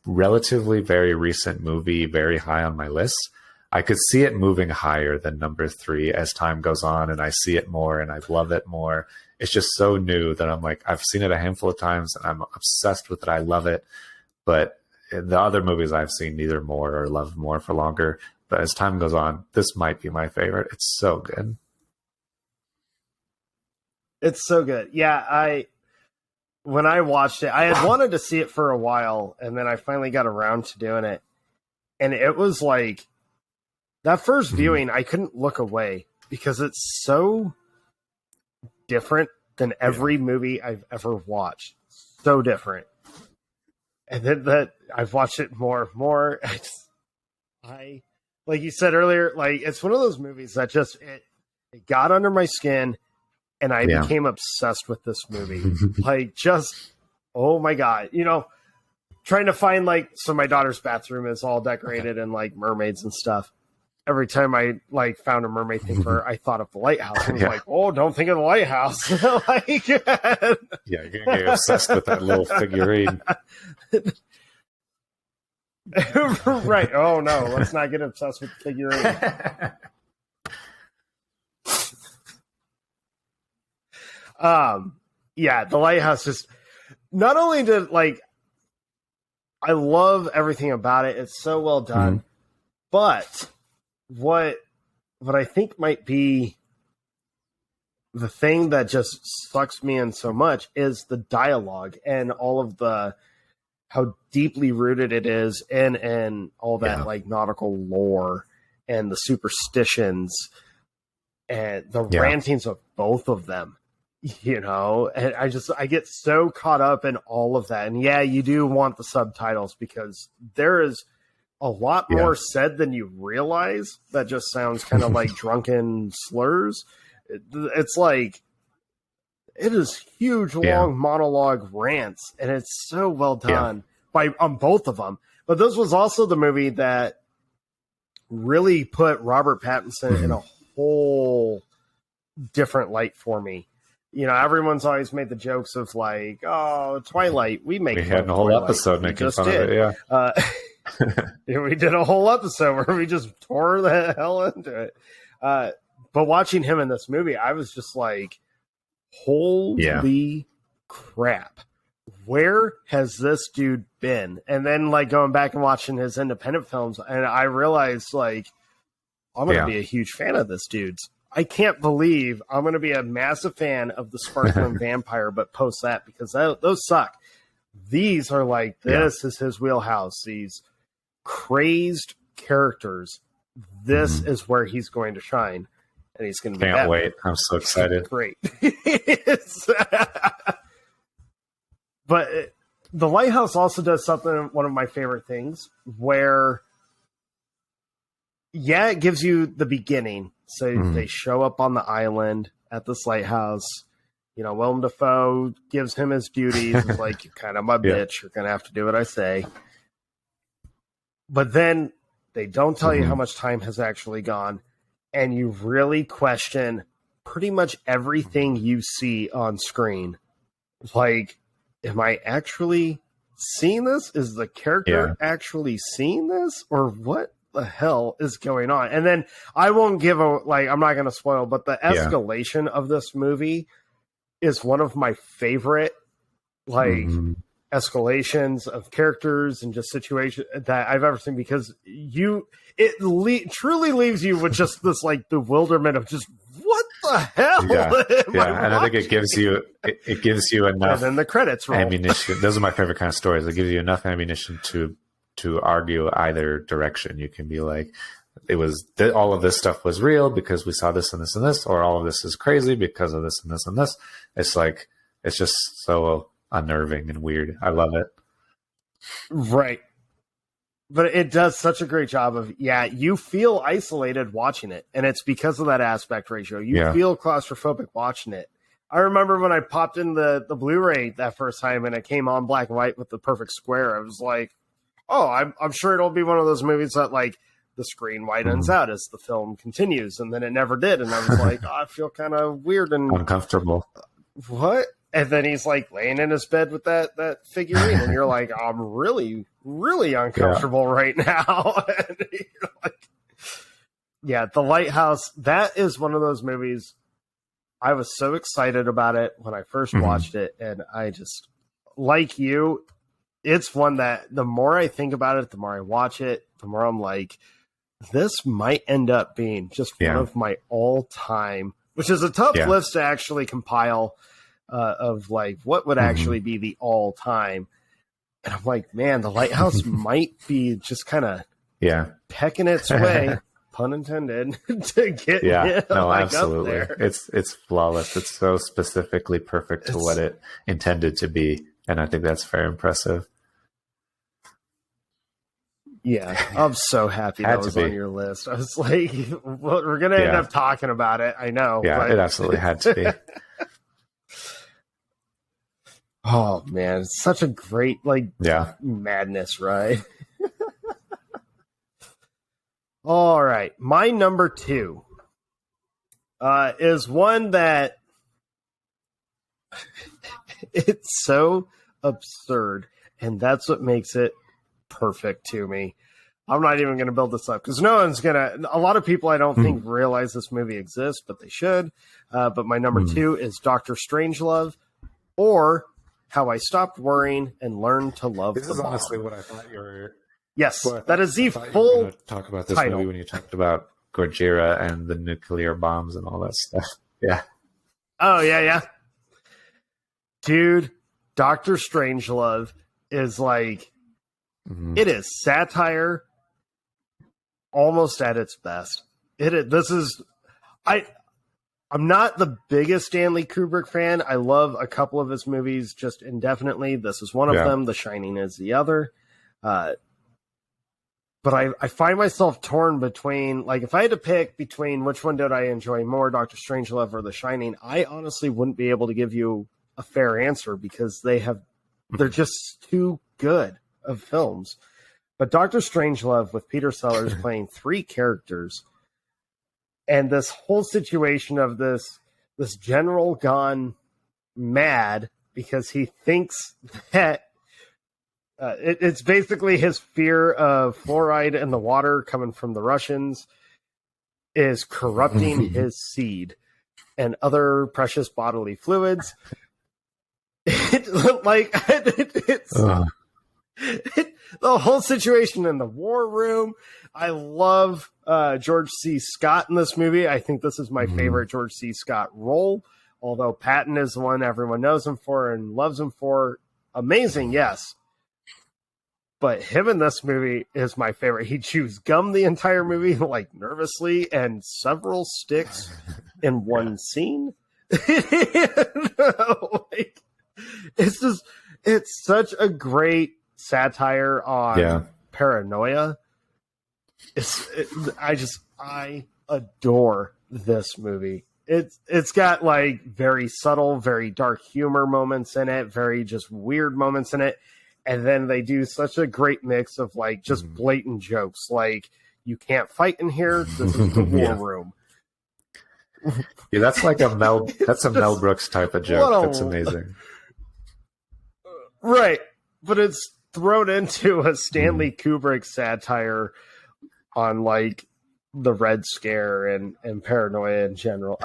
relatively very recent movie very high on my list. I could see it moving higher than number 3 as time goes on, and I see it more and I love it more. It's just so new that I'm like, I've seen it a handful of times and I'm obsessed with it. I love it. But the other movies I've seen neither more or love more for longer. But as time goes on, this might be my favorite. It's so good. It's so good. Yeah, when I watched it, I had wanted to see it for a while, and then I finally got around to doing it. And it was like, that first viewing, I couldn't look away because it's so different than every movie I've ever watched. So different. And then that I've watched it more. I like you said earlier, like it's one of those movies that just it got under my skin, and I became obsessed with this movie. Like, just oh my god, trying to find so my daughter's bathroom is all decorated and like mermaids and stuff. Every time I found a mermaid thing for her, I thought of the lighthouse. I was like, oh, don't think of the lighthouse. Yeah, you're gonna get obsessed with that little figurine. Right. Oh no, let's not get obsessed with the figurine. Yeah, the lighthouse just not only did I love everything about it. It's so well done. But what I think might be the thing that just sucks me in so much is the dialogue and all of how deeply rooted it is in all that nautical lore and the superstitions and the rantings of both of them. And I get so caught up in all of that. And yeah, you do want the subtitles because there is a lot more said than you realize that just sounds kind of like drunken slurs. It's like, it is huge, long monologue rants, and it's so well done on both of them. But this was also the movie that really put Robert Pattinson in a whole different light for me. Everyone's always made the jokes of Twilight. We had a whole Twilight. episode making fun of it. Yeah. We did a whole episode where we just tore the hell into it. But watching him in this movie, I was just like, holy crap. Where has this dude been? And then going back and watching his independent films, and I realized I'm going to be a huge fan of this dude's. I can't believe I'm going to be a massive fan of the Sparkling Vampire, but post that because those suck. These are this is his wheelhouse. These crazed characters. This is where he's going to shine, and he's going to be. Can't wait! I'm so excited. Great. But the Lighthouse also does something. One of my favorite things, where it gives you the beginning. So they show up on the island at this lighthouse. Willem Dafoe gives him his duties. It's like, you're kind of my bitch. You're going to have to do what I say. But then they don't tell you how much time has actually gone. And you really question pretty much everything you see on screen. Am I actually seeing this? Is the character actually seeing this? Or what the hell is going on? And then I won't give I'm not going to spoil, but the escalation of this movie is one of my favorite escalations of characters and just situations that I've ever seen, because truly leaves you with just this bewilderment of just what the hell? And I think it gives you enough. And then the credits roll. Ammunition. Those are my favorite kind of stories. It gives you enough ammunition to argue either direction. You can be like, all of this stuff was real because we saw this and this and this, or all of this is crazy because of this and this and this. It's just so unnerving and weird. I love it. Right. But it does such a great job of, you feel isolated watching it. And it's because of that aspect ratio. You feel claustrophobic watching it. I remember when I popped in the Blu-ray that first time and it came on black and white with the perfect square. I was like, oh, I'm sure it'll be one of those movies that the screen widens out as the film continues. And then it never did. And I was like, I feel kind of weird and uncomfortable. What? And then he's laying in his bed with that figurine, and you're like, I'm really, really uncomfortable right now. And you're The Lighthouse, that is one of those movies. I was so excited about it when I first watched it, and I just, like you, it's one that the more I think about it, the more I watch it, the more I'm like, this might end up being just one of my all-time, which is a tough list to actually compile. of like what would actually be the all time. And I'm like, man, The Lighthouse might be just kind of pecking its way, pun intended, to get absolutely. up there. It's flawless. It's so specifically perfect to what it intended to be, and I think that's very impressive. Yeah, I'm so happy that was on your list. I was like, well, we're gonna end up talking about it. I know. Yeah, but it absolutely had to be. Oh man, it's such a great madness ride. All right, my number 2 is one that it's so absurd, and that's what makes it perfect to me. I'm not even going to build this up because no one's going to. A lot of people I don't think realize this movie exists, but they should. But my number 2 is Dr. Strangelove, or How I Stopped Worrying and Learned to Love This the is Bomb. honestly what I thought you were. Yes, that is the full talk about this title. movie when you talked about Gojira and the nuclear bombs and all that stuff. Yeah. Oh yeah. Dude, Dr. Strangelove is like it is satire almost at its best. I'm not the biggest Stanley Kubrick fan. I love a couple of his movies just indefinitely. This is one of them. The Shining is the other. But I find myself torn between, like, if I had to pick between which one did I enjoy more, Dr. Strangelove or The Shining, I honestly wouldn't be able to give you a fair answer because they're just too good of films. But Dr. Strangelove with Peter Sellers playing 3 characters and this whole situation of this general gone mad because he thinks that it's basically his fear of fluoride in the water coming from the Russians is corrupting his seed and other precious bodily fluids. The whole situation in the war room. I love George C. Scott in this movie. I think this is my favorite George C. Scott role, although Patton is the one everyone knows him for and loves him for. Amazing, yes. But him in this movie is my favorite. He chews gum the entire movie, like nervously, and several sticks in one scene. It's such a great satire on paranoia. I adore this movie. It's got like very subtle, very dark humor moments in it, very just weird moments in it. And then they do such a great mix of like just blatant jokes, like you can't fight in here. This is the war room. Yeah, that's like a Mel Brooks type of joke. That's amazing. Right. But it's thrown into a Stanley Kubrick satire on like the Red Scare and paranoia in general.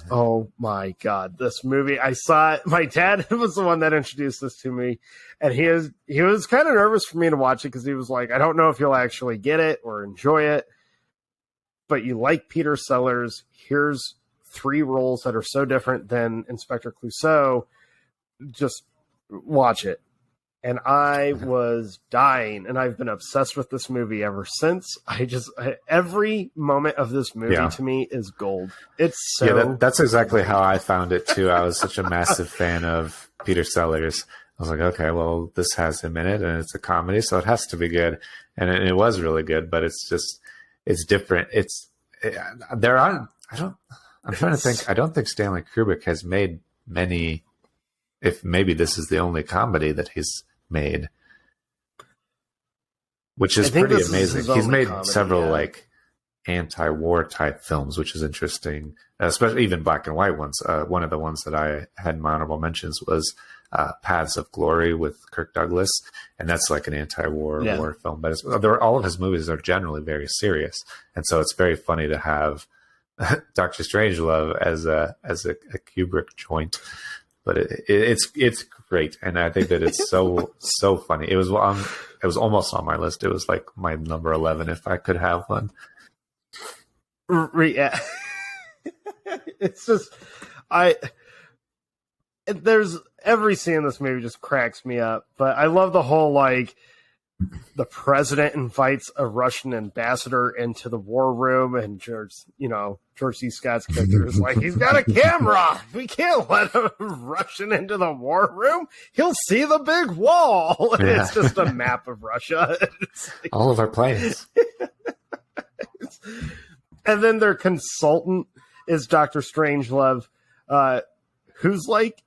Oh my God, this movie. I saw it. My dad was the one that introduced this to me, and he was kind of nervous for me to watch it because he was like, I don't know if you'll actually get it or enjoy it, but you like Peter Sellers. Here's 3 roles that are so different than Inspector Clouseau. Just watch it. And I was dying, and I've been obsessed with this movie ever since. Every moment of this movie to me is gold. It's so that's exactly how I found it too. I was such a massive fan of Peter Sellers. I was like, okay, well, this has him in it, and it's a comedy, so it has to be good. And it was really good, but it's different. I'm trying to think. I don't think Stanley Kubrick has made many. If maybe this is the only comedy that he's made, which is pretty amazing. He's made several like anti-war type films, which is interesting, especially even black and white ones. One of the ones that I had in my honorable mentions was Paths of Glory with Kirk Douglas, and that's like an anti-war war film. But all of his movies are generally very serious, and so it's very funny to have Dr. Strangelove as a Kubrick joint. But it's great, and I think that it's so funny. It was almost on my list. It was like my number 11 if I could have one. Yeah, it's just there's every scene in this movie just cracks me up. But I love the whole like the president invites a Russian ambassador into the war room, and George C. Scott's character is like, he's got a camera. We can't let a Russian into the war room. He'll see the big wall. And it's just a map of Russia. Like, all of our planes. and then their consultant is Dr. Strangelove, who's like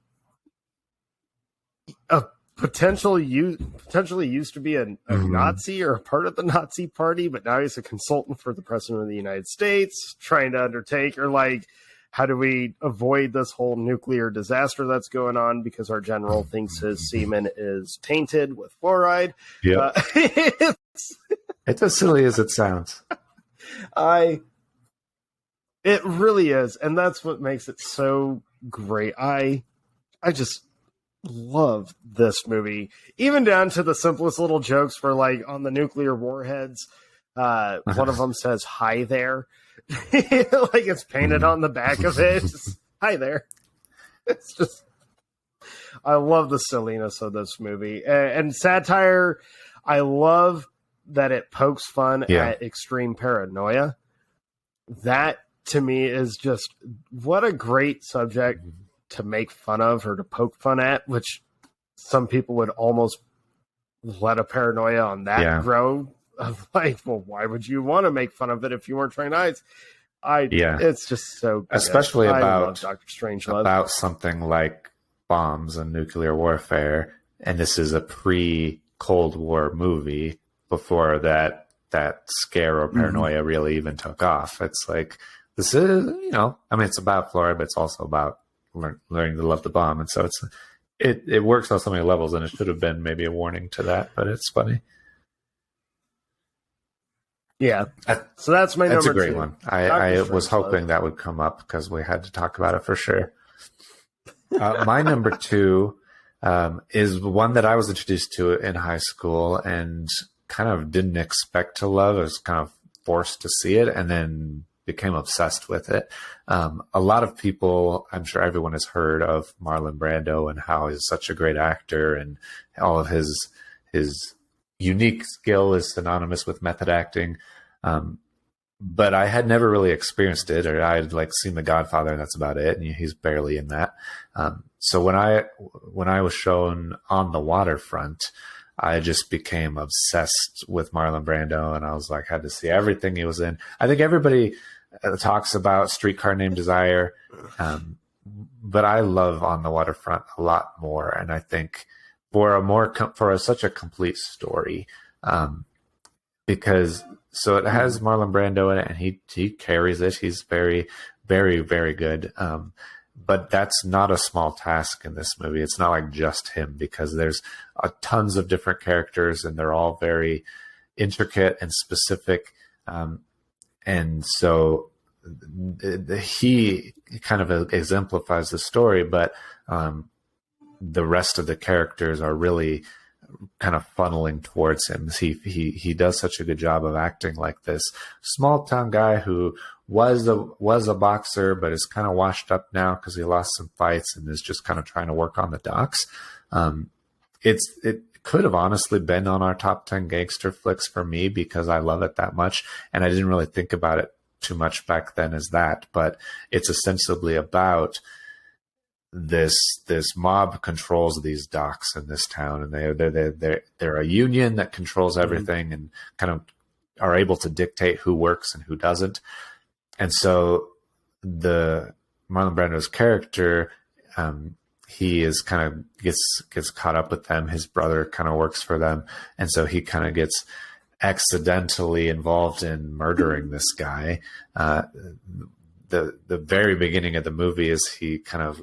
a potentially used to be a Nazi or a part of the Nazi party, but now he's a consultant for the president of the United States, trying to undertake, or like, how do we avoid this whole nuclear disaster that's going on because our general thinks his semen is tainted with fluoride. Yeah, it's as silly as it sounds. It really is, and that's what makes it so great. I just love this movie, even down to the simplest little jokes for like on the nuclear warheads. One of them says "Hi there," like it's painted on the back of it. Just, "Hi there." It's just, I love the silliness of this movie and satire. I love that it pokes fun at extreme paranoia. That to me is just what a great subject to make fun of or to poke fun at, which some people would almost let a paranoia on that grow. Of like, well, why would you want to make fun of it if you weren't trying to hide? It's just so good. Especially about Dr. Strangelove. About something like bombs and nuclear warfare, and this is a pre-Cold War movie before that scare or paranoia really even took off. It's like, this is, it's about fluoride, but it's also about learning to love the bomb, and so it works on so many levels, and it should have been maybe a warning to that, but it's funny. Yeah, so that's my number 2. That's a great one. I was hoping that would come up because we had to talk about it for sure. My number 2 is one that I was introduced to in high school and kind of didn't expect to love. I was kind of forced to see it, and then became obsessed with it. A lot of people, I'm sure everyone has heard of Marlon Brando and how he's such a great actor, and all of his unique skill is synonymous with method acting. But I had never really experienced it, or I had like seen The Godfather, and that's about it. And he's barely in that. So when I was shown On the Waterfront, I just became obsessed with Marlon Brando, and I was like, had to see everything he was in. I think everybody talks about Streetcar Named Desire, but I love On the Waterfront a lot more. And I think for such a complete story, because so it has Marlon Brando in it, and he carries it. He's very, very, very good. But that's not a small task in this movie. It's not like just him, because there's tons of different characters, and they're all very intricate and specific. And so he kind of exemplifies the story, but the rest of the characters are really kind of funneling towards him. He does such a good job of acting like this small town guy who was a boxer, but is kind of washed up now because he lost some fights and is just kind of trying to work on the docks. It could have honestly been on our top 10 gangster flicks for me, because I love it that much, and I didn't really think about it too much back then as that. But it's ostensibly about this mob controls these docks in this town, and they're a union that controls everything and kind of are able to dictate who works and who doesn't. And so the Marlon Brando's character, he is kind of gets caught up with them. His brother kind of works for them, and so he kind of gets accidentally involved in murdering this guy. The very beginning of the movie is he kind of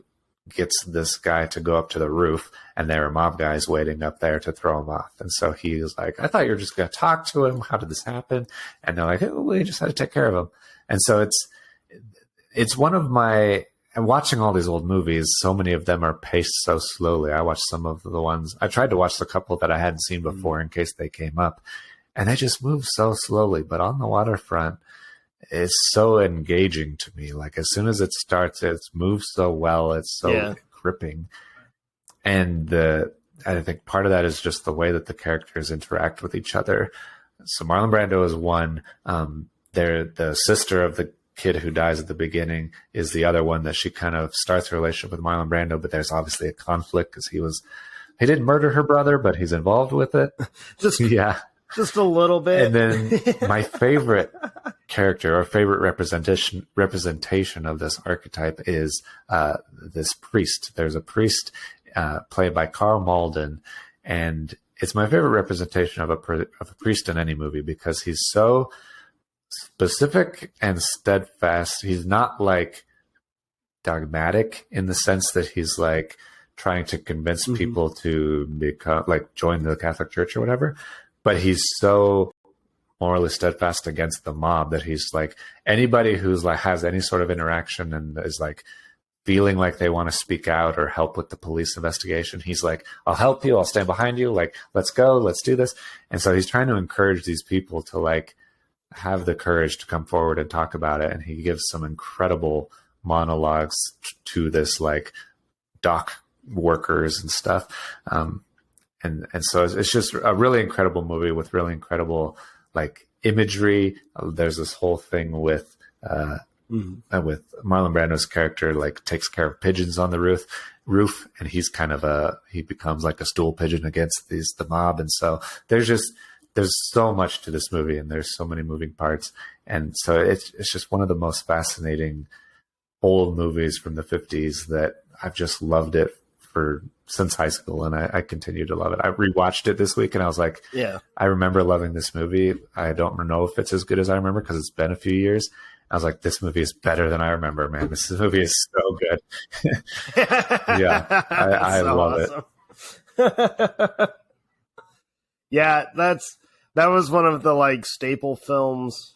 gets this guy to go up to the roof, and there are mob guys waiting up there to throw him off. And so he was like, I thought you were just going to talk to him. How did this happen? And they're like, oh, we just had to take care of him. And so it's one of my, and watching all these old movies, so many of them are paced so slowly. I watched some of the ones, I tried to watch the couple that I hadn't seen before in case they came up, and they just move so slowly. But On the Waterfront is so engaging to me. Like, as soon as it starts, it moves so well. It's so gripping. And I think part of that is just the way that the characters interact with each other. So Marlon Brando is one. The sister of the kid who dies at the beginning is the other one that she kind of starts a relationship with Marlon Brando, but there's obviously a conflict because he didn't murder her brother, but he's involved with it. Just a little bit. And then my favorite character or favorite representation of this archetype is this priest. There's a priest played by Carl Malden, and it's my favorite representation of a priest in any movie because he's so specific and steadfast. He's not like dogmatic in the sense that he's like trying to convince people to become like join the Catholic Church or whatever, but he's so morally steadfast against the mob that he's like anybody who's like has any sort of interaction and is like feeling like they want to speak out or help with the police investigation, he's like, I'll help you, I'll stand behind you, like let's go, let's do this. And so he's trying to encourage these people to like have the courage to come forward and talk about it. And he gives some incredible monologues to this like dock workers and stuff. And so it's just a really incredible movie with really incredible like imagery. There's this whole thing with Marlon Brando's character like takes care of pigeons on the roof, and he's kind of he becomes like a stool pigeon against the mob. And so there's so much to this movie, and there's so many moving parts. And so it's just one of the most fascinating old movies from the 50s that I've just loved it since high school, and I continue to love it. I rewatched it this week, and I was like, yeah, I remember loving this movie. I don't know if it's as good as I remember because it's been a few years. I was like, this movie is better than I remember, man. This movie is so good. Yeah, I so love it. Yeah, that was one of the like staple films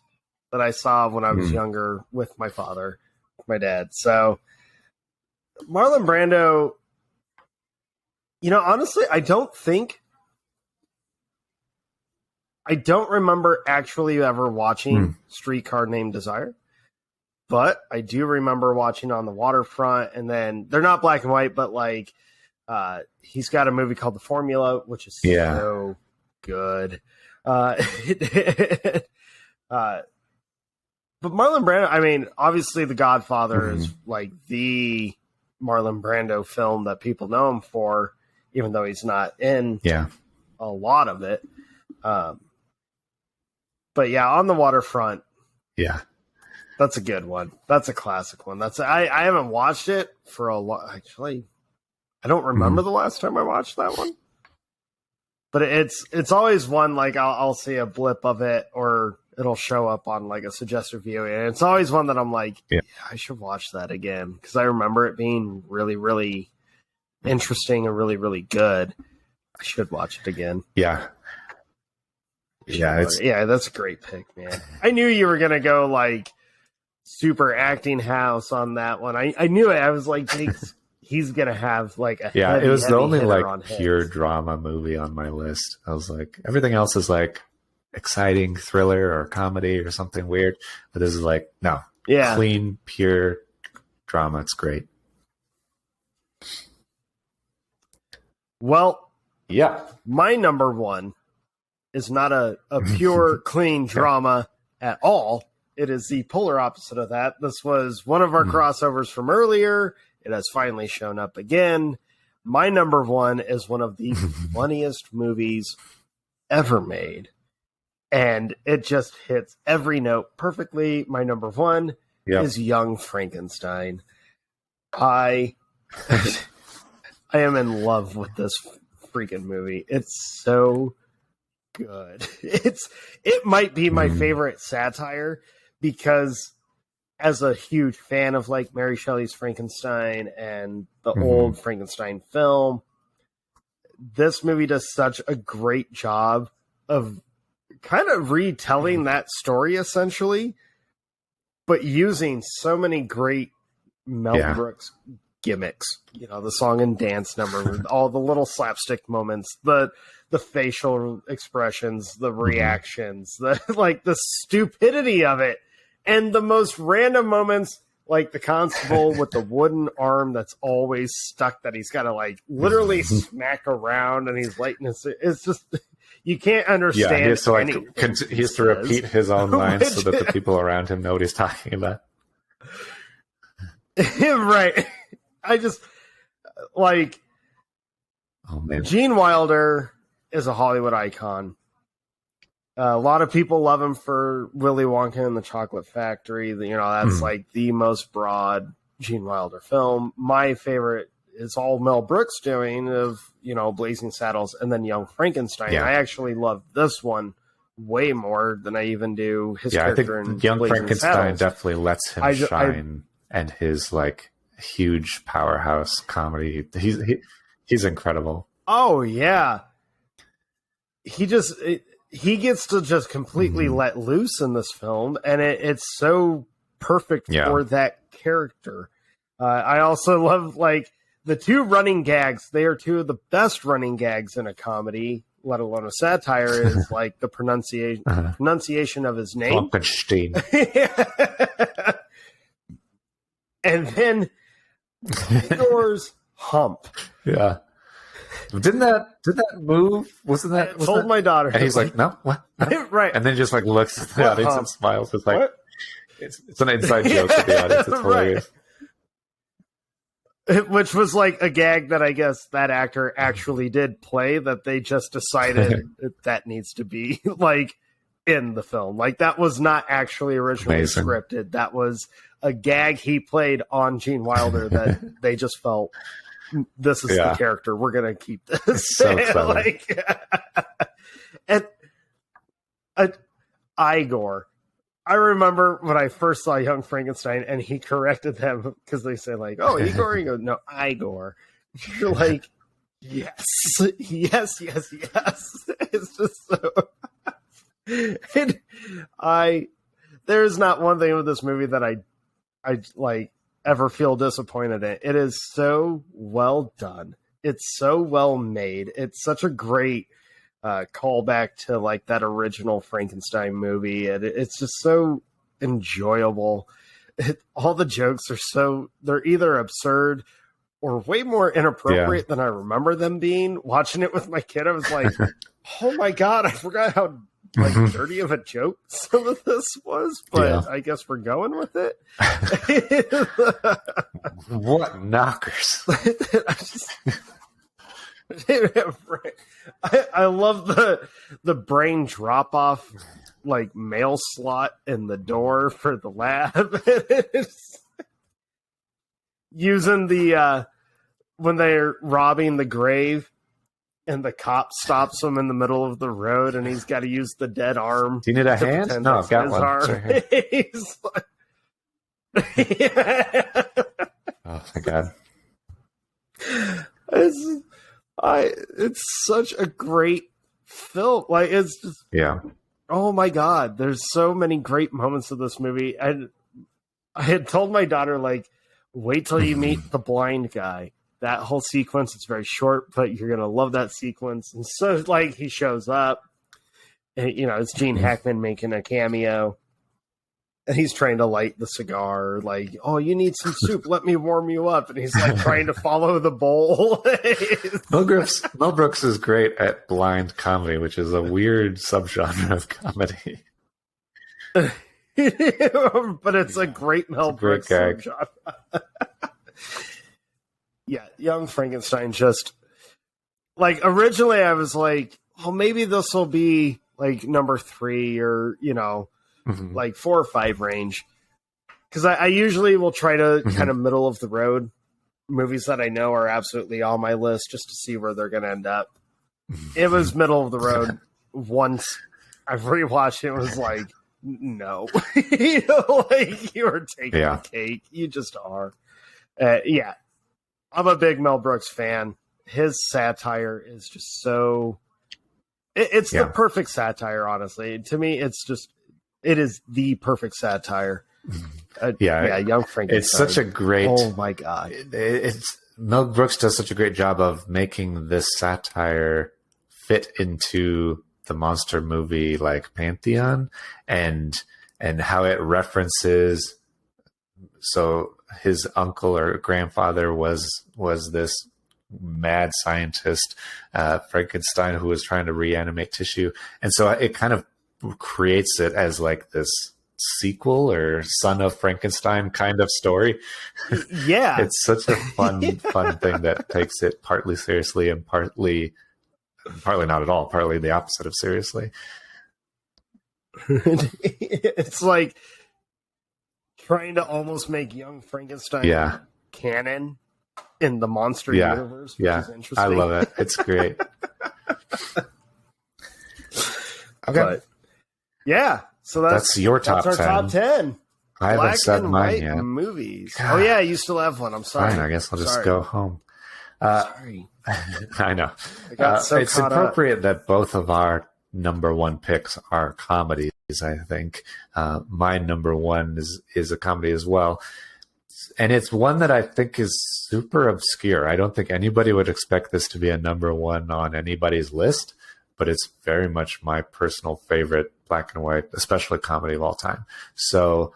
that I saw when I was younger with my father, my dad. So Marlon Brando, honestly, I don't remember actually ever watching Streetcar Named Desire, but I do remember watching On the Waterfront, and then they're not black and white, but like he's got a movie called The Formula, which is so good. But Marlon Brando, I mean, obviously The Godfather is like the Marlon Brando film that people know him for, even though he's not in a lot of it. But yeah, On the Waterfront. Yeah. That's a good one. That's a classic one. I haven't watched it for a lot. Actually, I don't remember the last time I watched that one. But it's always one like I'll see a blip of it, or it'll show up on like a suggested viewing, and it's always one that I'm like, yeah, I should watch that again because I remember it being really, really interesting and really, really good. I should watch it again. Yeah, that's a great pick, man. I knew you were gonna go like super acting house on that one. I knew it. I was like, he's gonna have like a it was the only like pure drama movie on my list. I was like, everything else is like exciting thriller or comedy or something weird, but this is like clean, pure drama. It's great. Well, my number one is not a pure clean drama at all. It is the polar opposite of that. This was one of our crossovers from earlier. It has finally shown up again. My number one is one of the funniest movies ever made. And it just hits every note perfectly. My number one is Young Frankenstein. I am in love with this freaking movie. It's so good. It might be my favorite satire because as a huge fan of like Mary Shelley's Frankenstein and the old Frankenstein film, this movie does such a great job of kind of retelling that story essentially, but using so many great Mel Brooks gimmicks, the song and dance number, all the little slapstick moments, the facial expressions, the reactions, the stupidity of it, and the most random moments like the constable with the wooden arm that's always stuck that he's got to like literally smack around, and he's lighting his. It's just you can't understand. Yeah, he has to like anything he has to repeat his own lines so that the Which- people around him know what he's talking about. right. I just like Oh man, Gene Wilder is a Hollywood icon. A lot of people love him for Willy Wonka and the Chocolate Factory. That's like the most broad Gene Wilder film. My favorite is all Mel Brooks doing of, Blazing Saddles and then Young Frankenstein. Yeah. I actually love this one way more than I even do his I think character in Young Blazing Frankenstein Saddles. definitely lets him shine, and his like huge powerhouse comedy. He's incredible. Oh yeah, he gets to just completely let loose in this film, and it's so perfect for that character. I also love like the two running gags. They are two of the best running gags in a comedy, let alone a satire. Is like the pronunciation of his name, Frankenstein. and then Igor's hump. Yeah. Didn't that move? Wasn't that? I told my daughter, and he's like, "No, what?" right, and then just like looks at the What audience hump? and smiles. It's like What? it's an inside joke with the audience. It's Right. hilarious. Which was like a gag that I guess that actor actually did play, that they just decided that needs to be like in the film. Like that was not actually originally Amazing. scripted. That was a gag he played on Gene Wilder that they just felt, this is the character. We're going to keep this. It's so clever. and Igor. I remember when I first saw Young Frankenstein and he corrected them because they say like, "Oh, Igor," you go, "No, Igor." You're like, yes. It's just so. There's not one thing with this movie that I like ever feel disappointed in. It is so well done. It's so well made. It's such a great callback to like that original Frankenstein movie, and it's just so enjoyable. All the jokes are they're either absurd or way more inappropriate than I remember them being. Watching it with my kid, I was like, "Oh my god, I forgot how like dirty of a joke some of this was." But I guess we're going with it. What knockers! I love the brain drop off like mail slot in the door for the lab. Using the when they're robbing the grave and the cop stops him in the middle of the road and he's got to use the dead arm. Do you need a hand? pretend No, that's I've got his one. arm. It's right here. He's like, Oh my god! it's such a great film. Like it's just, oh my god, there's so many great moments of this movie. And I had told my daughter, like, wait till you meet the blind guy. That whole sequence, it's very short, but you're gonna love that sequence. And so like he shows up and it's Gene Hackman making a cameo. And he's trying to light the cigar, like, "Oh, you need some soup? Let me warm you up." And he's like trying to follow the bowl. Mel Brooks is great at blind comedy, which is a weird subgenre of comedy. But it's a great Mel Brooks gag. subgenre. Yeah, Young Frankenstein just like originally I was like, "Oh, maybe this will be like number 3 or like 4 or 5 range," because I usually will try to kind of middle of the road movies that I know are absolutely on my list just to see where they're going to end up. It was middle of the road once. I've rewatched it. It was like, no, like you are taking the cake. You just are. I'm a big Mel Brooks fan. His satire is just so. It's the perfect satire, honestly. To me, it is the perfect satire. Young Frankenstein. It's such a great. Oh my god! It's Mel Brooks does such a great job of making this satire fit into the monster movie like pantheon, and how it references so his uncle or grandfather was this mad scientist, Frankenstein, who was trying to reanimate tissue. And so it kind of creates it as like this sequel or Son of Frankenstein kind of story. Yeah. It's such a fun thing that takes it partly seriously and partly not at all, partly the opposite of seriously. It's like trying to almost make Young Frankenstein canon in the monster universe, which is interesting. I love it. It's great. Okay. But, yeah. So that's your top 10. That's our top 10. I haven't Black said and mine white yet. movies. God. Oh, yeah. You still have one. I'm sorry. Fine, I guess I'll just go home. Sorry. I know. I got so it's caught appropriate that both of our number one picks are comedies, I think. My number one is a comedy as well. And it's one that I think is super obscure. I don't think anybody would expect this to be a number one on anybody's list, but it's very much my personal favorite black and white, especially comedy of all time. So,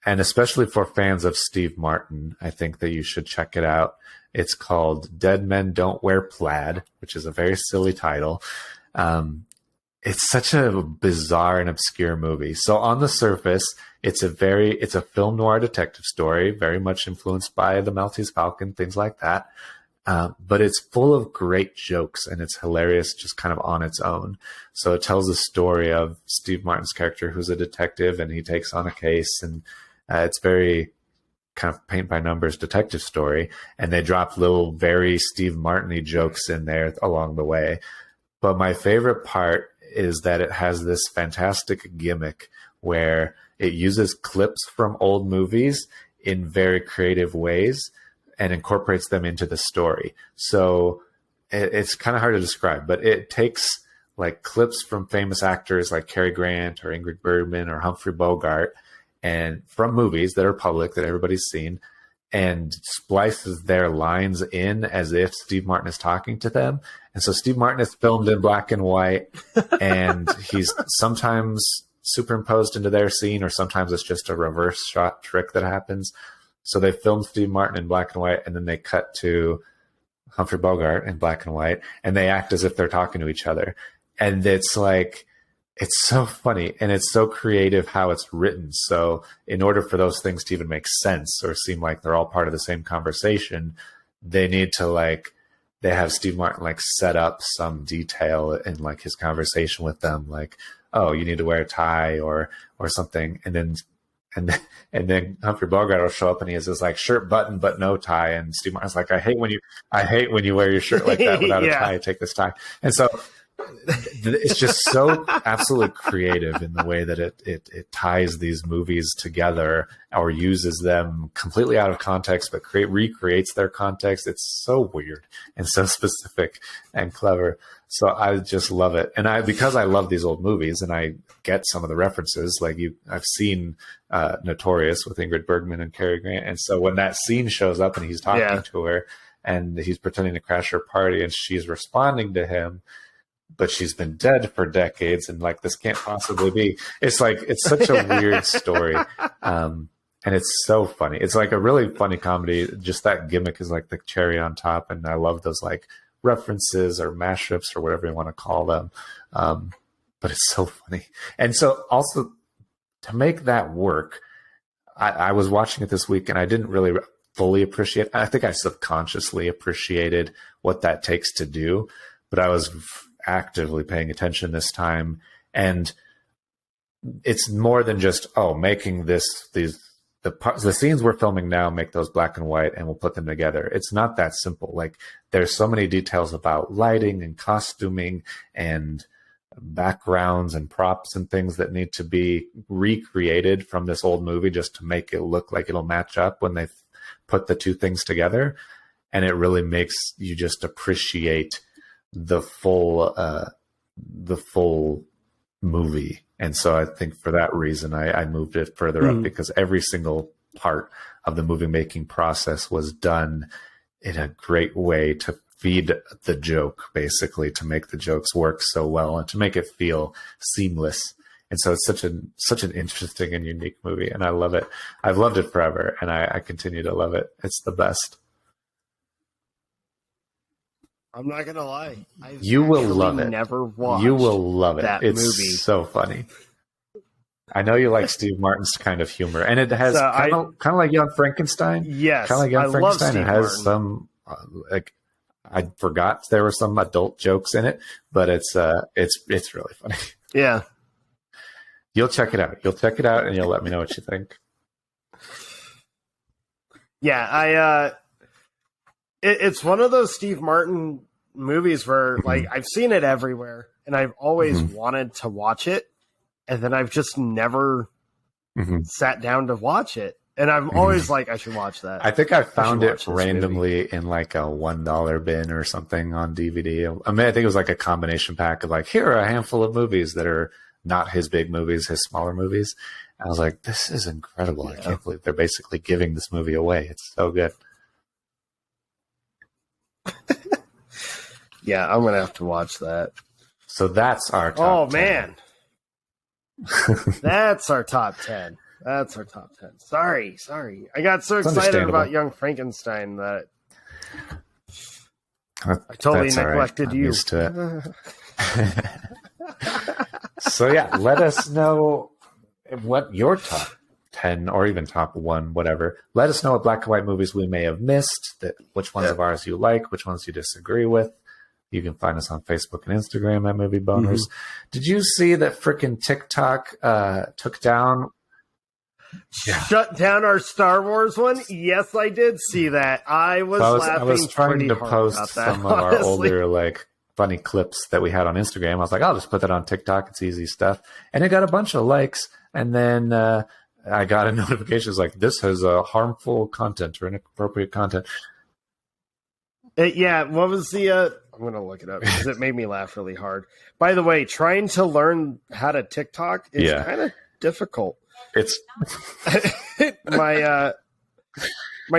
and especially for fans of Steve Martin, I think that you should check it out. It's called Dead Men Don't Wear Plaid, which is a very silly title. It's such a bizarre and obscure movie. So on the surface, it's a film noir detective story, very much influenced by The Maltese Falcon, things like that. But it's full of great jokes and it's hilarious just kind of on its own. So it tells the story of Steve Martin's character, who's a detective, and he takes on a case, and it's very kind of paint by numbers detective story. And they drop little very Steve Martin-y jokes in there along the way. But my favorite part is that it has this fantastic gimmick where it uses clips from old movies in very creative ways and incorporates them into the story. So it's kind of hard to describe, but it takes like clips from famous actors like Cary Grant or Ingrid Bergman or Humphrey Bogart, and from movies that are public that everybody's seen, and splices their lines in as if Steve Martin is talking to them. And so Steve Martin is filmed in black and white, and he's sometimes superimposed into their scene, or sometimes it's just a reverse shot trick that happens. So they filmed Steve Martin in black and white, and then they cut to Humphrey Bogart in black and white, and they act as if they're talking to each other. And it's like, it's so funny, and it's so creative how it's written. So in order for those things to even make sense or seem like they're all part of the same conversation, they need to they have Steve Martin set up some detail in his conversation with them, like, oh, you need to wear a tie or something. And then Humphrey Bogart will show up and he has this shirt button but no tie, and Steve Martin's like, I hate when you wear your shirt like that without a tie. Take this tie. And so it's just so absolutely creative in the way that it ties these movies together or uses them completely out of context, but recreates their context. It's so weird and so specific and clever. So I just love it. And because I love these old movies and I get some of the references, I've seen Notorious with Ingrid Bergman and Cary Grant. And so when that scene shows up and he's talking to her and he's pretending to crash her party and she's responding to him, but she's been dead for decades, and this can't possibly be. It's such a weird story. And it's so funny. It's a really funny comedy. Just that gimmick is the cherry on top. And I love those references or mashups or whatever you want to call them. But it's so funny. And so also to make that work, I was watching it this week and I didn't really fully appreciate, I think I subconsciously appreciated what that takes to do, but I was actively paying attention this time. And it's more than just, making the scenes we're filming now, make those black and white and we'll put them together. It's not that simple. There's so many details about lighting and costuming and backgrounds and props and things that need to be recreated from this old movie just to make it look like it'll match up when they put the two things together. And it really makes you just appreciate the full movie. And so I think for that reason, I moved it further up, because every single part of the movie making process was done in a great way to feed the joke, basically, to make the jokes work so well and to make it feel seamless And so it's such an interesting and unique movie, and I love it. I've loved it forever, and I continue to love it. It's the best. I'm not gonna lie. I've You will actually love it. Never watched. You will love it. that It's movie. so funny. I know you like Steve Martin's kind of humor, and it has So kind of like Young Frankenstein. Yes, Kind of like Young I love Frankenstein. Steve It has Martin. some like I forgot there were some adult jokes in it, but it's really funny. Yeah. You'll check it out. You'll check it out, and you'll let me know what you think. Yeah, it's one of those Steve Martin movies where like I've seen it everywhere and I've always wanted to watch it, and then I've just never sat down to watch it. And I'm always like, I should watch that. I think I found watch it this randomly in like a $1 bin or something on DVD. I mean, I think it was like a combination pack of like, here are a handful of movies that are not his big movies, his smaller movies. I was like, this is incredible. I can't believe they're basically giving this movie away. It's so good. Yeah, I'm gonna have to watch that. So that's our top 10. Man. That's our top 10. That's our top 10. Sorry. I got so It's excited understandable. about Young Frankenstein that I totally That's all right. neglected I'm you. used to it. So yeah, let us know what your top 10 or even top 1, whatever. Let us know what black and white movies we may have missed, which ones of ours you like, which ones you disagree with. You can find us on Facebook and Instagram at Movie Boners. Did you see that freaking TikTok took down? Shut down our Star Wars one? Yes, I did see that. I was laughing I was trying pretty to hard post about that, some of our honestly. older like funny clips that we had on Instagram. I was like, I'll just put that on TikTok. It's easy stuff. And it got a bunch of likes. And then I got a notification. It's like, this has harmful content or inappropriate content. Yeah, what was the... I'm going to look it up because it made me laugh really hard. By the way, trying to learn how to TikTok is kind of difficult. It's My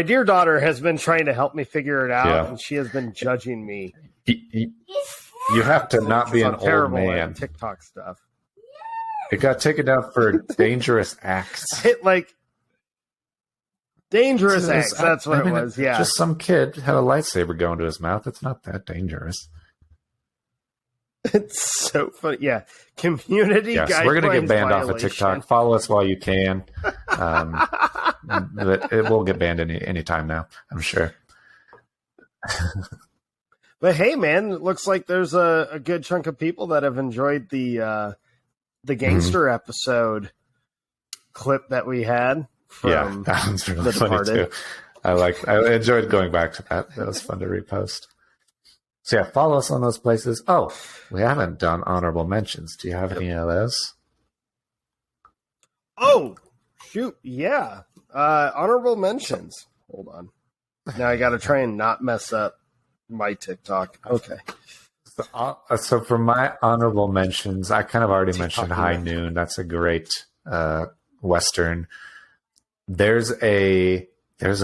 dear daughter has been trying to help me figure it out, Yeah. and she has been judging me. you have to not be So an I'm old terrible man. at TikTok stuff. It got taken down for dangerous acts. Like dangerous acts. That's what I mean, it was. Yeah. Just some kid had a lightsaber go into his mouth. It's not that dangerous. It's so funny. Yeah. Community Yes, guidelines we're going to get banned off of violation. TikTok. Follow us while you can. But it will get banned any time now, I'm sure. But hey, man, it looks like there's a good chunk of people that have enjoyed the gangster episode clip that we had from that one's really The funny Departed. too. I enjoyed going back to that. That was fun to repost. So yeah, follow us on those places. Oh, we haven't done honorable mentions. Do you have any of those? Oh, shoot. Yeah. Honorable mentions. Hold on. Now I got to try and not mess up my TikTok. Okay. So for my honorable mentions, I kind of already TikTok mentioned High Noon. That's a great Western. There's a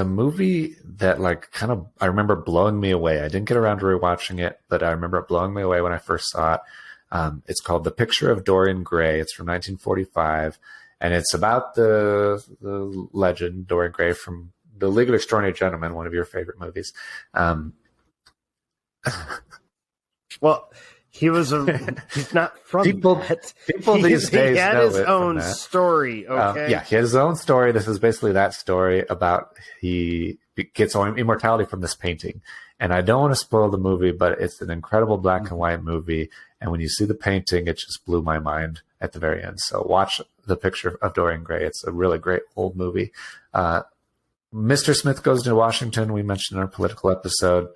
movie that like kind of I remember blowing me away. I didn't get around to rewatching it, but I remember it blowing me away when I first saw it. It's called The Picture of Dorian Gray. It's from 1945, and it's about the legend Dorian Gray from The League of Extraordinary Gentlemen, one of your favorite movies. Well, he's not from People that. these days he had know his it from own that. story. Okay. Yeah, he has his own story. This is basically that story about he gets immortality from this painting. And I don't want to spoil the movie, but it's an incredible black and white movie. And when you see the painting, it just blew my mind at the very end. So watch The Picture of Dorian Gray. It's a really great old movie. Mr. Smith Goes to Washington, we mentioned in our political episode.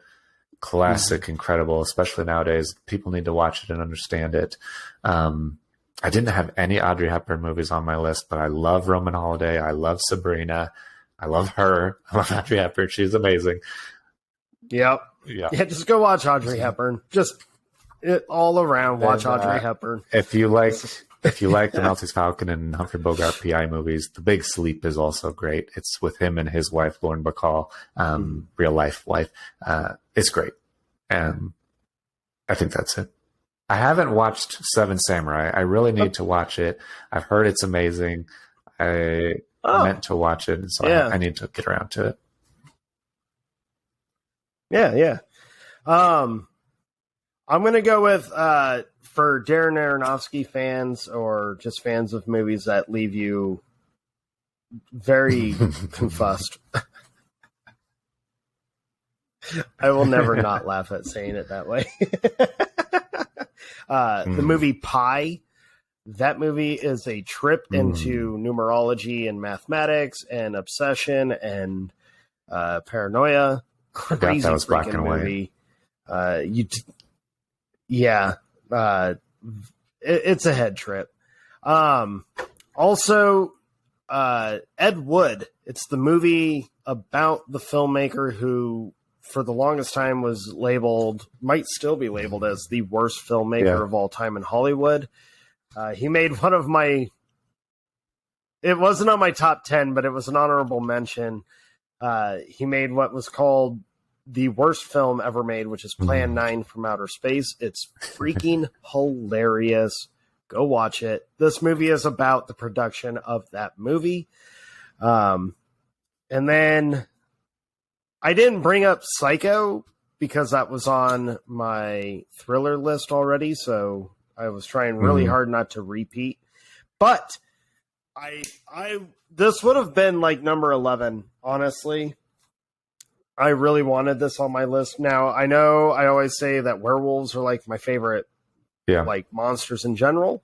Classic, incredible, especially nowadays. People need to watch it and understand it. I didn't have any Audrey Hepburn movies on my list, but I love Roman Holiday. I love Sabrina. I love her. I love Audrey Hepburn. She's amazing. Yep. Yeah. Yeah. Just go watch Audrey Hepburn. Just all around watch And, Audrey Hepburn. If you like the Maltese Falcon and Humphrey Bogart PI movies, The Big Sleep is also great. It's with him and his wife, Lauren Bacall, real life wife. It's great. And I think that's it. I haven't watched Seven Samurai. I really need to watch it. I've heard it's amazing. I meant to watch it, and so Yeah. I need to get around to it. Yeah. I'm gonna go with for Darren Aronofsky fans or just fans of movies that leave you very confussed. I will never not laugh at saying it that way. The movie Pi. That movie is a trip into numerology and mathematics and obsession and paranoia. Crazy that was black freaking and white. movie. It's a head trip. Also, Ed Wood. It's the movie about the filmmaker who, for the longest time, was labeled, might still be labeled as the worst filmmaker of all time in Hollywood. He made one of my, it wasn't on my top 10, but it was an honorable mention. He made what was called the worst film ever made, which is Plan 9 from Outer Space. It's freaking hilarious. Go watch it. This movie is about the production of that movie. And then I didn't bring up Psycho because that was on my thriller list already, so I was trying really hard not to repeat. But I this would have been like number 11, honestly. I really wanted this on my list. Now, I know I always say that werewolves are like my favorite like monsters in general,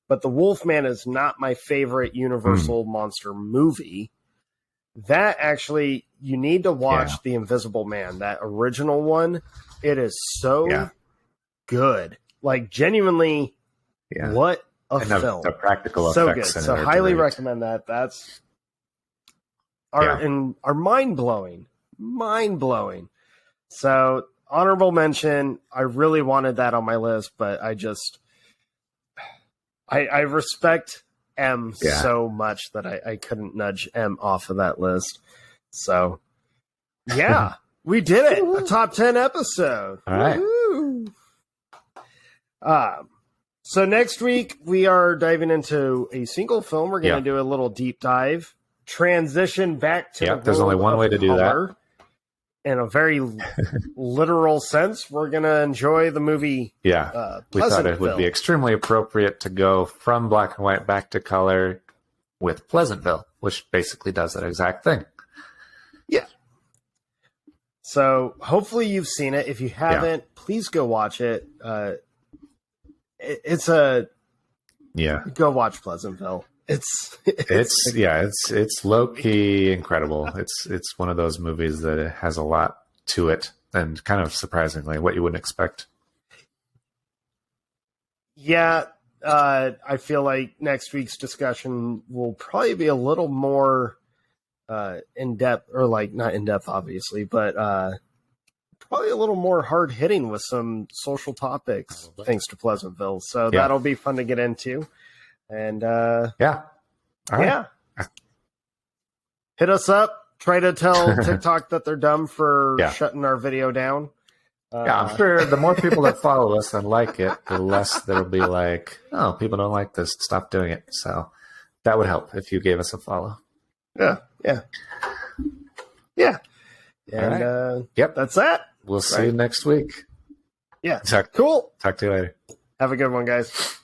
but the Wolfman is not my favorite Universal monster movie. That actually, you need to watch The Invisible Man, that original one. It is so good. Like, genuinely, what a film. The practical so effects good. in So it are highly great. recommend that. That's are mind-blowing. Mind-blowing. So, honorable mention. I really wanted that on my list, but I just I respect M so much that I couldn't nudge M off of that list. So, yeah, we did it. A top 10 episode. All right. Woo-hoo. So next week we are diving into a single film. We're going to do a little deep dive, transition back to the there's only world one of way to do color. In a very literal sense, we're going to enjoy the movie. We thought it would be extremely appropriate to go from black and white back to color with Pleasantville, which basically does that exact thing. Yeah. So hopefully you've seen it. If you haven't, please go watch it. It's a go watch Pleasantville. It's low key incredible. It's one of those movies that it has a lot to it, and kind of surprisingly, what you wouldn't expect. Yeah, I feel like next week's discussion will probably be a little more in depth, or like not in depth, obviously, but probably a little more hard hitting with some social topics, thanks to Pleasantville. So that'll be fun to get into. And All right. Hit us up. Try to tell TikTok that they're dumb for shutting our video down. I'm sure the more people that follow us and like it, the less there'll be like, oh, people don't like this, stop doing it. So that would help if you gave us a follow. Yeah. And right. That's that. We'll see you next week. Yeah. Cool. Talk to you later. Have a good one, guys.